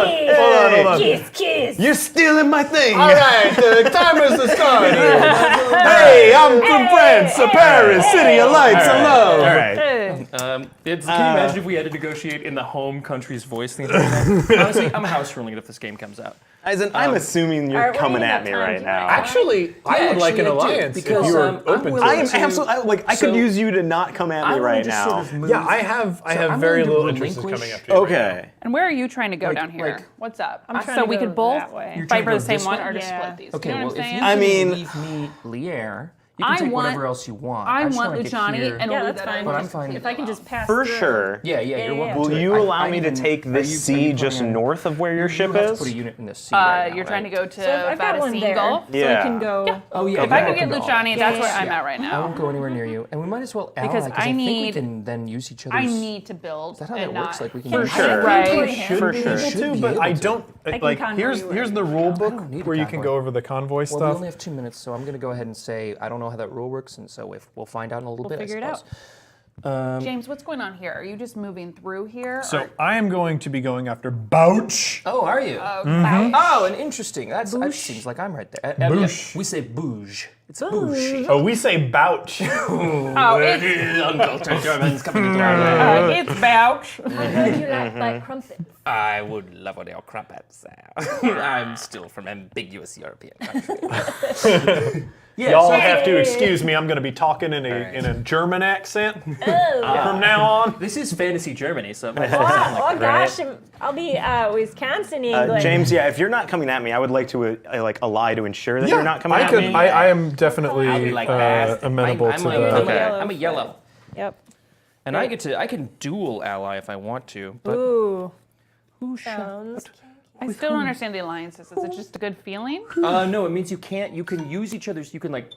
A: on.
C: Kiss, kiss.
E: You're stealing my thing.
A: All right, the timer's started. Hey, I'm from France, Paris, city of lights and love.
E: All right.
D: Hey.
B: Can you imagine if we had to negotiate in the home country's voice the entire time? Honestly, I'm house ruling it if this game comes out.
E: As in, I'm assuming you're
C: Alright, what do
E: coming
C: you
E: at
C: got
E: me
C: time
E: right
C: to
E: now.
C: write?
A: Actually, I would like an
B: Actually, I do,
A: alliance if
B: because,
A: you were
B: I'm
A: open to
B: willing
E: I
A: it.
E: am absolutely like I could
B: So-
E: use you to not come at me
B: I'm
E: right
B: just
E: now.
B: Sort of move,
A: Yeah, I have
B: I'm
A: very
B: willing to
A: little interest in
B: relinquish-
A: coming after you.
E: Okay.
D: And where are you trying to go
B: Like-
D: down here?
B: like-
D: What's up?
C: I'm trying
D: so
C: to
D: we
C: go
D: could both
C: that way.
B: You're
D: fight
B: trying
D: for
B: to
D: the
B: go
D: same
B: this
D: one
B: way?
D: or just
C: Yeah.
D: split these.
B: Okay,
D: You know
B: well,
D: what I'm
B: if
D: saying?
B: you
E: I
B: can
E: mean-
B: leave me Lier, you can
D: I
B: take
D: want-
B: whatever else you want.
D: I
B: just
D: want
B: wanna get
D: Luciani
B: here.
D: and
C: Yeah,
D: we'll
C: that's
D: leave that
C: fine.
D: alone.
B: But I'm fine.
C: If I can just pass
E: For
C: through.
E: sure.
B: Yeah, you're
C: yeah.
B: welcome
E: Will
B: to it.
E: you allow me to
B: even-
E: take
B: are
E: this
B: you
E: sea just
B: planning on-
E: north of where your ship
B: You have to
E: is?
B: put a unit in the sea right now,
D: You're trying to
B: right?
D: go to
C: So if I've got one there,
D: Vadacingo.
C: so
E: Yeah.
C: I can go.
B: Oh yeah.
D: If I
B: yeah,
D: could get
B: go.
D: Luciani,
C: Yeah,
D: that's where
C: yeah,
D: I'm
B: yeah.
D: at right
B: I
D: now.
B: won't go anywhere near you, and we might as well ally
D: Because
B: because I
D: I
B: think we
D: need-
B: can then use each other's.
D: I need to build.
B: Is that how
D: and
B: that works?
D: not-
B: Like we can
E: For
B: use-
E: sure.
D: Right.
A: Should
E: For
A: be
E: sure.
A: able
B: Should
A: to,
B: be
A: but
B: able
A: I
B: to.
A: don't.
C: can
A: Like
C: convoy
A: here's
C: you
A: here's
C: right
A: the
C: now.
A: rule
B: I
A: book
B: don't need a
A: where you can
B: convoy.
A: go over the convoy
B: Well, we
A: stuff.
B: only have 2 minutes, so I'm going to go ahead and say I don't know how that rule works, and so if we'll find out in a little
C: We'll
B: bit.
C: figure it
B: I
C: out.
B: suppose.
D: James, what's going on here? Are you just moving through here?
A: So
D: or-
A: I am going to be going after Bouch.
B: Oh, are you? Oh, and interesting. That seems like I'm right there.
A: Bouche.
B: We say bouge. It's bouge.
A: Oh, we say Bouch.
D: Oh, it's,
B: Uncultured Germans coming into our land.
D: it's Bouch.
C: I heard you like my crumpets.
B: I would love what your crumpets. I'm still from ambiguous European country. Yeah,
A: Y'all
B: so-
A: have to excuse me. I'm going to be talking in a German accent from now on.
B: This is fantasy Germany, so it might
C: Oh,
B: sound like
C: oh gosh, I'll be Wisconsin, England.
E: James, yeah, if you're not coming at me, I would like to like ally to ensure that you're not coming
A: I
E: at
A: could.
E: me.
A: I am definitely
B: I'll be like that.
A: amenable
B: I'm
A: to
B: a,
A: that.
B: I'm,
E: Okay.
B: I'm a yellow.
C: Yep.
B: And I get to I can dual ally if I want to, but
C: Ooh. Sounds.
D: I still don't understand the alliances. Is it just a good feeling?
B: no, it means you can use each other's you can like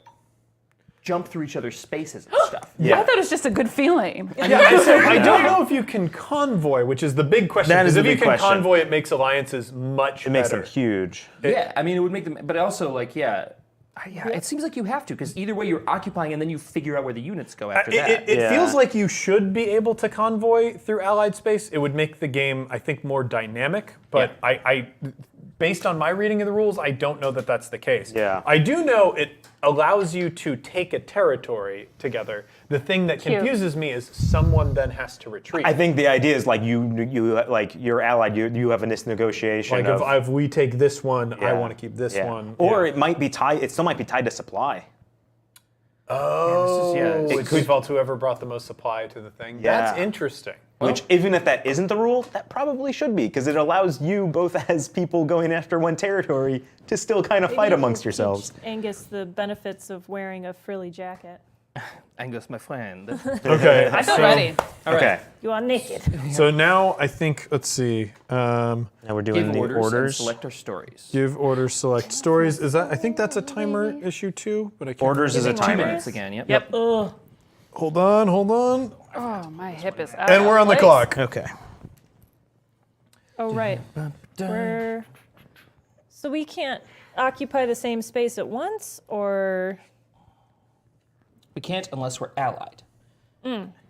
B: jump through each other's spaces and stuff.
E: Yeah.
D: I thought it was just a good feeling.
A: I don't know if you can convoy, which is the big question.
E: That is
A: because
E: the
A: if you
E: big
A: can
E: question.
A: convoy, it makes alliances much
E: It makes
A: better.
E: them huge.
B: Yeah, I mean it would make them but also like yeah, it seems like you have to because either way you're occupying and then you figure out where the units go after that.
A: It
E: Yeah.
A: feels like you should be able to convoy through allied space. It would make the game, I think, more dynamic. But
B: Yeah.
A: I, based on my reading of the rules, I don't know that that's the case.
E: Yeah.
A: I do know it allows you to take a territory together. The thing that
D: Cute.
A: confuses me is someone then has to retreat.
E: I think the idea is like you like you're allied. You have this negotiation.
A: like
E: of,
A: if we take this one, I
E: Yeah.
A: want to keep this
E: yeah.
A: one.
E: Or
A: Yeah.
E: it might be tied. It still might be tied to supply.
A: Oh,
B: yeah,
A: it defaults whoever brought the most supply to the thing.
E: Yeah.
A: That's interesting.
E: Which, even if that isn't the rule, that probably should be, because it allows you, both as people going after one territory, to still kind of
C: Maybe
E: fight
C: you
E: amongst
C: can
E: yourselves.
C: teach Angus the benefits of wearing a frilly jacket.
B: Angus, my friend.
A: Okay.
D: I feel ready.
B: All right.
E: Okay.
C: You are naked.
A: So now I think, let's see.
E: Now we're doing
B: Give
E: the
B: orders, and
E: orders.
B: select our stories.
A: Give orders, select stories. Is that? I think that's a timer issue too, but I can't.
E: Orders is a
C: Giving
B: 2
E: timer.
B: minutes again, yep.
D: Yep.
C: Ugh.
A: Hold on, hold on.
D: Oh, my hip is out.
A: And we're on the
D: place.
A: clock.
E: Okay.
C: Oh, right. We're... So we can't occupy the same space at once, or...
B: We can't unless we're allied,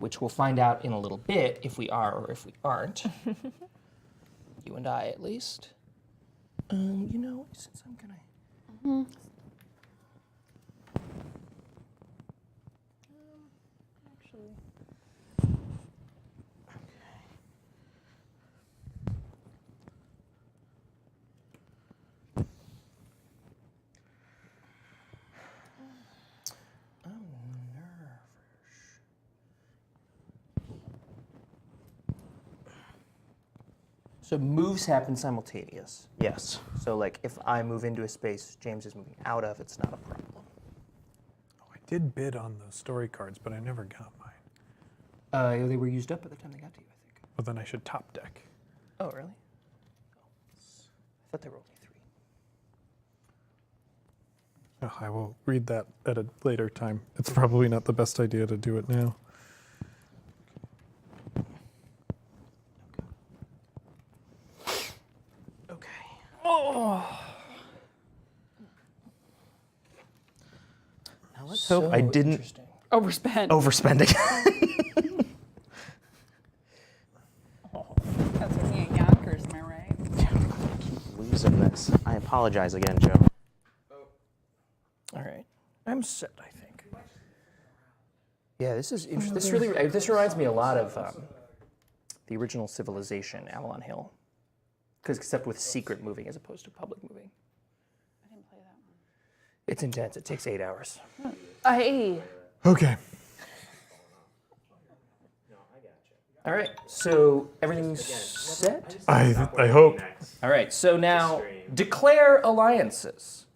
B: which we'll find out in a little bit if we are or if we aren't. You and I, at least. You know, since I'm gonna. So moves happen simultaneous.
E: Yes.
B: So like if I move into a space James is moving out of, it's not a problem.
A: I did bid on those story cards, but I never got mine.
B: They were used up by the time they got to you, I think.
A: Well, then I should top deck.
B: Oh, really? I thought they were only 3.
A: Oh, I will read that at a later time. It's probably not the best idea to do it now.
E: Okay. Now let's hope I didn't
B: Interesting.
D: Overspent.
E: overspend again.
D: That's with me at Yonkers, am I right?
E: Losing this. I apologize again, Joe.
B: All right, I'm set. I think. Yeah, this is interesting. This reminds me a lot of the original Civilization, Avalon Hill, because except with secret moving as opposed to public moving.
D: I didn't play that one.
B: It's intense. It takes 8 hours.
A: Okay.
B: All right, so everything's set.
A: I hope.
B: All right, so now declare alliances.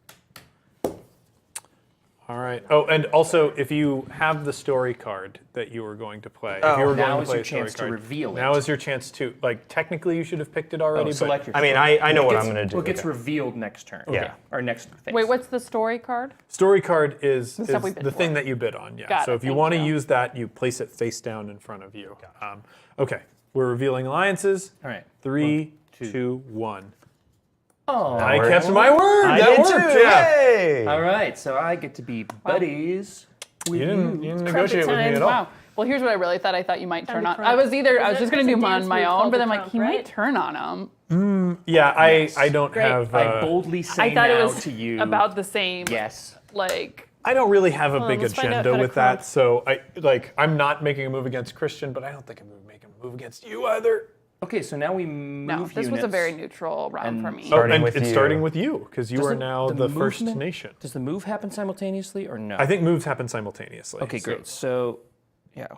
A: All right. Oh, and also, if you have the story card that you were going to play, if you were
B: now
A: going
B: is
A: to play
B: your
A: a story
B: chance to
A: card,
B: reveal it.
A: now is your chance to, like, technically you should have picked it already,
B: Select your.
E: I mean, I know what I'm going to do.
B: Well, it gets
E: Okay.
B: revealed next turn.
E: Yeah.
B: Or next phase.
D: Wait, what's the story card?
A: story card is
D: stuff we bid
A: the
D: for.
A: thing that you bid on, yeah.
D: Got
A: So
D: it,
A: if you
D: thank
A: want to
D: you.
A: use that, you place it face down in front of you. Okay, we're revealing alliances.
B: All right.
A: 3, 2, 1.
B: Oh.
A: I kept my word.
E: I
A: that
E: did
A: worked,
E: too.
A: yeah.
E: Yay!
B: All right, so I get to be buddies with
A: You didn't
C: Crumpet
A: negotiate with me
C: time.
A: at all.
D: Wow. Well, here's what I really thought. I thought you might turn
C: to
D: on.
C: crump.
D: I was
C: Is
D: going
C: it-
D: to
C: there's
D: do
C: a
D: mine on
C: dance
D: my
C: move
D: own,
C: called
D: but
C: the
D: I'm like,
C: crump,
D: he
C: right?
D: might turn on him.
A: Yeah, I don't
C: Great.
A: have.
B: I boldly say
D: I thought
B: now
D: it was
B: to you.
D: about the same.
B: Yes.
D: Like,
A: I don't really have a
C: on,
A: big
C: let's find out
A: agenda
C: how to
A: with
C: crump.
A: that, so I'm not making a move against Christian, but I don't think I'm making a move against you either.
B: Okay, so now we move
D: no, this was a
B: units.
D: very neutral round for me.
A: Oh,
E: Starting
A: and
E: with
A: it's
E: you.
A: starting with you because you
B: Does
A: are now the first
B: movement-
A: nation.
B: Does the move happen simultaneously or no?
A: I think moves happen simultaneously.
B: Okay,
A: so
B: great. So, yeah.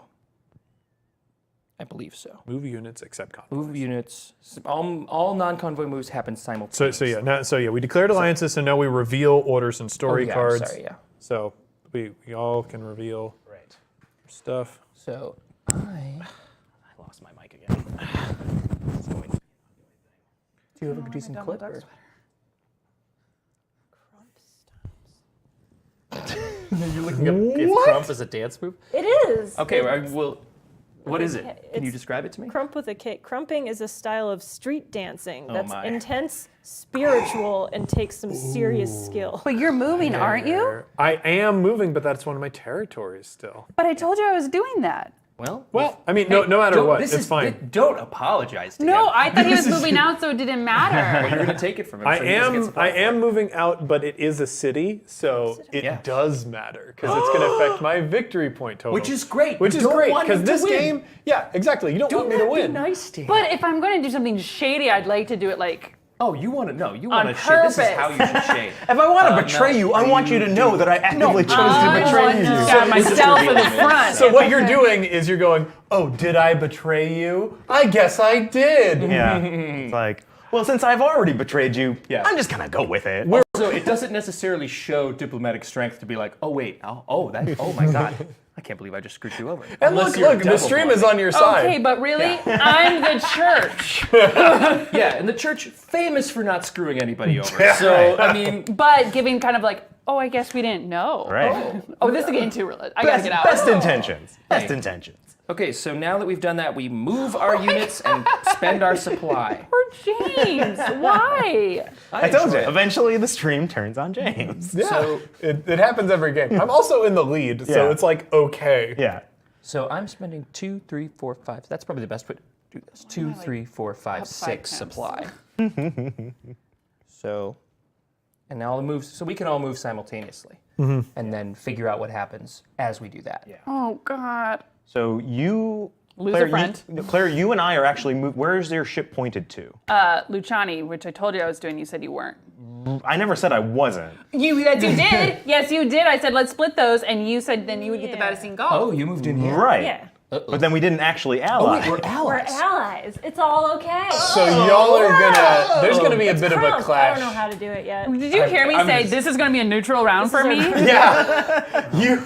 B: I believe so.
A: move units except convoy.
B: Move units. All non-convoy moves happen simultaneously.
A: So yeah, we declared alliances, so now we reveal orders and story
B: yeah,
A: cards.
B: sorry, yeah.
A: So we all can reveal
E: Right.
B: So
A: stuff.
B: I.
E: I lost my mic again.
B: Do you have a decent clip? Or? You're looking up if crump is a dance move?
C: It is.
B: Okay, well, what is it? Can you
C: It's
B: describe it to me?
C: Crump with a K. Crumping is a style of street dancing that's
B: my.
C: intense, spiritual, and takes some serious skill.
D: But you're moving, aren't you?
A: I am moving, but that's one of my territories still.
D: But I told you I was doing that.
A: Well, I mean, no matter what, it's fine.
B: Don't apologize to
D: No,
B: him.
D: I thought he was moving out, so it didn't matter.
B: You're gonna take it from him.
A: I
B: so he doesn't get
A: am
B: surprised.
A: moving out, but it is a city, so it
B: Yeah.
A: does matter because it's going to affect my victory point total.
B: Which is great.
A: Which
B: You
A: is
B: don't
A: great
B: want
A: because
B: him to
A: this
B: win.
A: game, yeah, exactly. You don't want me to
B: Be
A: win.
B: nice to him.
D: But if I'm going to do something shady, I'd like to do it like
B: Oh, you want to know? You want
D: On
B: to shade? This is
D: purpose.
B: how you should shade.
E: If I want to betray you, I want you to know that I actively chose to
D: I
E: betray
D: want
E: you.
D: to stab myself in the front.
A: So what you're doing is you're going, oh, did I betray you? I guess I did.
E: Yeah. It's like, well, since I've already betrayed you,
A: Yeah.
E: I'm just gonna go with it.
B: So it doesn't necessarily show diplomatic strength to be like, oh wait, oh my god, I can't believe I just screwed you over.
A: And look, the stream is on your side.
D: Okay, but really, I'm the church.
B: Yeah, and the church famous for not screwing anybody over. So I mean,
D: But giving kind of like, oh, I guess we didn't know.
E: Right.
D: Oh, this is getting too real. I gotta get out.
E: Best intentions. Best intentions.
B: okay, so now that we've done that, we move our units and spend our supply.
D: Poor James. Why?
E: I told you.
B: enjoy it.
E: Eventually, the stream turns on James.
A: Yeah,
B: So-
A: it happens every game. I'm also in the lead, so
E: Yeah.
A: it's like okay.
E: Yeah.
B: So I'm spending 2, 3, 4, 5. That's probably the best way to do this. 2, 3, 4, 5, 6
D: times.
B: supply. So, and now all the moves. So we can all move simultaneously, and then figure out what happens as we do that. Yeah.
D: Oh God.
E: So you,
D: Lose
E: Claire,
D: a friend.
E: Claire, you and I are actually where's your ship pointed to?
D: Luciani, which I told you I was doing, you said you weren't.
E: I never said I wasn't.
D: You did. Yes, you did. I said let's split those, and you said then you would get the Badasine Golf.
B: Oh, you moved in here.
E: Right.
C: Yeah.
E: but then we didn't actually
B: Oh,
E: ally.
B: wait, we're
C: We're
B: allies.
C: allies. It's all okay.
A: So y'all are gonna. There's gonna be a bit of a
C: Crump. I
A: clash.
C: don't know how to do it yet.
D: Did you hear me
B: I'm
D: say
B: just-
D: this is going to be a neutral round for me?
A: Yeah. You.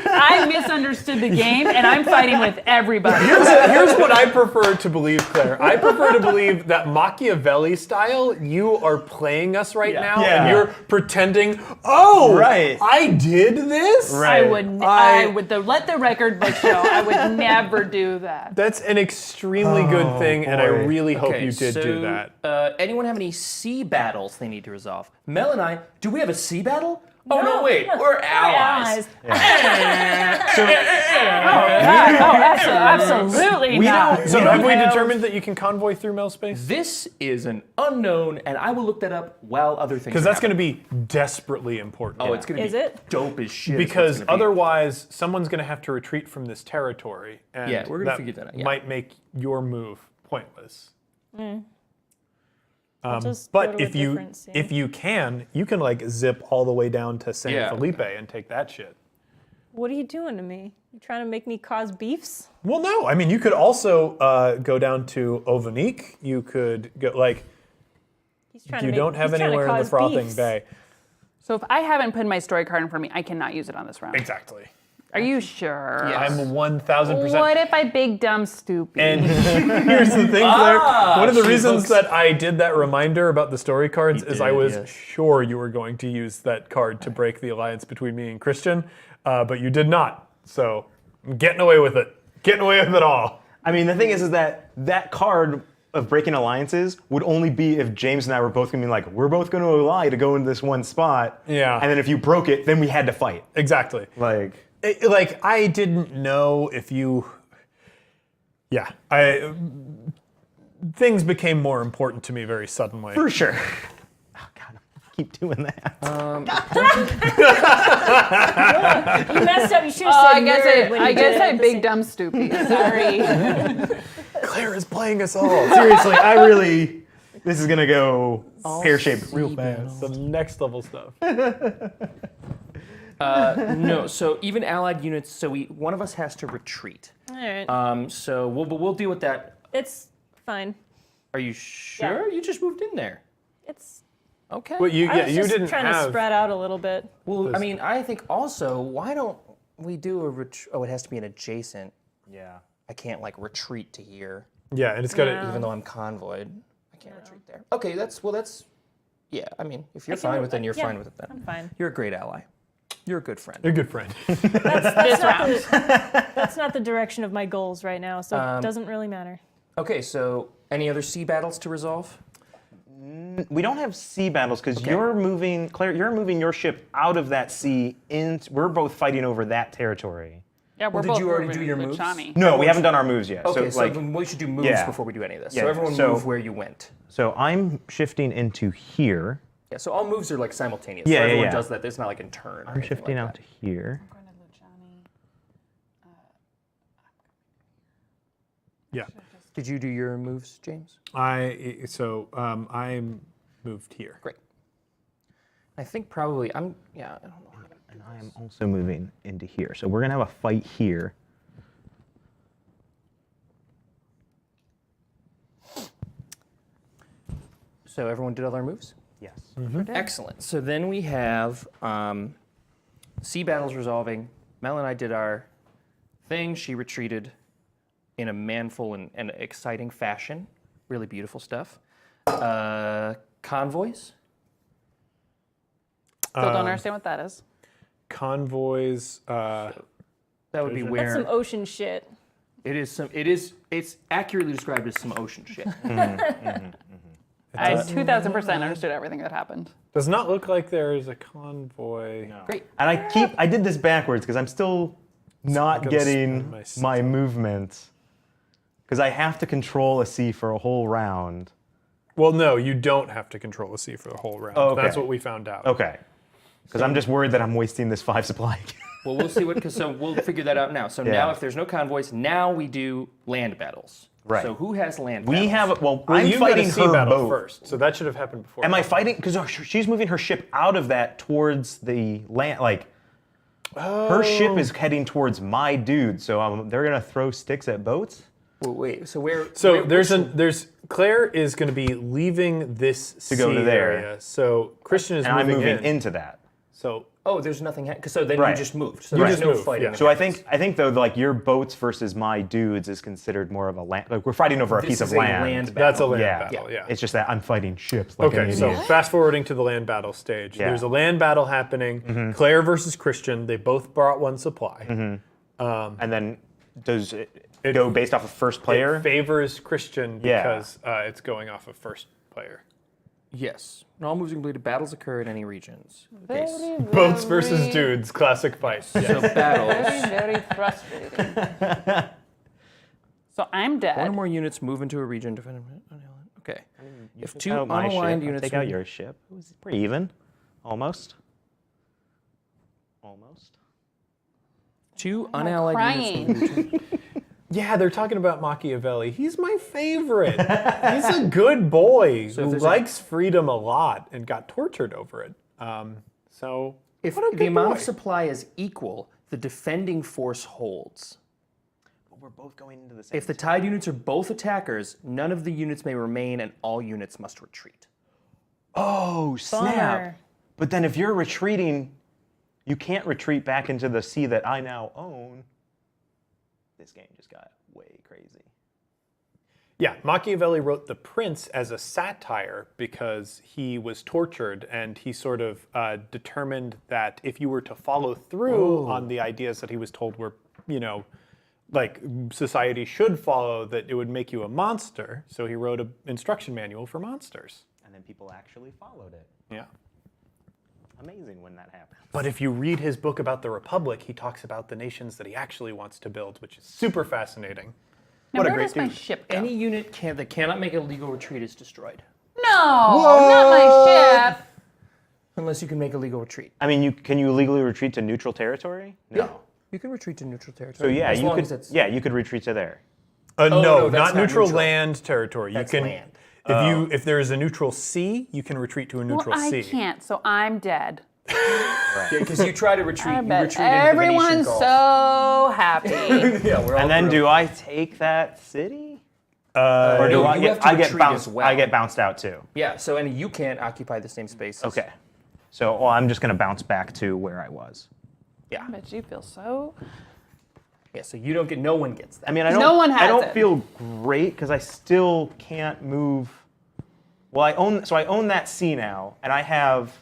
D: I misunderstood the game, and I'm fighting with everybody.
A: Here's what I prefer to believe, Claire. I prefer to believe that Machiavelli style, you are playing us right now,
E: Yeah.
A: and you're pretending, oh,
E: Right.
A: I did this?
E: Right.
D: I would let the record book show. I would never do that.
A: That's an extremely good thing, and I
E: boy.
A: really hope
B: Okay,
A: you did
B: so,
A: do that.
B: Anyone have any sea battles they need to resolve? Mel and I, do we have a sea battle? Oh, no, wait, we're allies.
D: Absolutely
E: We
D: not.
E: don't-
A: So
E: we
A: have
E: don't
A: we
E: have-
A: determined that you can convoy through Mel space?
B: This is an unknown, and I will look that up while other things
A: Because
B: are
A: that's going to
B: happening.
A: be desperately important.
B: Oh, it's going to be
C: Is it?
B: dope as shit. is what it's
A: Because
B: gonna be.
A: otherwise, someone's going to have to retreat from this territory, and
B: Yeah, we're gonna figure that out, yeah.
A: might make your move pointless.
C: I'll just go
A: But
C: to a
A: if you
C: different scene.
A: you can like zip all the way down to San
B: Yeah.
A: Felipe and take that shit.
C: What are you doing to me? You trying to make me cause beefs?
A: Well, no, I mean you could also go down to Ovonique. You could go like
C: He's trying
A: you
C: to make,
A: don't have
C: he's trying to
A: anywhere in the
C: cause
A: Frothing
C: beefs.
A: Bay.
D: So if I haven't put my story card in front of me, I cannot use it on this round.
A: Exactly.
D: Are you sure?
B: Yeah.
A: I'm 1,000%.
D: What if I big dumb stoopy?
A: And here's the thing, Claire. One of the
B: she
A: reasons
B: looks-
A: that I did that reminder about the story cards is I
B: did,
A: was
B: yes.
A: sure you were going to use that card to break the alliance between me and Christian, but you did not. So I'm getting away with it. Getting away with it all.
E: I mean, the thing is that card of breaking alliances would only be if James and I were both going to be like, we're both going to ally to go into this one spot.
A: Yeah.
E: And then if you broke it, then we had to fight.
A: Exactly.
E: Like,
A: Like I didn't know if you. Yeah, things became more important to me very suddenly.
E: for sure. Oh, God, I keep doing that.
C: You messed up. You should have
D: Oh,
C: said nerd when you did it
D: I
C: at the
D: big
C: same-
D: dumb stoopy. Sorry.
A: Claire is playing us all.
E: Seriously, this is going to go pear-shaped real fast.
A: Some next level stuff.
B: No, so even allied units, so one of us has to retreat.
C: All right.
B: So we'll deal with that.
C: It's fine.
B: Are you sure? You just moved in there.
C: It's.
B: Okay.
A: But you,
C: I
A: yeah,
C: was
A: you
C: just
A: didn't
C: trying to
A: have.
C: spread out a little bit.
B: Well, I mean, I think also, why don't we do a retreat? Oh, it has to be an adjacent.
E: Yeah.
B: I can't like retreat to here,
A: Yeah, and it's got
C: Yeah.
A: to.
B: even though I'm convoyed. I can't retreat there. Okay, that's. Yeah, I mean, if you're
C: can-
B: fine with it, then you're
C: yeah,
B: fine with it then.
C: I'm fine.
B: You're a great ally. You're a good friend.
A: You're a good friend.
C: That's not the direction of my goals right now, so it doesn't really matter.
B: Okay, so any other sea battles to resolve?
E: We don't have sea battles because you're moving, Claire, you're moving your ship out of that sea. We're both fighting over that territory.
D: Yeah, we're
B: did
D: both
B: you already
D: moving
B: do your
D: with
B: moves?
D: Johnny.
E: No, we haven't done our moves yet.
B: Okay, so
E: like,
B: then we should do moves
E: yeah.
B: before we do any of this.
E: Yeah,
B: So everyone
E: so-
B: move where you went.
E: so I'm shifting into here.
B: Yeah, so all moves are like simultaneous.
E: Yeah,
B: so
E: yeah,
B: everyone
E: yeah.
B: does that. It's not like in turn. or
E: I'm
B: anything
E: shifting
B: like
E: out
B: that.
E: to here.
A: Yeah.
B: Did you do your moves, James?
A: I moved here.
B: Great. I think probably I don't know.
E: And I am also moving into here. So we're going to have a fight here.
B: So everyone did all their moves?
E: Yes.
B: Excellent. So then we have sea battles resolving. Mel and I did our thing. She retreated in a manful and exciting fashion. Really beautiful stuff. Convoys.
D: Still don't understand what that is.
A: Convoys.
B: That would be
C: That's
B: where
C: some ocean shit.
B: it's accurately described as some ocean shit.
D: I 2,000% understood everything that happened.
A: Does not look like there is a convoy.
B: Great.
E: And I did this backwards because I'm still not
A: gotta
E: getting
A: spend my stuff.
E: my movement. Because I have to control a sea for a whole round.
A: Well, no, you don't have to control the sea for the whole round.
E: Oh, okay.
A: That's what we found out.
E: Okay. Because I'm just worried that I'm wasting this 5 supply.
B: Well, we'll see so we'll figure that out now. So
E: Yeah.
B: now if there's no convoys, now we do land battles.
E: Right.
B: So who has land battles?
E: We have, well,
A: Well,
E: I'm
A: you got a
E: fighting
A: sea
E: her
A: battle
E: boat.
A: first, so that should have happened before.
E: Am I fighting? Because she's moving her ship out of that towards the land. Like, Her ship is heading towards my dude, so they're gonna throw sticks at boats.
B: Wait, so where?
A: So
B: where,
A: there's Claire is going to be leaving this
E: To go to
A: sea
E: there.
A: area. So Christian is
E: And I'm
A: moving
E: moving into that.
A: So
B: Oh, there's nothing. So then
E: Right.
B: you just moved. So
A: You
B: there's
A: just
B: no
A: moved,
B: fighting.
A: yeah.
E: So I think though, like your boats versus my dudes is considered more of a land. Like we're fighting over a
B: This
E: piece
B: is
E: of
B: a
E: land.
B: land
A: that's a
B: battle.
A: land
E: Yeah.
A: battle. Yeah.
E: It's just that I'm fighting ships. Like
A: Okay,
E: an
A: so
E: idiot.
A: fast forwarding to the land battle stage.
E: Yeah.
A: There's a land battle happening. Claire versus Christian. They both brought one supply.
E: And then does it go based off of first player?
A: It favors Christian
E: Yeah.
A: because it's going off of first player.
B: Yes. And all moves completed. Battles occur in any regions. Okay, so
A: Boats versus dudes, classic fight. Yeah.
B: battles.
D: Very frustrating. So I'm
B: One or
D: dead.
B: more units move into a region defending. Okay. If two
E: Take out my
B: unaligned
E: ship,
B: units
E: take out
B: move-
E: your ship. It was pretty even, almost. Almost.
B: two unallied units move
D: Crying.
B: into
A: Yeah, they're talking about Machiavelli. He's my favorite. He's a good boy
B: if
A: who
B: there's
A: likes freedom a lot and got tortured over it. So
B: If
A: what a
B: the
A: good
B: amount
A: boy.
B: of supply is equal, the defending force holds.
E: But we're both going into the same.
B: If the tied units are both attackers, none of the units may remain and all units must retreat.
E: Oh snap!
C: Bummer.
E: But then if you're retreating, you can't retreat back into the sea that I now own. This game just got way crazy.
A: Yeah, Machiavelli wrote The Prince as a satire because he was tortured and he sort of determined that if you were to follow through on the ideas that he was told were, like society should follow, that it would make you a monster. So he wrote an instruction manual for monsters.
E: And then people actually followed it.
A: Yeah.
E: Amazing when that happens.
A: But if you read his book about the Republic, he talks about the nations that he actually wants to build, which is super fascinating.
D: Now,
A: What a
D: where
A: great
D: does my
A: dude.
D: ship go?
B: Any unit that cannot make a legal retreat is destroyed.
D: No, not my ship.
B: Unless you can make a legal retreat.
E: I mean, can you legally retreat to neutral territory? No.
B: You can retreat to neutral
E: So
B: territory.
E: yeah,
B: as
E: you
B: long
E: could.
B: as it's
E: Yeah, you could retreat to there.
A: No,
B: no, that's
A: not
B: not
A: neutral
B: neutral.
A: land territory.
B: That's
A: you can,
B: land.
A: If there is a neutral sea, you can retreat to a
D: Well,
A: neutral
D: I
A: sea.
D: can't, so I'm dead.
B: Because you try to retreat,
D: I
B: you
D: bet
B: retreat into the Venetian
D: everyone's
B: Gulf.
D: so happy.
B: Yeah, we're all
E: And then
B: grown.
E: do I take that city? Or
B: no,
E: do I
B: you
E: get?
B: have to
E: I get
B: retreat
E: bounced.
B: as well.
E: I get bounced out too.
B: Yeah, so and you can't occupy the same space.
E: Okay. So I'm just gonna bounce back to where I was.
B: Yeah.
D: I bet you feel so.
B: Yeah, so you don't get, no one gets that.
E: I mean, I don't.
D: No one
E: I
D: has
E: don't
D: it.
E: feel great because I still can't move. Well, I own that sea now, and I have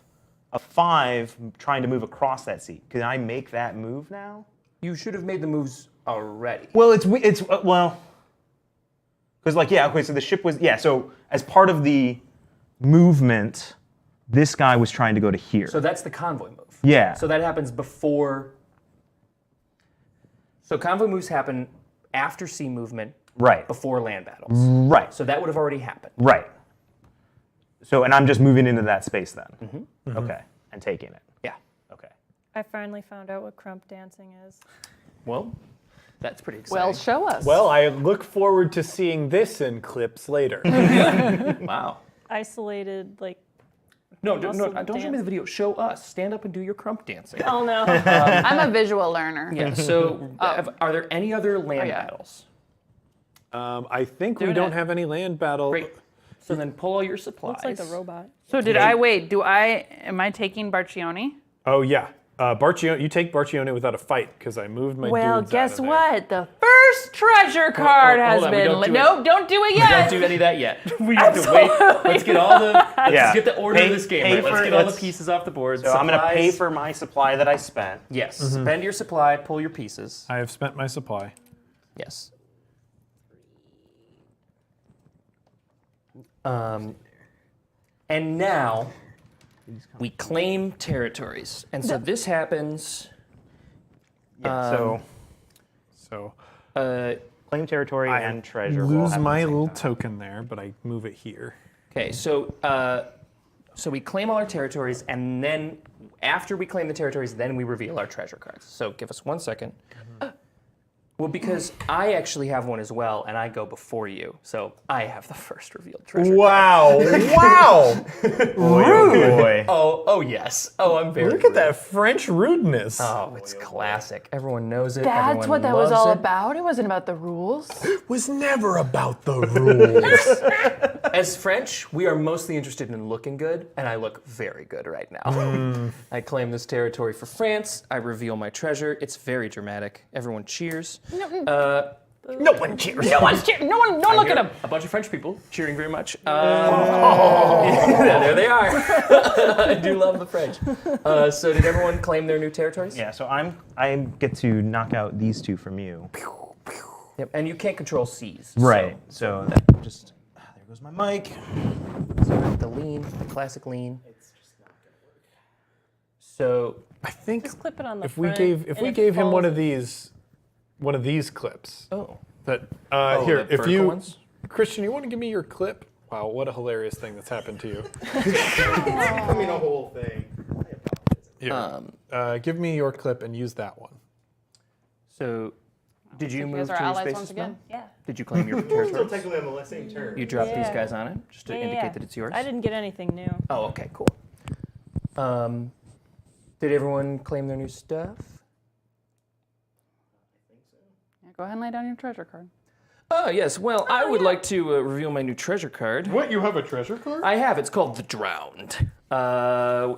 E: a 5 trying to move across that sea. Can I make that move now?
B: You should have made the moves already.
E: Well, it's well, because so the ship was so as part of the movement, this guy was trying to go to here.
B: So that's the convoy move.
E: Yeah.
B: So that happens before. So convoy moves happen after sea movement,
E: right,
B: before land battles.
E: right,
B: So that would have already happened.
E: right. So and I'm just moving into that space then. Okay, and taking it.
B: Yeah.
E: Okay.
C: I finally found out what crump dancing is.
B: Well, that's pretty exciting.
D: Well, show us.
A: Well, I look forward to seeing this in clips later.
B: Wow.
C: Isolated, like,
B: No,
C: Muscle
B: don't show me
C: dance.
B: the video. Show us. Stand up and do your crump dancing.
C: oh no.
D: I'm a visual learner.
B: Yeah. So, are there any other land
D: yeah.
B: battles?
A: I think we
D: Doing
A: don't
D: it.
A: have any land battle.
B: Great. So then pull all your supplies.
C: Looks like a robot.
D: So am I taking Barcioni?
A: Oh yeah, Barcione. You take Barcione without a fight because I moved my
D: Well,
A: dudes
D: guess
A: out of there.
D: what? The first treasure card
B: hold
D: has
B: on, we
D: been.
B: don't do it.
D: Nope, don't do it yet.
B: Don't do any of that yet. We have to wait. Let's get all the. Let's get the order
E: Pay-
B: of this game
E: pay
B: right. Let's
E: for-
B: get all the
E: let's-
B: pieces off the board.
E: So I'm gonna pay
B: Supplies.
E: for my supply that I spent.
B: Yes. Spend your supply. Pull your pieces.
A: I have spent my supply.
B: Yes. And now we claim territories, and so this happens.
E: Yeah.
A: So
E: Claim territory
A: I
E: and treasure. will
A: lose
E: happen at
A: my
E: the same
A: little
E: time.
A: token there, but I move it here.
B: Okay, so we claim all our territories, and then after we claim the territories, then we reveal our treasure cards. So give us 1 second. Well, because I actually have one as well, and I go before you, so I have the first revealed treasure.
A: Wow! Wow!
E: Boy.
B: Oh yes. Oh, I'm very.
A: Look at that French rudeness.
B: Oh, it's classic. Everyone knows it.
D: That's
B: Everyone
D: what that was
B: loves
D: all
B: it.
D: about. It wasn't about the rules.
A: It was never about the rules.
B: As French, we are mostly interested in looking good, and I look very good right now. I claim this territory for France. I reveal my treasure. It's very dramatic. Everyone cheers.
A: No one cheers.
D: No one's cheering. No one look at him.
B: A bunch of French people cheering very much. Yeah, there they are. I do love the French. So did everyone claim their new territories?
E: Yeah, so I get to knock out these two from you.
B: Yep. And you can't control C's.
E: Right. So that just there goes my mic.
B: So the lean, the classic lean. It's just not gonna work. So
A: I think
C: Just clip it on the
A: if we
C: front,
A: gave
C: and
A: we
C: it
A: gave him one
C: falls-
A: of these clips
B: oh.
A: that
B: the
A: here if
B: vertical
A: you
B: ones?
A: Christian, you want to give me your clip? Wow, what a hilarious thing that's happened to you.
E: I mean, a whole thing.
A: Here, give me your clip and use that one.
B: So did you
D: You
B: move
D: guys
B: to
D: are
B: your
D: allies
B: spaces
D: once again.
B: now?
D: Yeah.
B: Did you claim your territory?
E: technically on the same turn.
B: You dropped these
C: Yeah.
B: guys on it just to
C: Yeah,
B: indicate
C: yeah.
B: that it's yours?
C: I didn't get anything new.
B: Oh, okay, cool. Did everyone claim their new stuff?
D: Yeah, go ahead and lay down your treasure card.
B: Oh, yes. Well, I would like to reveal my new treasure card.
A: What, you have a treasure card?
B: I have. It's called the Drowned.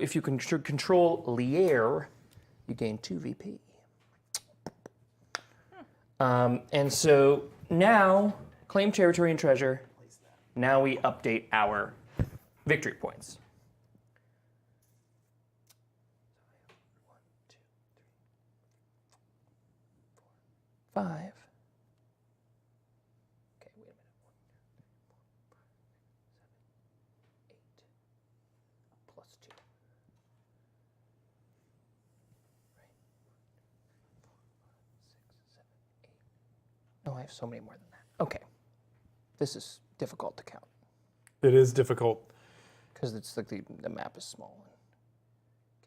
B: If you can control Lier, you gain 2 VP. And so now, claim territory and treasure. Now we update our victory points. 1, 2, 3, 4, 5. Okay, wait a minute. 1, 2, 3, 4, 5, 6, 7, 8. Plus 2. Right. 4, 5, 6, 7, 8. No, I have so many more than that. Okay. This is difficult to count
A: It is difficult.
B: because it's like the map is small.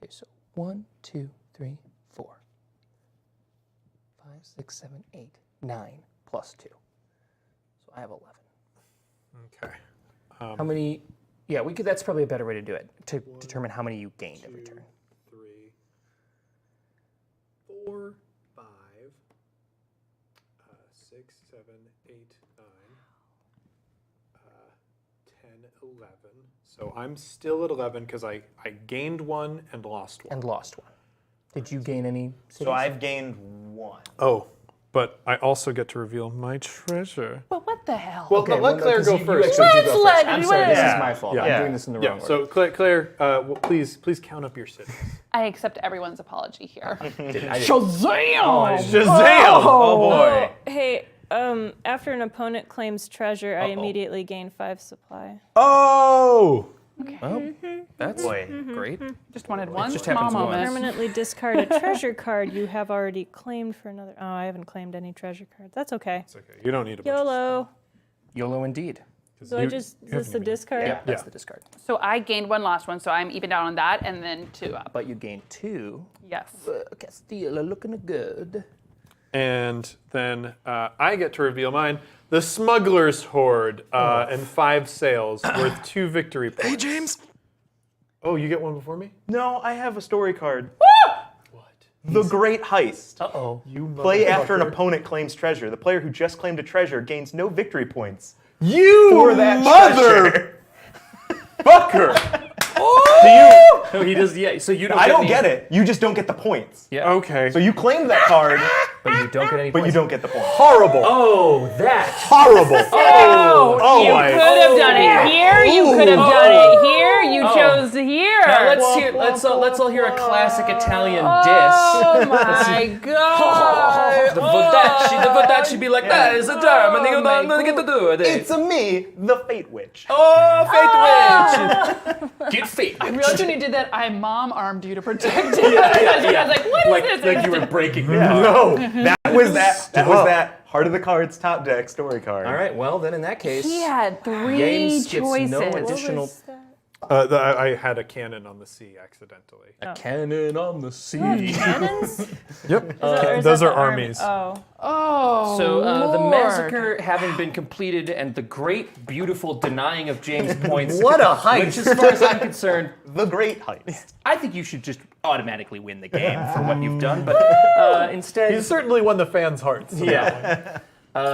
B: Okay, so 1, 2, 3, 4, 5, 6, 7, 8, 9 plus 2. So I have 11.
A: Okay.
B: How many? Yeah, we could. That's probably a better way to do it to determine how many you gained every turn.
A: 3, 4, 5, 6, 7, 8, 9, 10, 11. So I'm still at 11 because I gained one and lost one.
B: And lost one. Did you gain any cities?
E: So I've gained 1.
A: Oh, but I also get to reveal my treasure.
D: But what the hell?
A: Well, let Claire go first.
D: let
B: I'm sorry, this
E: Yeah.
B: is my fault.
A: Yeah.
B: I'm doing this in the wrong
A: Yeah,
B: order.
A: so Claire, please count up your cities.
D: I accept everyone's apology here.
B: Shazam!
A: Shazam!
E: Oh boy.
C: Hey, after an opponent claims treasure, I immediately gain 5 supply.
A: Oh!
B: Well, that's
E: Boy.
B: great.
D: Just wanted one
B: just
D: small
B: happens once.
D: moment.
C: Permanently discard a treasure card you have already claimed for another. Oh, I haven't claimed any treasure cards. That's okay.
A: It's okay. You don't need a bunch of
C: YOLO.
B: YOLO indeed.
A: stuff.
C: So I
A: You-
C: just,
A: you
C: is this
A: haven't
C: the
A: even-
C: discard?
B: Yeah, that's
A: Yeah.
B: the discard.
D: So I gained one, lost one, so I'm evened out on that, and then 2 up.
B: But you gained 2.
D: Yes.
B: Castilla looking good.
A: And then I get to reveal mine. The Smuggler's Hoard and 5 sails worth 2 victory points.
E: Hey, James.
A: Oh, you get one before me?
E: No, I have a story card.
A: What?
E: The Great Heist.
B: Uh-oh.
A: You
E: Play after an
A: motherfucker.
E: opponent claims treasure. The player who just claimed a treasure gains no victory points.
A: You
E: For that
A: mother fucker!
B: No, he does. Yeah. So you don't.
E: I don't
B: any-
E: get it. You just don't get the points.
B: Yeah.
A: Okay.
E: So you claimed that card,
B: But you don't get any.
E: but you
B: points.
E: don't get the points.
A: Horrible.
B: Oh, that.
A: Horrible.
D: Oh, you
A: I-
D: could have done it here. You could have done it here. You chose here.
B: Now let's hear. Let's all hear a classic Italian
D: Oh my god.
B: diss. The Vodacci be like that is a term, and they
D: Oh my
B: don't get to do it.
E: It's a me, the Fate Witch.
B: Oh, Fate Witch. Get Fate
D: I
B: Witch.
D: realized when you did that, I mom armed you to protect it. I was like, what is this?
B: Like you were breaking.
A: No.
E: That was that Heart of the Cards top deck story card.
B: All right. Well, then in that case,
D: He had 3
B: James gets
D: choices.
B: no
C: What
B: additional.
C: was that?
A: I had a cannon on the sea accidentally.
B: A cannon on the sea.
C: Cannons?
A: Yep.
C: Or is
A: Those
C: that
A: are
C: the army?
A: armies.
C: Oh.
D: Oh,
B: So the
D: Lord.
B: massacre having been completed and the great, beautiful denying of James points.
E: What a heist.
B: Which, as far as I'm concerned,
E: The great heist.
B: I think you should just automatically win the game for what you've done. But instead,
A: You certainly won the fans' hearts.
B: yeah.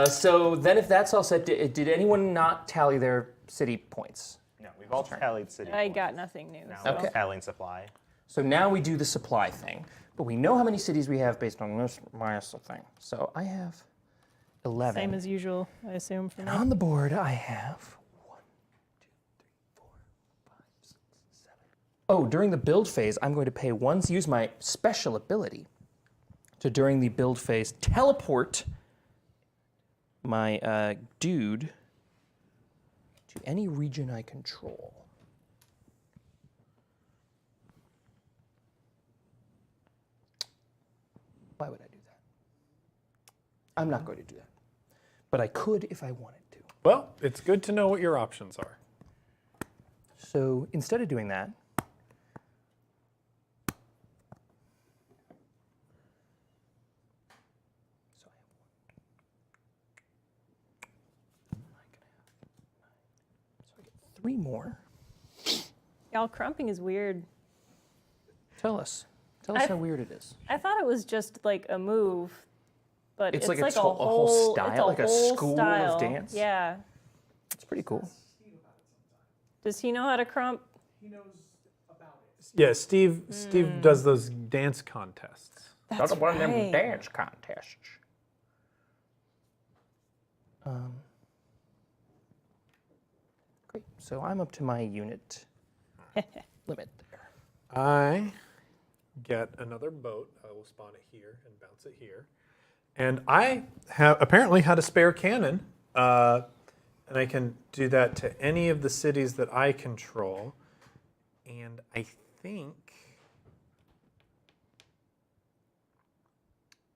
B: So then, if that's all set, did anyone not tally their city points?
E: No, we've all tallied city.
C: I got nothing new.
E: Now
C: So.
B: Okay.
E: we're tallying supply.
B: So now we do the supply thing. But we know how many cities we have based on this minus the thing. So I have 11.
C: Same as usual, I assume, for me.
B: On the board, I have 1, 2, 3, 4, 5, 6, 7. Oh, during the build phase, I'm going to pay once, use my special ability to, during the build phase, teleport my dude to any region I control. Why would I do that? I'm not going to do that. But I could if I wanted to.
A: Well, it's good to know what your options are.
B: So instead of doing that, so I get 3 more.
C: Y'all, crumping is weird.
B: Tell us how weird it is.
C: I thought it was just like a move, but
B: It's
C: it's,
B: like a
C: a
B: whole
C: it's
B: style, like a
C: whole
B: school of
C: style.
B: dance?
C: Yeah.
B: It's pretty cool.
C: Does he know how to crump?
A: Yeah, Steve does those dance contests.
C: That's
B: One of them
C: right.
B: dance contests. Great. So I'm up to my unit limit there.
A: I get another boat. I will spawn it here and bounce it here. And I have apparently had a spare cannon, and I can do that to any of the cities that I control. And I think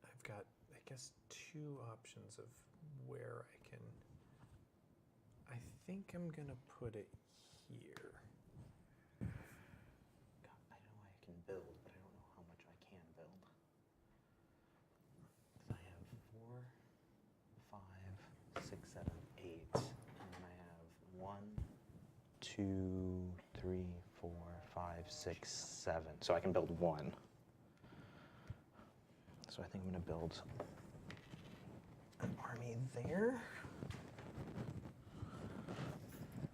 A: I've got, I guess, 2 options of where I can. I think I'm gonna put it here.
E: I know I can build, but I don't know how much I can build. I have 4, 5, 6, 7, 8, and then I have 1, 2, 3, 4, 5, 6, 7. So I can build 1. So I think I'm going to build an army there.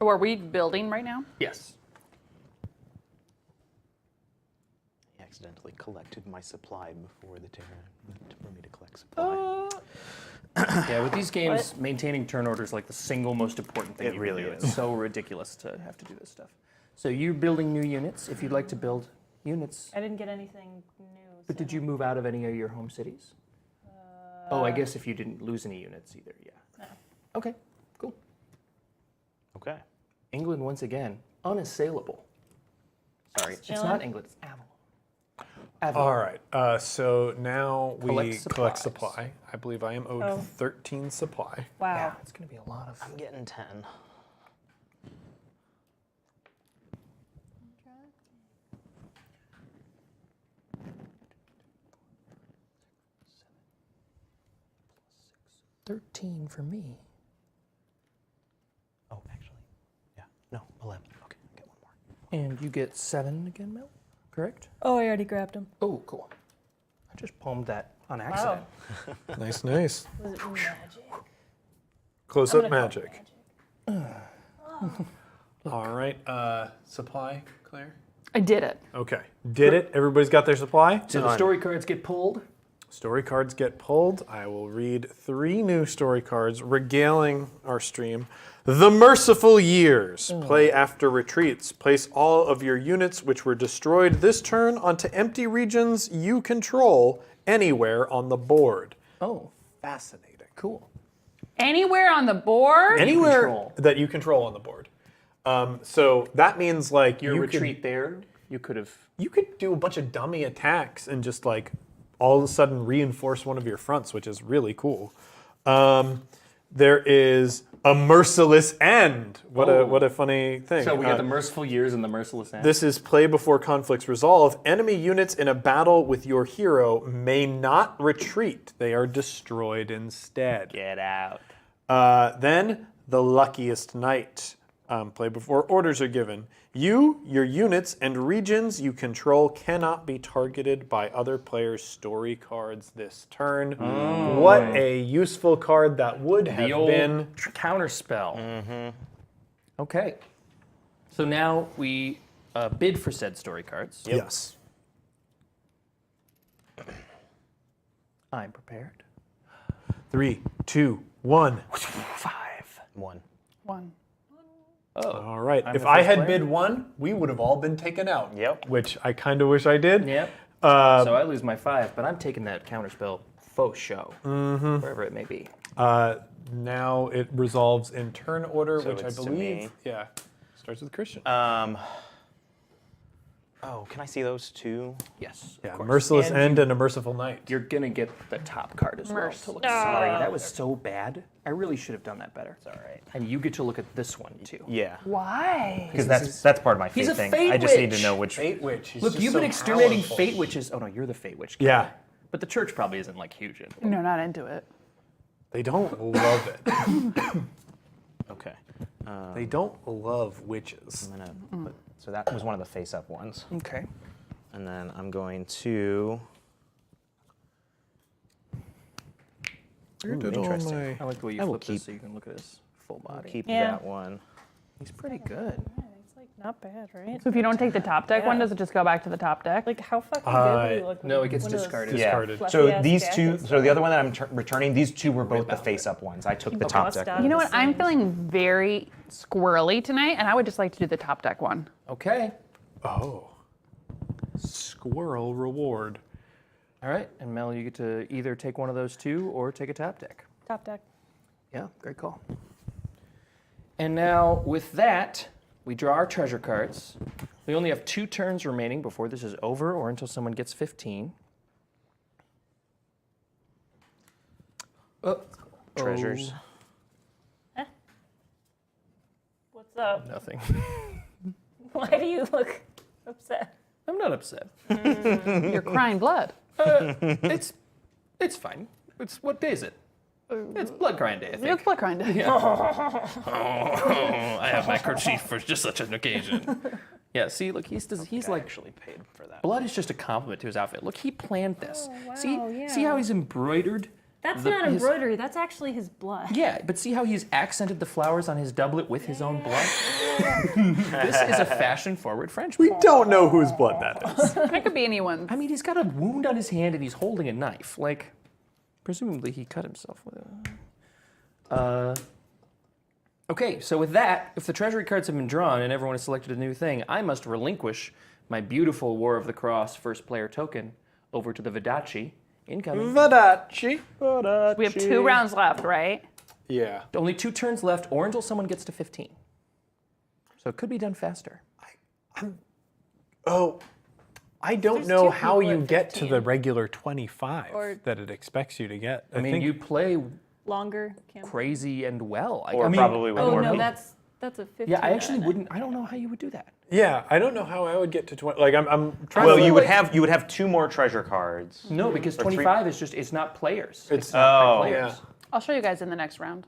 D: Oh, are we building right now?
B: Yes.
E: I accidentally collected my supply before the turn for me to collect supply.
B: Yeah, with these games, maintaining turn order is like the single most important thing.
E: It
B: you
E: really
B: can do.
E: is.
B: It's so ridiculous to have to do this stuff. So you're building new units. If you'd like to build units,
C: I didn't get anything new.
B: but did you move out of any of your home cities? Oh, I guess if you didn't lose any units either, yeah.
C: No.
B: Okay, cool.
E: Okay.
B: England once again unassailable. Sorry, it's
C: Chilling.
B: not England. It's Avalon. Avalon.
A: All right. So now we
B: Collect
A: collect
B: supplies.
A: supply. I believe I am owed
C: Oh.
A: 13 supply.
C: Wow.
B: Yeah, it's gonna be a lot of.
E: I'm getting 10.
B: $13 for me.
E: Oh, actually, yeah. No, 11. Okay, I'll get 1 more.
B: And you get 7 again, Mel? Correct?
C: Oh, I already grabbed him.
B: Oh, cool. I just palmed that on accident.
A: Nice, nice.
C: Was it magic?
A: Close
C: I'm
A: up
C: gonna call it
A: magic. All right. Supply, Claire?
D: I did it.
A: Okay. Did it? Everybody's got their supply?
B: So the story cards get pulled.
A: Story cards get pulled. I will read 3 new story cards regaling our stream. The Merciful Years. Play after retreats. Place all of your units which were destroyed this turn onto empty regions you control anywhere on the board.
B: Oh,
A: Fascinating.
B: cool.
D: Anywhere on the board?
A: Anywhere
B: control.
A: that you control on the board. So that means like
B: Your
A: you
B: retreat there, you could have.
A: you could do a bunch of dummy attacks and just like all of a sudden reinforce one of your fronts, which is really cool. There is A merciless end. What a funny thing.
B: So we got the merciful years and the merciless end.
A: This is play before conflicts resolve. Enemy units in a battle with your hero may not retreat. They are destroyed instead.
E: Get out.
A: Then the luckiest night. Play before orders are given. You, your units, and regions you control cannot be targeted by other players' story cards this turn. What a useful card that would have
B: the old
A: been.
B: counter spell. Okay. So now we bid for said story cards.
A: Yes.
B: I'm prepared.
A: 3, 2, 1.
E: 1.
D: 1.
A: All right.
B: I'm
A: If
B: the
A: I
B: first
A: had
B: player?
A: bid 1, we would have all been taken out.
E: Yep.
A: Which I kind of wish I did.
B: Yep. So I lose my 5, but I'm taking that counter spell faux show, wherever it may be.
A: Now it resolves in turn order,
E: So
A: which I
E: it's to
A: believe,
E: me.
A: starts with Christian.
E: Oh, can I see those two?
B: Yes.
A: Yeah,
B: of course.
A: Merciless
B: And
A: End and a Merciful Night.
B: You're gonna get the top card as well. To look. Sorry, that was so bad. I really should have done that better.
E: It's all right.
B: And you get to look at this one too.
E: Yeah.
D: Why?
E: Because that's part of my
B: He's
E: fate
B: a
E: thing.
B: fate
E: I just need to
B: witch.
E: know which.
A: Fate Witch. He's
B: Look,
A: just
B: you've
A: so
B: been exterminating
A: powerful.
B: fate witches. Oh no, you're the fate witch. Guy.
A: Yeah.
B: But the church probably isn't like huge into it.
D: No, not into it.
A: They don't love it.
E: Okay.
A: They don't love witches.
E: I'm gonna put, so that was one of the face-up ones,
B: Okay.
E: and then I'm going to. Interesting.
B: I like the way you
E: I will
B: flip this
E: keep-
B: so you can look at his full body.
E: Keep
C: Yeah.
E: that one.
B: He's pretty good.
C: It's like not bad, right?
D: So if you don't take the top deck one,
C: Yeah.
D: does it just go back to the top deck?
C: Like how fucking good do you look?
B: no,
C: with
B: it gets
C: one of those
B: discarded.
A: Discarded.
C: fluffy
E: So
C: ass
E: these two.
C: jackets?
E: So the other one that I'm returning. These two were both the face-up ones. I took the top
C: bust
E: deck.
C: out.
D: You know
C: the
D: what? I'm
C: same.
D: feeling very squirrely tonight, and I would just like to do the top deck one.
B: Okay.
A: Oh. Squirrel reward.
B: All right. And Mel, you get to either take one of those two or take a top deck.
C: Top deck.
B: Yeah, great call. And now with that, we draw our treasure cards. We only have 2 turns remaining before this is over or until someone gets 15. Oh,
E: Treasures.
C: What's up?
B: nothing.
C: Why do you look upset?
B: I'm not upset.
D: You're crying blood.
B: It's fine. What day is it? It's blood crying day, I think.
D: It's blood crying day.
B: I have my kerchief for just such an occasion. Yeah, see, look, he's like
E: Actually paid for that.
B: blood is just a compliment to his outfit. Look, he planned this. See
C: yeah.
B: how he's embroidered?
C: That's
B: The-
C: not
B: his-
C: embroidery. That's actually his blood.
B: Yeah, but see how he's accented the flowers on his doublet with his own blood? This is a fashion-forward Frenchman.
A: We don't know whose blood that is.
D: That could be anyone's.
B: I mean, he's got a wound on his hand and he's holding a knife. Like, presumably he cut himself with it. Okay, so with that, if the treasury cards have been drawn and everyone has selected a new thing, I must relinquish my beautiful War of the Cross first player token over to the Vidachi. Incoming.
A: Vadachi.
D: We have 2 rounds left, right?
A: Yeah.
B: Only 2 turns left or until someone gets to 15. So it could be done faster.
A: Oh, I don't
C: There's
A: know
C: 2
A: how
C: people
A: you
C: at
A: get to
C: 15.
A: the regular 25
C: Or-
A: that it expects you to get.
B: I mean, you play
C: Longer campaign.
B: crazy and well.
E: Or
B: I mean,
E: probably with
C: Oh
E: more
C: no,
E: people.
C: that's a 15.
B: Yeah, I actually
C: minute.
B: wouldn't. I don't know how you would do that.
A: Yeah, I don't know how I would get to 20. Like, I'm trying
E: Well,
A: to.
E: you would have 2 more treasure cards.
B: No, because
E: Or 3
B: 25 is just it's not players.
A: It's
E: Oh.
B: players.
A: yeah.
D: I'll show you guys in the next round.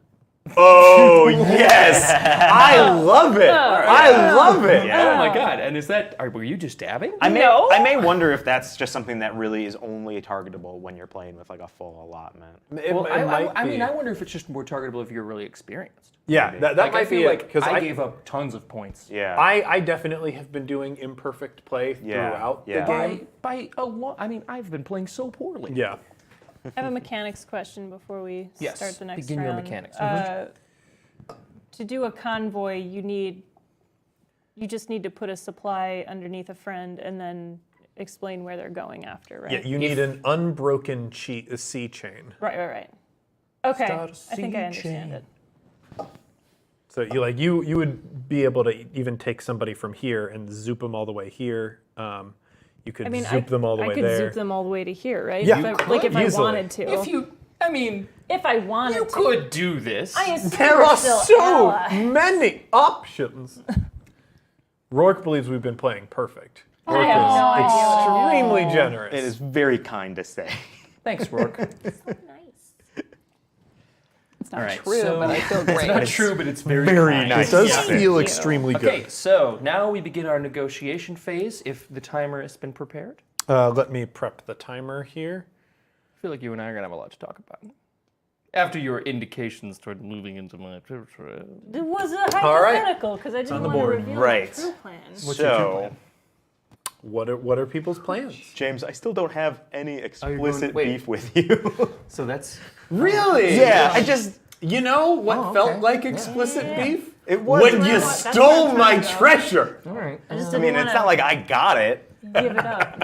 E: Oh yes!
A: I love it. I love it.
E: Yeah.
B: Oh my god! And is that? Were you just dabbing?
E: I may,
C: No.
E: I may wonder if that's just something that really is only targetable when you're playing with like a full allotment.
A: It,
B: Well,
A: it might
B: I
A: be.
B: mean, I wonder if it's just more targetable if you're really experienced.
A: yeah, that
B: Like,
A: might
B: I feel
A: be
B: like
A: it. Because
B: I gave up tons of points.
E: Yeah.
A: I definitely have been doing imperfect play
E: Yeah,
A: throughout
E: yeah.
A: the game.
B: By a lot. I mean, I've been playing so poorly.
A: Yeah.
C: I have a mechanics question before we
B: Yes,
C: start the next
B: begin your
C: round.
B: mechanics.
C: To do a convoy, you just need to put a supply underneath a friend and then explain where they're going after, right?
A: Yeah, you need an unbroken sea chain.
C: Right. Okay,
B: Start a
C: I think I
B: sea
C: understand
B: chain.
C: it.
A: So you would be able to even take somebody from here and zoop them all the way here. You could
C: I mean,
A: zoop them all the
C: I
A: way
C: could
A: there.
C: zoop them all the way to here, right?
A: Yeah,
C: if
A: you
C: I,
A: could
C: like if I
A: easily.
C: wanted to.
B: If you I mean,
C: If I wanted
B: you
C: to.
B: could do this.
C: I assume
A: There
C: we're
A: are
C: still
A: so
C: ally.
A: many options. Rourke believes we've been playing perfect.
C: I
A: Rourke
C: have
A: is
C: no idea what it
A: extremely generous.
E: It is very kind to say.
B: Thanks, Rourke.
C: Nice.
D: It's not
B: All right,
D: true,
B: so-
D: but I feel great.
B: Not true, but it's very,
E: very
B: kind.
E: nice.
A: It does
E: Yeah.
A: feel
C: you.
A: extremely
B: Okay,
A: good.
B: so now we begin our negotiation phase. If the timer has been prepared,
A: Let me prep the timer here.
B: I feel like you and I are gonna have a lot to talk about. After your indications toward moving into my territory.
C: It was a
A: All right.
C: hypothetical because I didn't
A: on the
C: want to
A: board.
C: reveal
E: Right.
C: my true plans.
B: What's your true
E: So,
B: plan?
A: What are people's plans?
E: James, I still don't have any
B: you
E: explicit
B: going- wait.
E: beef with you.
B: So that's
A: Really?
E: yeah, I just
A: You know what
B: Oh,
A: felt
B: okay.
A: like explicit beef?
E: it was.
A: When you
C: That's what
A: stole
C: I'm
A: my
C: trying to go.
A: treasure.
B: all right.
C: I just
E: I
C: didn't
E: mean,
C: want
E: it's not like I got it.
C: give it up.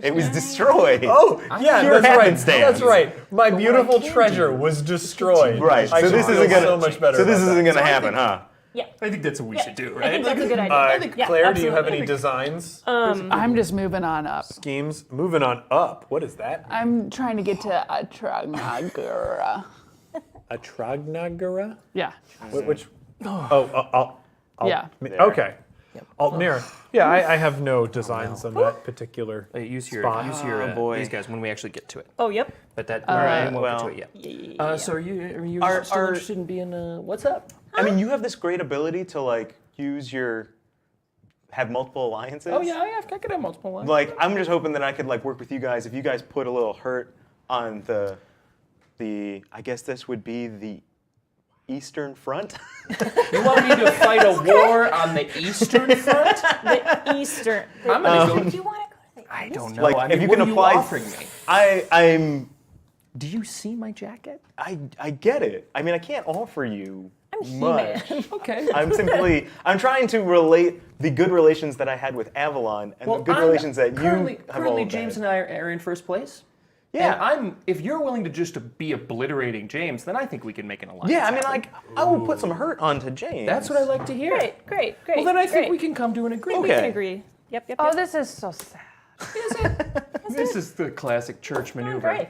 E: It was destroyed.
A: Oh, yeah,
E: Pure
A: that's right.
E: happenstance.
A: That's right. My beautiful treasure was destroyed.
E: Right.
A: I
E: So
A: should
E: this
A: feel
E: isn't gonna.
A: so much better.
E: So this
A: about
E: isn't
A: that.
E: gonna happen, huh?
C: Yeah.
B: I think that's what we should do,
C: I
B: right?
C: think that's a good idea. Yeah,
A: Claire, do you have
C: absolutely.
A: any designs,
D: I'm just moving on up.
A: schemes? Moving on up. What is that?
D: I'm trying to get to Atragnagura.
A: Atragnagara?
D: Yeah.
A: Which? Oh,
D: Yeah.
A: Okay. Altmira. Yeah, I have no designs on that particular.
B: Use your
A: spot.
E: boy.
B: these guys when we actually get to it.
C: Oh, yep.
B: But that
E: right,
B: we won't
E: well.
B: get to it yet. So are you
E: Are-
B: still
E: are-
B: interested in being what's up?
E: I mean, you have this great ability to like have multiple alliances.
B: Oh yeah, I could have multiple lines.
E: Like, I'm just hoping that I could like work with you guys. If you guys put a little hurt on the, I guess this would be the Eastern Front.
B: You want me to fight a war on the Eastern Front?
C: The Eastern.
B: I'm gonna go.
C: Do you want to go to the
B: I don't know.
E: Like,
B: I
E: if
B: mean,
E: you
B: what
E: can
B: are
E: apply-
B: you offering me?
E: I'm.
B: Do you see my jacket?
E: I get it. I mean, I can't offer you
C: I'm
E: much.
C: He-Man.
B: Okay.
E: I'm trying to relate the good relations that I had with Avalon and the good relations that you
B: currently,
E: have
B: currently
E: all
B: James
E: had.
B: and I are in first place.
E: Yeah.
B: And if you're willing to just be obliterating James, then I think we can make an alliance.
E: Yeah, I mean,
B: happen.
E: like, I will put some hurt onto James.
B: That's what I like to hear.
C: Great.
B: Well, then I think
C: great.
B: we can come to an agreement.
C: We can
E: Okay.
C: agree. Yep.
D: Oh, this is so sad.
B: This is the classic church maneuver.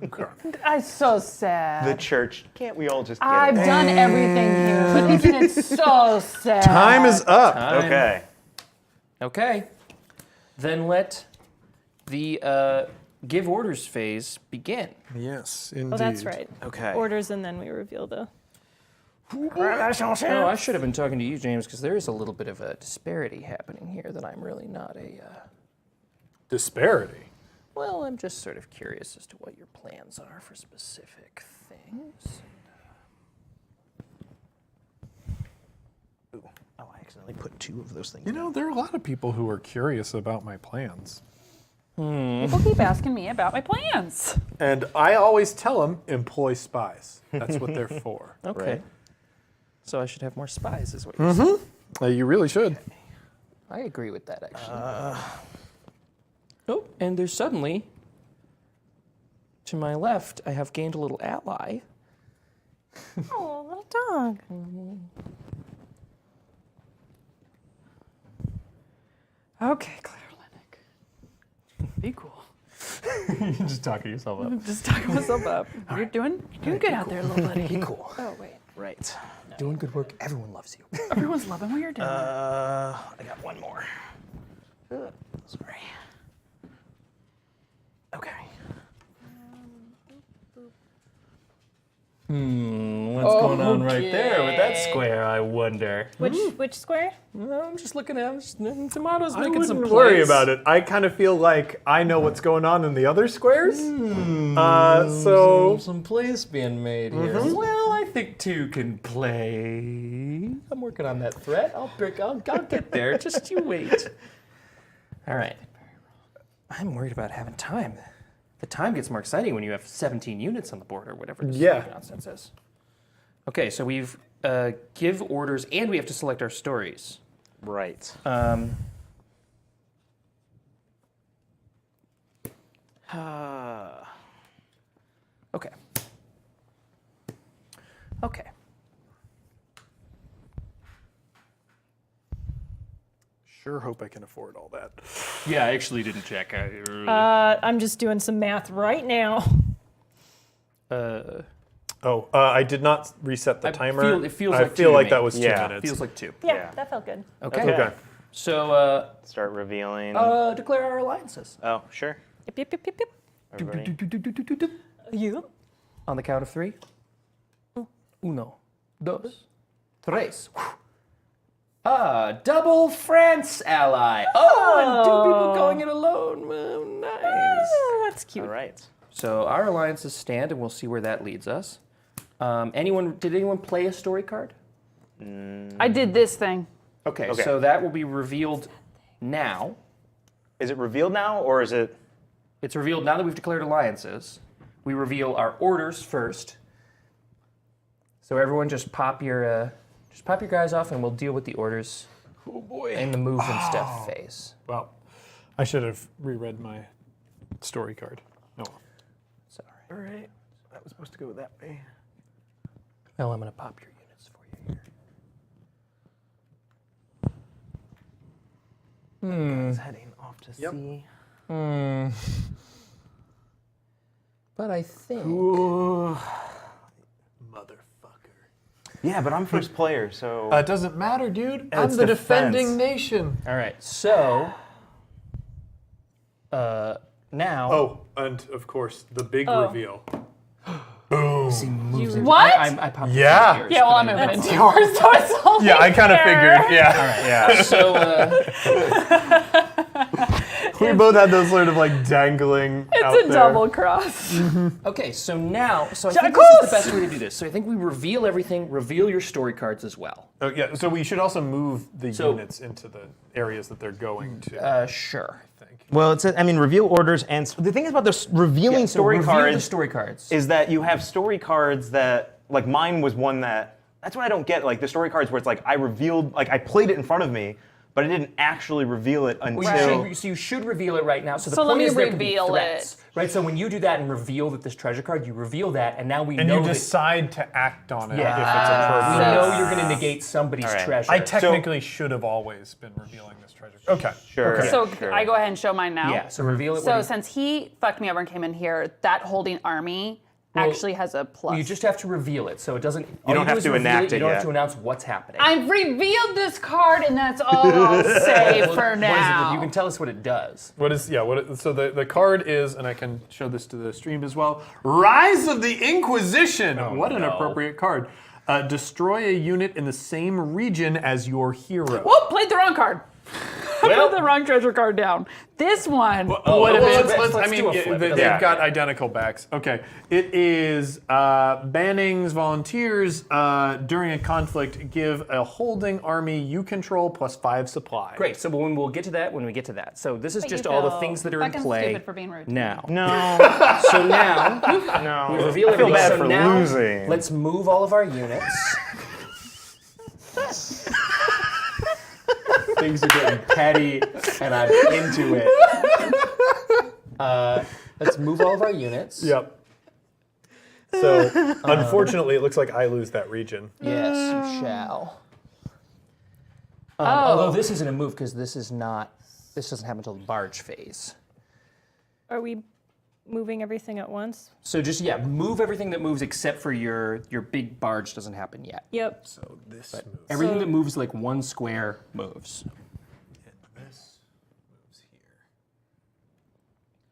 C: Great.
D: I'm so sad.
E: The church. Can't we all just get
D: I've
E: it?
D: done everything here, but isn't it so sad?
A: Time is up.
E: Okay.
B: Okay. Then let the give orders phase begin.
A: Yes, indeed.
C: Oh, that's right.
E: Okay.
C: Orders and then we reveal the.
B: Oh, I should have been talking to you, James, because there is a little bit of a disparity happening here that I'm really not a.
A: Disparity.
B: Well, I'm just sort of curious as to what your plans are for specific things.
E: Oh, I accidentally put 2 of those things.
A: You know, there are a lot of people who are curious about my plans.
D: People keep asking me about my plans.
A: And I always tell them, employ spies. That's what they're for.
B: Okay.
E: Right.
B: So I should have more spies, is what you're saying.
A: You really should.
B: I agree with that, actually. Oh, and there's suddenly, to my left, I have gained a little ally.
C: Oh, little dog.
D: Okay, Claire Lennox. Be cool.
B: You're just talking yourself up.
D: Just talking myself up. You're doing good out there, little buddy.
B: Be cool.
C: Oh, wait.
E: Right.
B: Doing good work. Everyone loves you.
D: Everyone's loving what you're doing.
E: I got one more. Sorry. Okay.
B: What's going on right there with that square, I wonder?
C: Which square?
B: No, I'm just looking at Tomato's
A: I
B: making some
A: wouldn't worry
B: plays.
A: about it. I kind of feel like I know what's going on in the other squares. So
B: Some plays being made here. Well, I think 2 can play. I'm working on that threat. I'll get there. Just you wait. All right. I'm worried about having time. The time gets more exciting when you have 17 units on the board or whatever this
A: Yeah.
B: nonsense is. Okay, so we've give orders and we have to select our stories.
E: Right.
B: Okay. Okay.
A: sure hope I can afford all that.
B: Yeah, I actually didn't check.
C: I'm just doing some math right now.
A: I did not reset the timer.
B: it feels
A: I
B: like
A: feel
B: two to
A: like
B: me.
A: that was 2
E: Yeah.
A: minutes.
B: Feels like 2.
C: Yeah,
E: Yeah.
C: that felt good.
B: Okay.
A: Okay.
B: So
E: Start revealing.
B: declare our alliances.
E: Oh, sure.
C: Yep, yep, yep, yep, yep.
E: Everybody.
C: You?
B: On the count of 3. 1, 2, 3. Double France ally. Oh, and 2 people going it alone. Oh, nice.
C: Oh, that's cute.
E: All right.
B: So our alliances stand, and we'll see where that leads us. Did anyone play a story card?
D: I did this thing.
B: Okay,
E: Okay.
B: so that will be revealed now.
E: Is it revealed now, or is it?
B: It's revealed now that we've declared alliances. We reveal our orders first. So everyone, just pop your guys off, and we'll deal with the orders
A: Oh boy.
B: in the move and stuff phase.
A: Well, I should have reread my story card. No.
B: Sorry.
E: All right. That was supposed to go that way.
B: Well, I'm gonna pop your units for you here.
E: It's heading off to sea.
B: But I think
A: Ooh. Motherfucker.
E: Yeah, but I'm first player, so.
A: It doesn't matter, dude. I'm
E: It's
A: the
E: defense.
A: defending nation.
B: All right. So now.
A: Oh, and of course, the big
C: Oh.
A: reveal.
B: See, moves into-
D: What?
B: I popped
A: Yeah.
B: yours,
D: Yeah, well,
B: but
D: I'm
B: I
D: moving
B: didn't-
D: into yours, so it's only
A: Yeah, I kind of
D: fair.
A: figured. Yeah.
E: yeah.
B: So
A: We both had those sort of like dangling out
D: It's a
A: there.
D: double cross.
B: okay. So now. So I think
D: Jacques!
B: this is the best way to do this. So I think we reveal everything. Reveal your story cards as well.
A: Oh, yeah, so we should also move the
B: So-
A: units into the areas that they're going to.
B: Sure.
A: I think.
E: Well, it says, reveal orders, and the thing is about the revealing
B: So
E: story
B: reveal
E: cards
B: the story cards.
E: is that you have story cards that, like mine was one that's what I don't get, like the story cards where it's like I revealed, like I played it in front of me, but I didn't actually reveal it until.
B: Well, so you should reveal it right now. So the
D: So let
B: point
D: me
B: is there could be
D: reveal
B: threats, right? So when you do that and reveal that this treasure card, you reveal that, and now we
A: And
B: know
A: you
B: that
A: decide to act on it
B: Yeah.
A: if it's
B: we
A: appropriate.
B: know you're going to negate somebody's
E: All right.
B: treasure.
A: I technically should have always been revealing this treasure. Okay.
E: Sure.
A: Okay.
D: So
E: Sure.
D: I go ahead and show mine now.
B: yeah. So reveal it.
D: So since he fucked me over and came in here, that holding army actually has a plus.
B: you just have to reveal it, so it doesn't. You
E: don't have to enact
B: You
E: it
B: don't have
E: yet.
B: to announce what's happening.
D: I've revealed this card, and that's all I'll say
B: Well,
D: for
B: what is it?
D: now.
B: You can tell us what it does.
A: What is so the card is, and I can show this to the stream as well. Rise of the Inquisition. What an
B: no.
A: appropriate card. Destroy a unit in the same region as your hero.
D: Whoop, played the wrong card.
B: Well-
D: Put the wrong treasure card down. This one would have
A: Well,
D: been.
A: let's
B: let's
A: I mean,
B: do a flip.
A: they've
E: Yeah.
A: got identical backs. Okay. It is Banning's volunteers during a conflict give a holding army you control +5 supply.
B: Great. So we'll get to that when we get to that. So this is
D: But
B: just
D: you
B: all the
D: feel
B: things that are in
D: fucking
B: play
D: stupid for being rude to me.
B: now.
E: No,
B: So now
E: no.
B: we reveal
E: I feel
B: everything.
E: bad
B: So
E: for
B: now
E: losing.
B: let's move all of our units. Things are getting petty, and I'm into it. Let's move all of our units.
A: Yep. So, unfortunately, it looks like I lose that region.
B: Yes, you shall. Although this isn't a move because this doesn't happen until the barge phase.
C: Are we moving everything at once?
B: So just move everything that moves except for your big barge doesn't happen yet.
C: Yep.
A: So this moves.
B: Everything
C: So-
B: that moves like one square moves.
A: This moves here.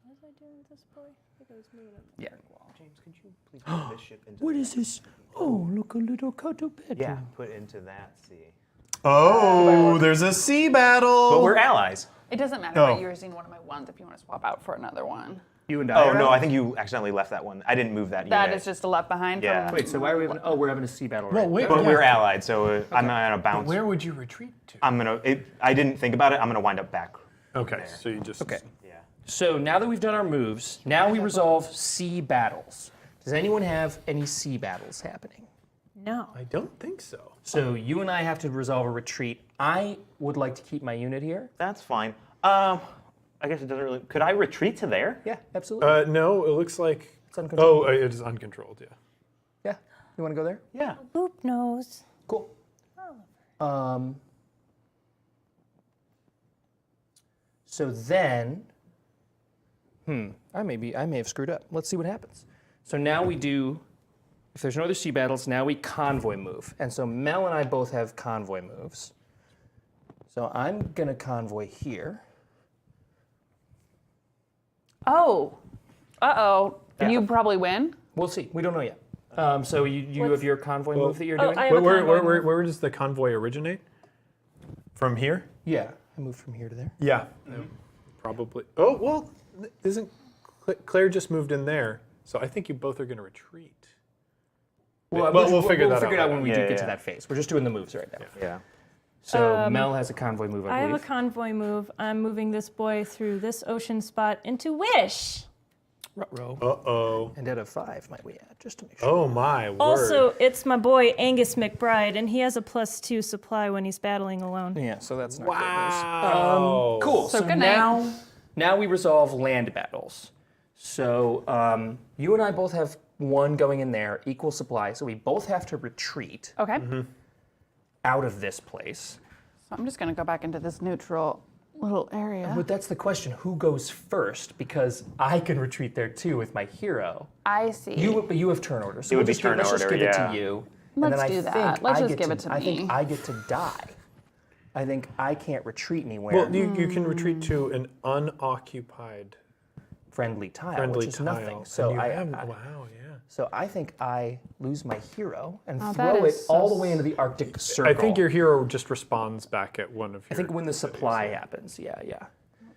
C: What was I doing with this boy? I think I was moving it.
B: Yeah.
E: James, could you please put this ship into
B: What is this? Oh, look, a little cuddle bedroom.
E: Yeah, put into that sea.
A: Oh, there's a sea battle.
E: But we're allies.
D: It doesn't matter.
A: Oh.
D: But you're using one of my ones if you want to swap out for another one.
B: You and I.
E: Oh
B: are
E: no,
B: out?
E: I think you accidentally left that one. I didn't move that
D: That
E: unit.
D: is just a left behind.
E: Yeah.
D: From
B: Wait, so why are we having? Oh, we're having a sea battle.
A: Well,
B: right?
A: wait,
E: But
A: yeah.
E: we're allied, so I'm on a bounce.
A: Where would you retreat to?
E: I didn't think about it. I'm gonna wind up back.
A: Okay, so you just.
B: Okay.
E: Yeah.
B: So now that we've done our moves, now we resolve sea battles. Does anyone have any sea battles happening?
C: No.
A: I don't think so.
B: So you and I have to resolve a retreat. I would like to keep my unit here.
E: That's fine. I guess it doesn't really. Could I retreat to there?
B: Yeah, absolutely.
A: No, it looks like.
B: It's uncontrolled.
A: Oh, it is uncontrolled. Yeah.
B: Yeah. You want to go there?
E: Yeah.
C: Boop nose.
B: Cool. So then, I may have screwed up. Let's see what happens. So now we do, if there's no other sea battles, now we convoy move. And so Mel and I both have convoy moves. So I'm going to convoy here.
D: Oh. Uh-oh.
B: Yeah.
D: You probably win.
B: We'll see. We don't know yet. So you have your convoy move that you're
C: Oh,
B: doing?
C: I have a convoy move.
A: Where does the convoy originate? From here?
B: Yeah. I moved from here to there.
A: Yeah. Probably. Oh, well, isn't Claire just moved in there? So I think you both are going to retreat.
B: Well,
A: we'll figure that out
B: figure it out when
A: later.
B: we
E: Yeah,
B: do get
E: yeah.
B: to that phase. We're just doing the moves right now.
E: Yeah.
B: So Mel has a convoy move,
C: I
B: I
C: have a
B: believe.
C: convoy move. I'm moving this boy through this ocean spot into Wish.
B: Ruh-roh.
A: Uh-oh.
B: And at a 5, might we add, just to make sure.
A: Oh, my word.
C: Also, it's my boy Angus McBride, and he has a +2 supply when he's battling alone.
B: Yeah, so that's not
A: Wow.
B: good news. Cool.
D: So
B: So
D: good night.
B: now we resolve land battles. So you and I both have one going in there, equal supply. So we both have to retreat
D: Okay.
B: out of this place.
D: So I'm just going to go back into this neutral little area.
B: But that's the question: who goes first? Because I can retreat there too with my hero.
D: I see.
B: But you have turn order. So
E: It would
B: we'll
E: be
B: just give-
E: turn
B: let's just
E: order,
B: give it
E: yeah.
B: to you.
D: Let's
B: and then
D: do
B: I
D: that.
B: think
D: Let's
B: I
D: just
B: get
D: give
B: to,
D: it to
B: I
D: me.
B: think I get to die. I think I can't retreat anywhere.
A: Well, you can retreat to an unoccupied
B: friendly tile,
A: friendly
B: which is
A: tile.
B: nothing. So
A: And you
B: I
A: have, wow, yeah.
B: So I think I lose my hero and
D: Oh, that
B: throw it
D: is so
B: all the way into the Arctic Circle.
A: I think your hero just responds back at one of your...
B: I think when the supply happens, yeah.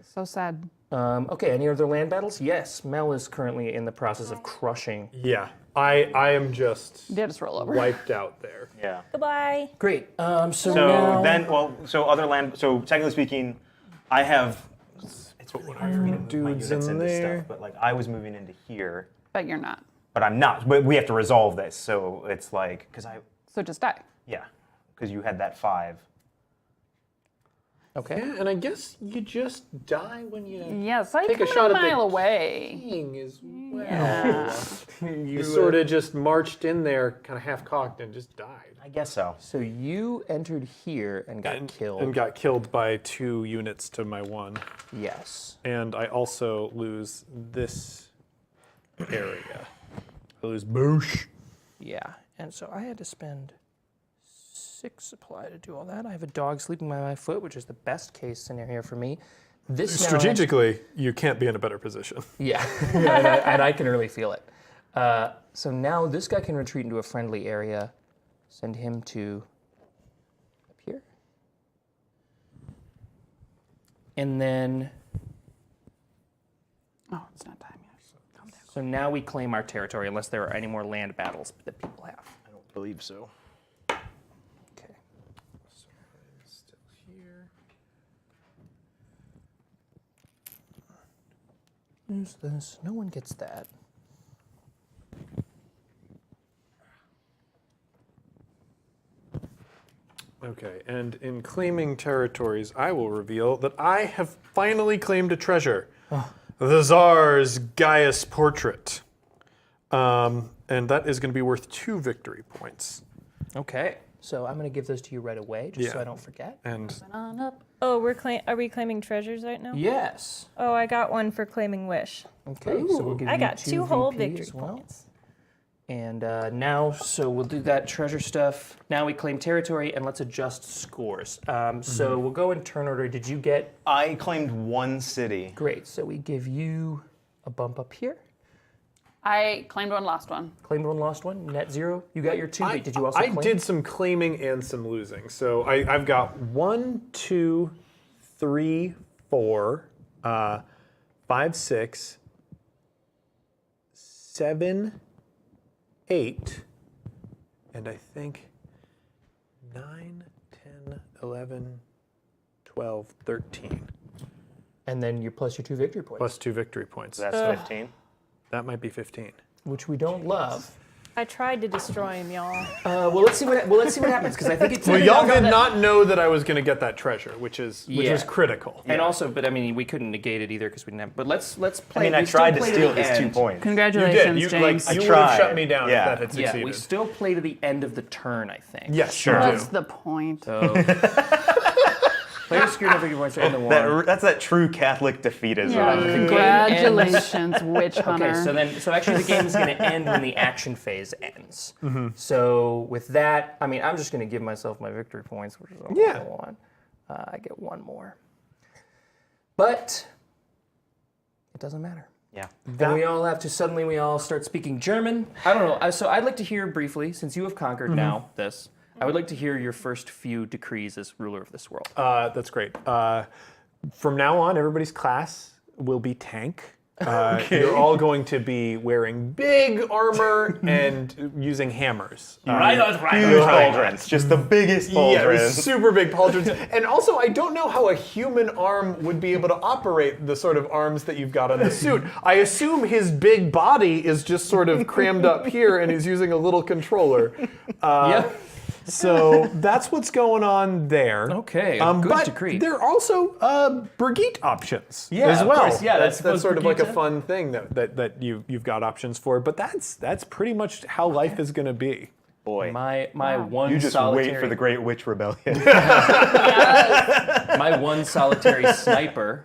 D: So sad.
B: Okay, any other land battles? Yes, Mel is currently in the process of crushing.
A: Yeah, I am just
D: Yeah, just roll over.
A: wiped out there.
E: Yeah.
C: Goodbye.
B: Great. So
E: So
B: now,
E: technically speaking, I have. It's really hard for me to move my
A: Dudes
E: units
A: in
E: into
A: there.
E: stuff, but like I was moving into here,
D: But you're not.
E: but I'm not. But we have to resolve this, so it's like because
D: So just die.
E: because you had that 5.
B: okay.
A: Yeah, and I guess you just die when you
D: Yes, I
A: take a
D: come
A: shot
D: a
A: at the
D: mile away.
A: king as well.
D: Yeah.
A: You sort of just marched in there, kind of half cocked, and just died.
E: I guess so.
B: So you entered here and got killed.
A: And got killed by 2 units to my 1.
B: Yes.
A: And I also lose this area. I lose Boosh.
B: Yeah. And so I had to spend 6 supply to do all that. I have a dog sleeping by my foot, which is the best case scenario for me. This now has-
A: Strategically, you can't be in a better position.
B: Yeah, and I can really feel it. So now this guy can retreat into a friendly area. Send him to up here. And then,
D: Oh, it's not time yet. Calm down.
B: so now we claim our territory unless there are any more land battles that people have.
E: I don't believe so.
B: Okay.
A: Still here.
B: Who's this? No one gets that.
A: Okay, and in claiming territories, I will reveal that I have finally claimed a treasure. The Tsar's Gaius portrait. And that is going to be worth 2 victory points.
B: Okay. So I'm going to give those to you right away, just so
A: Yeah.
B: I don't forget.
A: And
D: On up.
C: Oh, are we claiming treasures right now?
B: Yes.
C: Oh, I got one for claiming Wish.
B: Okay. So we'll give
C: I
B: you
C: got 2 whole
B: VP
C: victory
B: as well.
C: points.
B: And now, so we'll do that treasure stuff. Now we claim territory, and let's adjust scores. So we'll go in turn order. Did you get?
E: I claimed 1 city.
B: Great. So we give you a bump up here.
D: I claimed one, lost one.
B: Claimed one, lost one. Net 0. You got your 2.
A: I,
B: Did you also
A: I
B: claim?
A: did some claiming and some losing. So I've got 1, 2, 3, 4, 5, 6, 7, 8, and I think 9, 10, 11, 12, 13.
B: And then you plus your 2 victory points,
A: Plus 2 victory points.
E: That's 15.
A: That might be 15.
B: which we don't love.
C: I tried to destroy him, y'all.
B: Well, let's see what happens because I think it's.
A: Well, y'all did not know that I was going to get that treasure, which
B: Yeah.
A: was critical.
B: And also, but I mean, we couldn't negate it either because we didn't have. But let's play.
E: I mean, I
B: we still
E: tried to
B: play
E: steal
B: the
E: his 2
B: end.
E: points.
A: You
D: Congratulations,
A: did. You,
D: James.
A: like,
E: I
A: you would have
E: tried.
A: shut me down
E: Yeah.
A: if that had
B: Yeah,
A: succeeded.
B: we still play to the end of the turn. I think.
A: Yes, sure
D: What's
A: do.
D: the point?
B: So Play your secure, no victory points in the war.
E: That's that true Catholic defeatism.
D: Yeah.
B: The game
D: Congratulations, witch hunter.
B: Okay, so actually the game is going to end when the action phase ends. So with that, I mean, I'm just going to give myself my victory points, which is all I want. I get one more. But it doesn't matter.
E: Yeah.
B: Then we all start speaking German. I don't know. So I'd like to hear briefly, since you have conquered now this, I would like to hear your first few decrees as ruler of this world.
A: That's great. From now on, everybody's class will be tank. You're all going to be wearing big armor and using hammers.
E: Huge pauldrons. Just the biggest pauldrons.
A: Yeah, super big pauldrons. And also, I don't know how a human arm would be able to operate the sort of arms that you've got on the suit. I assume his big body is just sort of crammed up here and he's using a little controller.
B: Yep.
A: So that's what's going on there.
B: Okay, good
A: but
B: decree.
A: there are also Brigitte options
B: Yeah,
A: as
B: of
A: well.
B: course. Yeah,
A: that's
B: that's
A: sort of like a
B: Brigitte.
A: fun thing that you've got options for. But that's pretty much how life is going to be.
E: Boy.
B: My one
E: You just
B: solitary
E: wait for the Great Witch Rebellion.
B: my one solitary sniper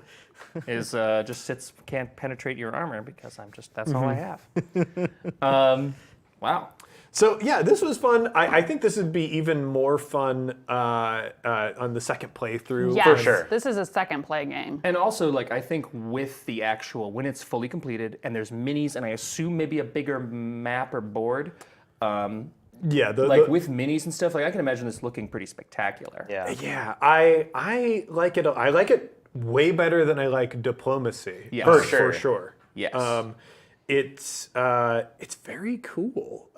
B: is just can't penetrate your armor because that's all I have. Wow.
A: So yeah, this was fun. I think this would be even more fun on the second playthrough.
D: Yes,
E: For sure.
D: This is a second play game.
B: And also, like, I think with the actual, when it's fully completed and there's minis and I assume maybe a bigger map or board,
A: Yeah,
B: with minis and stuff, like I can imagine this looking pretty spectacular.
E: Yeah.
A: yeah. I like it. I like it way better than I like Diplomacy.
B: Yes.
E: For sure.
A: sure.
B: Yes.
A: It's very cool.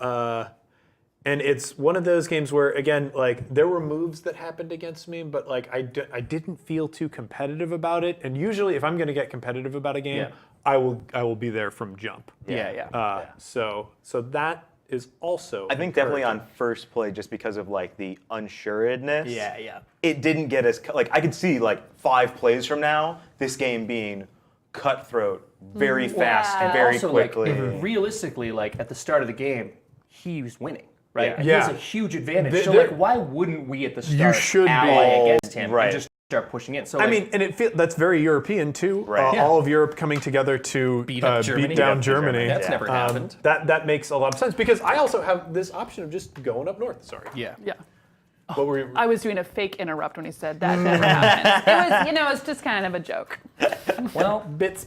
A: And it's one of those games where, again, like there were moves that happened against me, but like I didn't feel too competitive about it. And usually, if I'm going to get competitive about a game,
B: Yeah.
A: I will be there from jump.
B: Yeah.
A: So that is also.
E: I think definitely on first play, just because of like the unsuredness.
B: Yeah.
E: It didn't get as like I could see like 5 plays from now this game being cutthroat, very fast,
D: Yeah.
E: very
B: Also,
E: quickly.
B: like, realistically, like at the start of the game, he was winning, right?
E: Yeah.
B: And he has a huge advantage. So,
A: There-
B: like, why wouldn't we at the start
A: should be.
B: ally against him
E: Right.
B: and just start pushing it? So,
A: I
B: like,
A: mean, and that's very European too.
E: Right. Yeah.
A: All of Europe coming together to
B: Beat up Germany.
A: beat down
E: Beat up
A: Germany.
E: Germany.
B: that's never happened.
A: That makes a lot of sense because I also have this option of just going up north. Sorry.
B: Yeah.
D: Yeah.
A: What were you?
D: I was doing a fake interrupt when he said that never happened. It was, it's kind of a joke.
B: Well,
A: Bits.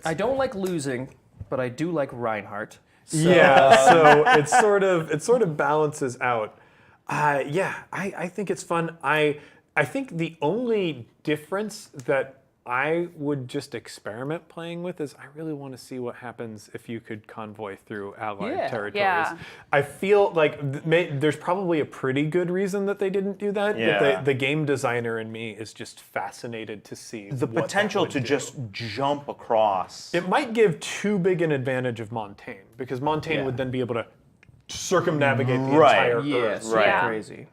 B: I don't like losing, but I do like Reinhardt. So,
A: Yeah, so it sort of balances out. I think it's fun. I think the only difference that I would just experiment playing with is I really want to see what happens if you could convoy through Allied
B: Yeah.
A: territories.
D: Yeah.
A: I feel like there's probably a pretty good reason that they didn't do that.
E: Yeah.
A: But the game designer in me is just fascinated to see
E: the
A: what that
E: potential
A: would
E: to
A: do.
E: just jump across.
A: It might give too big an advantage of Montaigne because Montaigne
B: Yeah.
A: would then be able to circumnavigate the
E: Right.
A: entire
B: Yeah,
A: Earth.
B: so
E: Right.
B: crazy.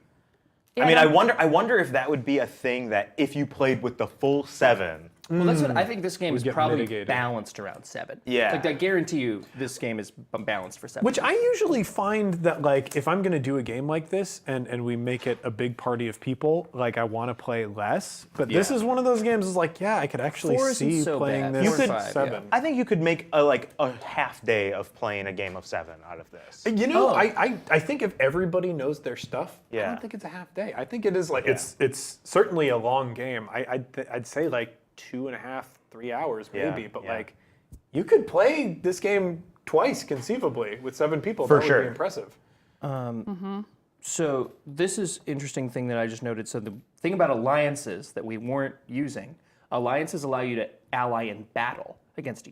E: I mean, I wonder if that would be a thing that if you played with the full 7.
B: Well, that's what I think. This game is
A: get
B: probably
A: mitigated.
B: balanced around 7.
E: Yeah.
B: Like I guarantee you, this game is balanced for 7.
A: Which I usually find that like if I'm gonna do a game like this and we make it a big party of people, like I want to play less. But this
B: Yeah.
A: is one of those games. Is like I could actually
B: 4 isn't
A: see
B: so
A: playing
B: bad.
A: this.
B: 4 and
A: at
B: 5,
A: 7.
E: I think you could make a half day of playing a game of 7 out of this.
A: You know,
B: Oh.
A: I think if everybody knows their stuff, I
E: Yeah.
A: don't think it's a half day. I think it is like it's certainly a long game. I'd say like 2.5, 3 hours
E: Yeah,
A: maybe, but
E: yeah.
A: like you could play this game twice conceivably with 7 people.
E: For
A: that
E: sure.
A: would be impressive.
B: So this is interesting thing that I just noted. So the thing about alliances that we weren't using, alliances allow you to ally in battle against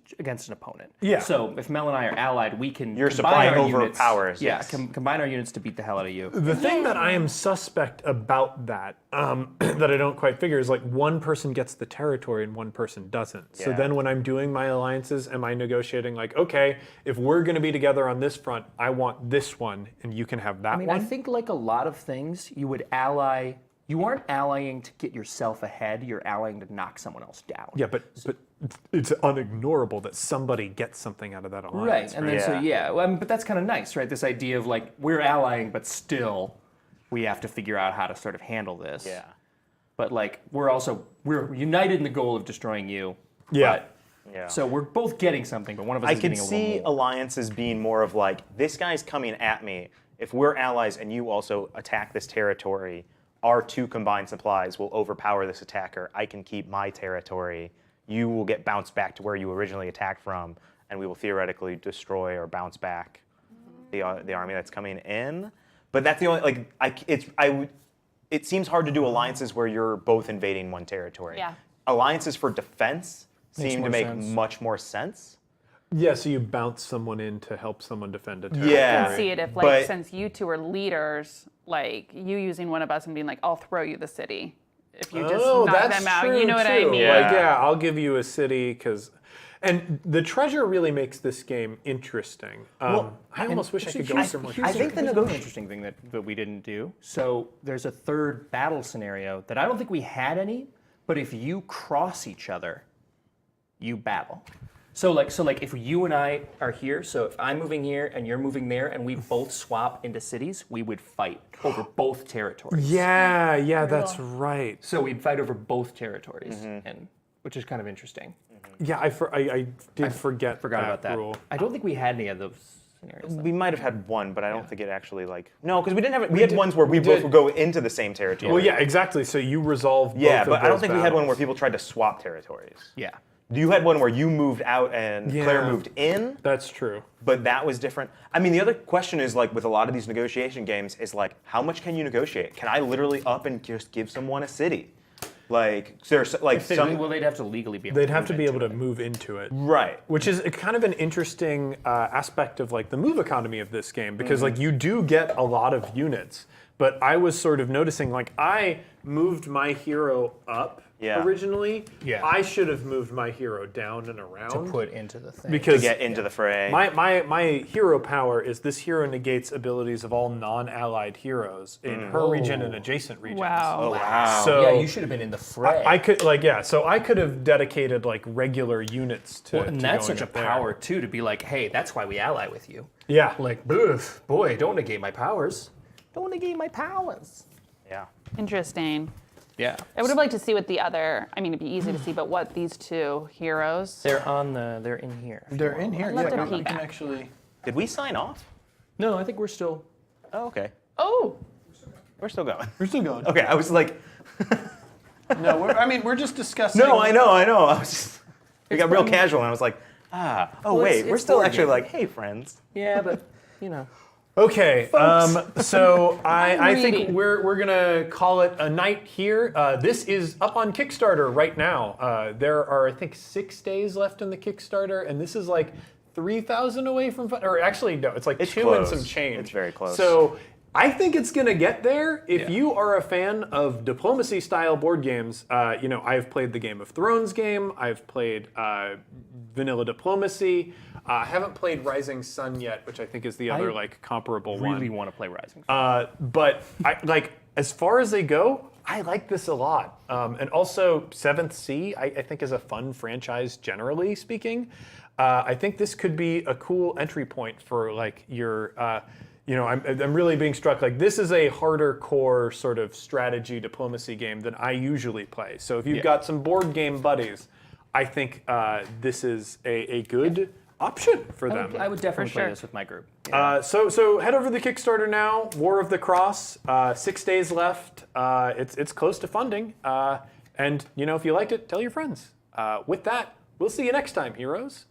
B: an opponent.
A: Yeah.
B: So if Mel and I are allied, we can
E: Your
B: combine
E: supply
B: our units.
E: overpowers,
B: Yeah,
E: yes.
B: combine our units to beat the hell out of you.
A: The thing that I am suspect about that, that I don't quite figure is like one person gets the territory and one person doesn't. So
E: Yeah.
A: then when I'm doing my alliances, am I negotiating like, okay, if we're going to be together on this front, I want this one and you can have that
B: I mean,
A: one?
B: I think like a lot of things, you would ally. You aren't allying to get yourself ahead. You're allying to knock someone else down.
A: Yeah, but it's unignorable that somebody gets something out of that alliance.
B: Right, and then so well, I mean, but that's kind of nice, right? This idea of like we're allying, but still we have to figure out how to sort of handle this.
E: Yeah.
B: but like we're united in the goal of destroying you.
A: Yeah.
B: But,
E: Yeah.
B: so we're both getting something, but one of us
E: I
B: is
E: could
B: getting a
E: see
B: little more.
E: alliances being more of like, this guy's coming at me. If we're allies and you also attack this territory, our 2 combined supplies will overpower this attacker. I can keep my territory. You will get bounced back to where you originally attacked from, and we will theoretically destroy or bounce back the army that's coming in. But that's the only it seems hard to do alliances where you're both invading one territory.
D: Yeah.
E: Alliances for defense
B: Makes
E: seem to
B: more
E: make
B: sense.
E: much more sense.
A: Yeah, so you bounce someone in to help someone defend a territory.
E: Yeah.
D: I can see it if, like,
E: But-
D: since you two are leaders, like you using one of us and being like, "I'll throw you the city," if you just
A: Oh,
D: knock
A: that's
D: them out.
A: true,
D: You know what I
A: too.
D: mean?
E: Yeah.
A: Like, yeah, I'll give you a city because, and the treasure really makes this game interesting. I almost wish I could go into more.
B: I think the
E: negotiation-
B: interesting thing that we didn't do. So there's a third battle scenario that I don't think we had any, but if you cross each other, you battle. So like if you and I are here, so if I'm moving here and you're moving there, and we both swap into cities, we would fight over both territories.
A: Yeah, that's right.
B: So we'd fight over both territories, and which is kind of interesting.
A: Yeah, I did forget
B: About that.
A: rule.
B: I don't think we had any of those scenarios. Though.
E: We might have had one, but I don't think it actually no, because we didn't have it. We had ones where we both
A: did.
E: would go into the same territory.
A: Well, yeah, exactly. So you resolved.
E: Yeah,
A: both
E: but
A: of
E: I don't
A: those
E: think we had one where
A: battles.
E: people tried to swap territories.
B: Yeah.
E: You had one where you moved out and Claire
A: Yeah.
E: moved in,
A: That's true.
E: but that was different. I mean, the other question is like with a lot of these negotiation games is like, how much can you negotiate? Can I literally up and just give someone a city? Like there's like some
B: Well, they'd have to legally be.
A: They'd have to
B: move
A: be
B: into
A: able to
B: it.
A: move into it.
E: right.
A: Which is kind of an interesting aspect of like the move economy of this game because like you do get a lot of units, but I was sort of noticing like I moved my hero up
E: Yeah.
A: originally.
B: Yeah.
A: I should have moved my hero down and around
B: to put into the thing.
A: because
E: To get into the fray.
A: my hero power is this hero negates abilities of all non-allied heroes in her region and adjacent regions.
C: Wow.
E: oh wow.
A: So
B: yeah, you should have been in the fray.
A: I could so I could have dedicated like regular units to.
B: and
A: to
B: that's
A: going
B: such a
A: up there.
B: power too to be like, hey, that's why we ally with you.
A: Yeah.
B: Like, boof, boy, don't negate my powers. Don't negate my powers.
E: yeah.
D: Interesting.
B: Yeah.
D: I would have liked to see what the other. I mean, it'd be easy to see, but what these two heroes.
B: They're in here.
A: They're in here.
D: Let
A: Yeah,
D: them
A: we
D: peek
A: can
D: back.
A: actually.
E: Did we sign off?
B: No, I think we're still.
E: Oh, okay.
D: Oh,
E: We're still going.
A: We're still going.
E: Okay, I was like,
A: No, we're just discussing.
E: no, I know. I was just, we got real casual, and I was like, wait, we're
B: it's
E: still
B: board
E: actually
B: game.
E: like, hey, friends.
B: Yeah, but you know.
A: Okay, so I think
D: reading.
A: we're gonna call it a night here. This is up on Kickstarter right now. There are I think 6 days left in the Kickstarter, and this is like 3,000 away from, or actually no, it's like
E: It's
A: 2 and
E: close.
A: some change.
E: It's very close.
A: So I think it's gonna get there. If
B: Yeah.
A: you are a fan of diplomacy style board games, I've played the Game of Thrones game. I've played Vanilla Diplomacy. I haven't played Rising Sun yet, which I think is the other like comparable one.
B: Really want to play Rising.
A: But I like as far as they go, I like this a lot. And also Seventh Sea, I think is a fun franchise generally speaking. I think this could be a cool entry point for like your. I'm really being struck like this is a harder core sort of strategy diplomacy game than I usually play. So if you've got some board game buddies, I think this is a good option for them.
B: I would definitely
D: sure.
B: play this with my group.
A: So head over to the Kickstarter now. War of the Cross. 6 days left. It's close to funding. And if you liked it, tell your friends. With that, we'll see you next time, heroes.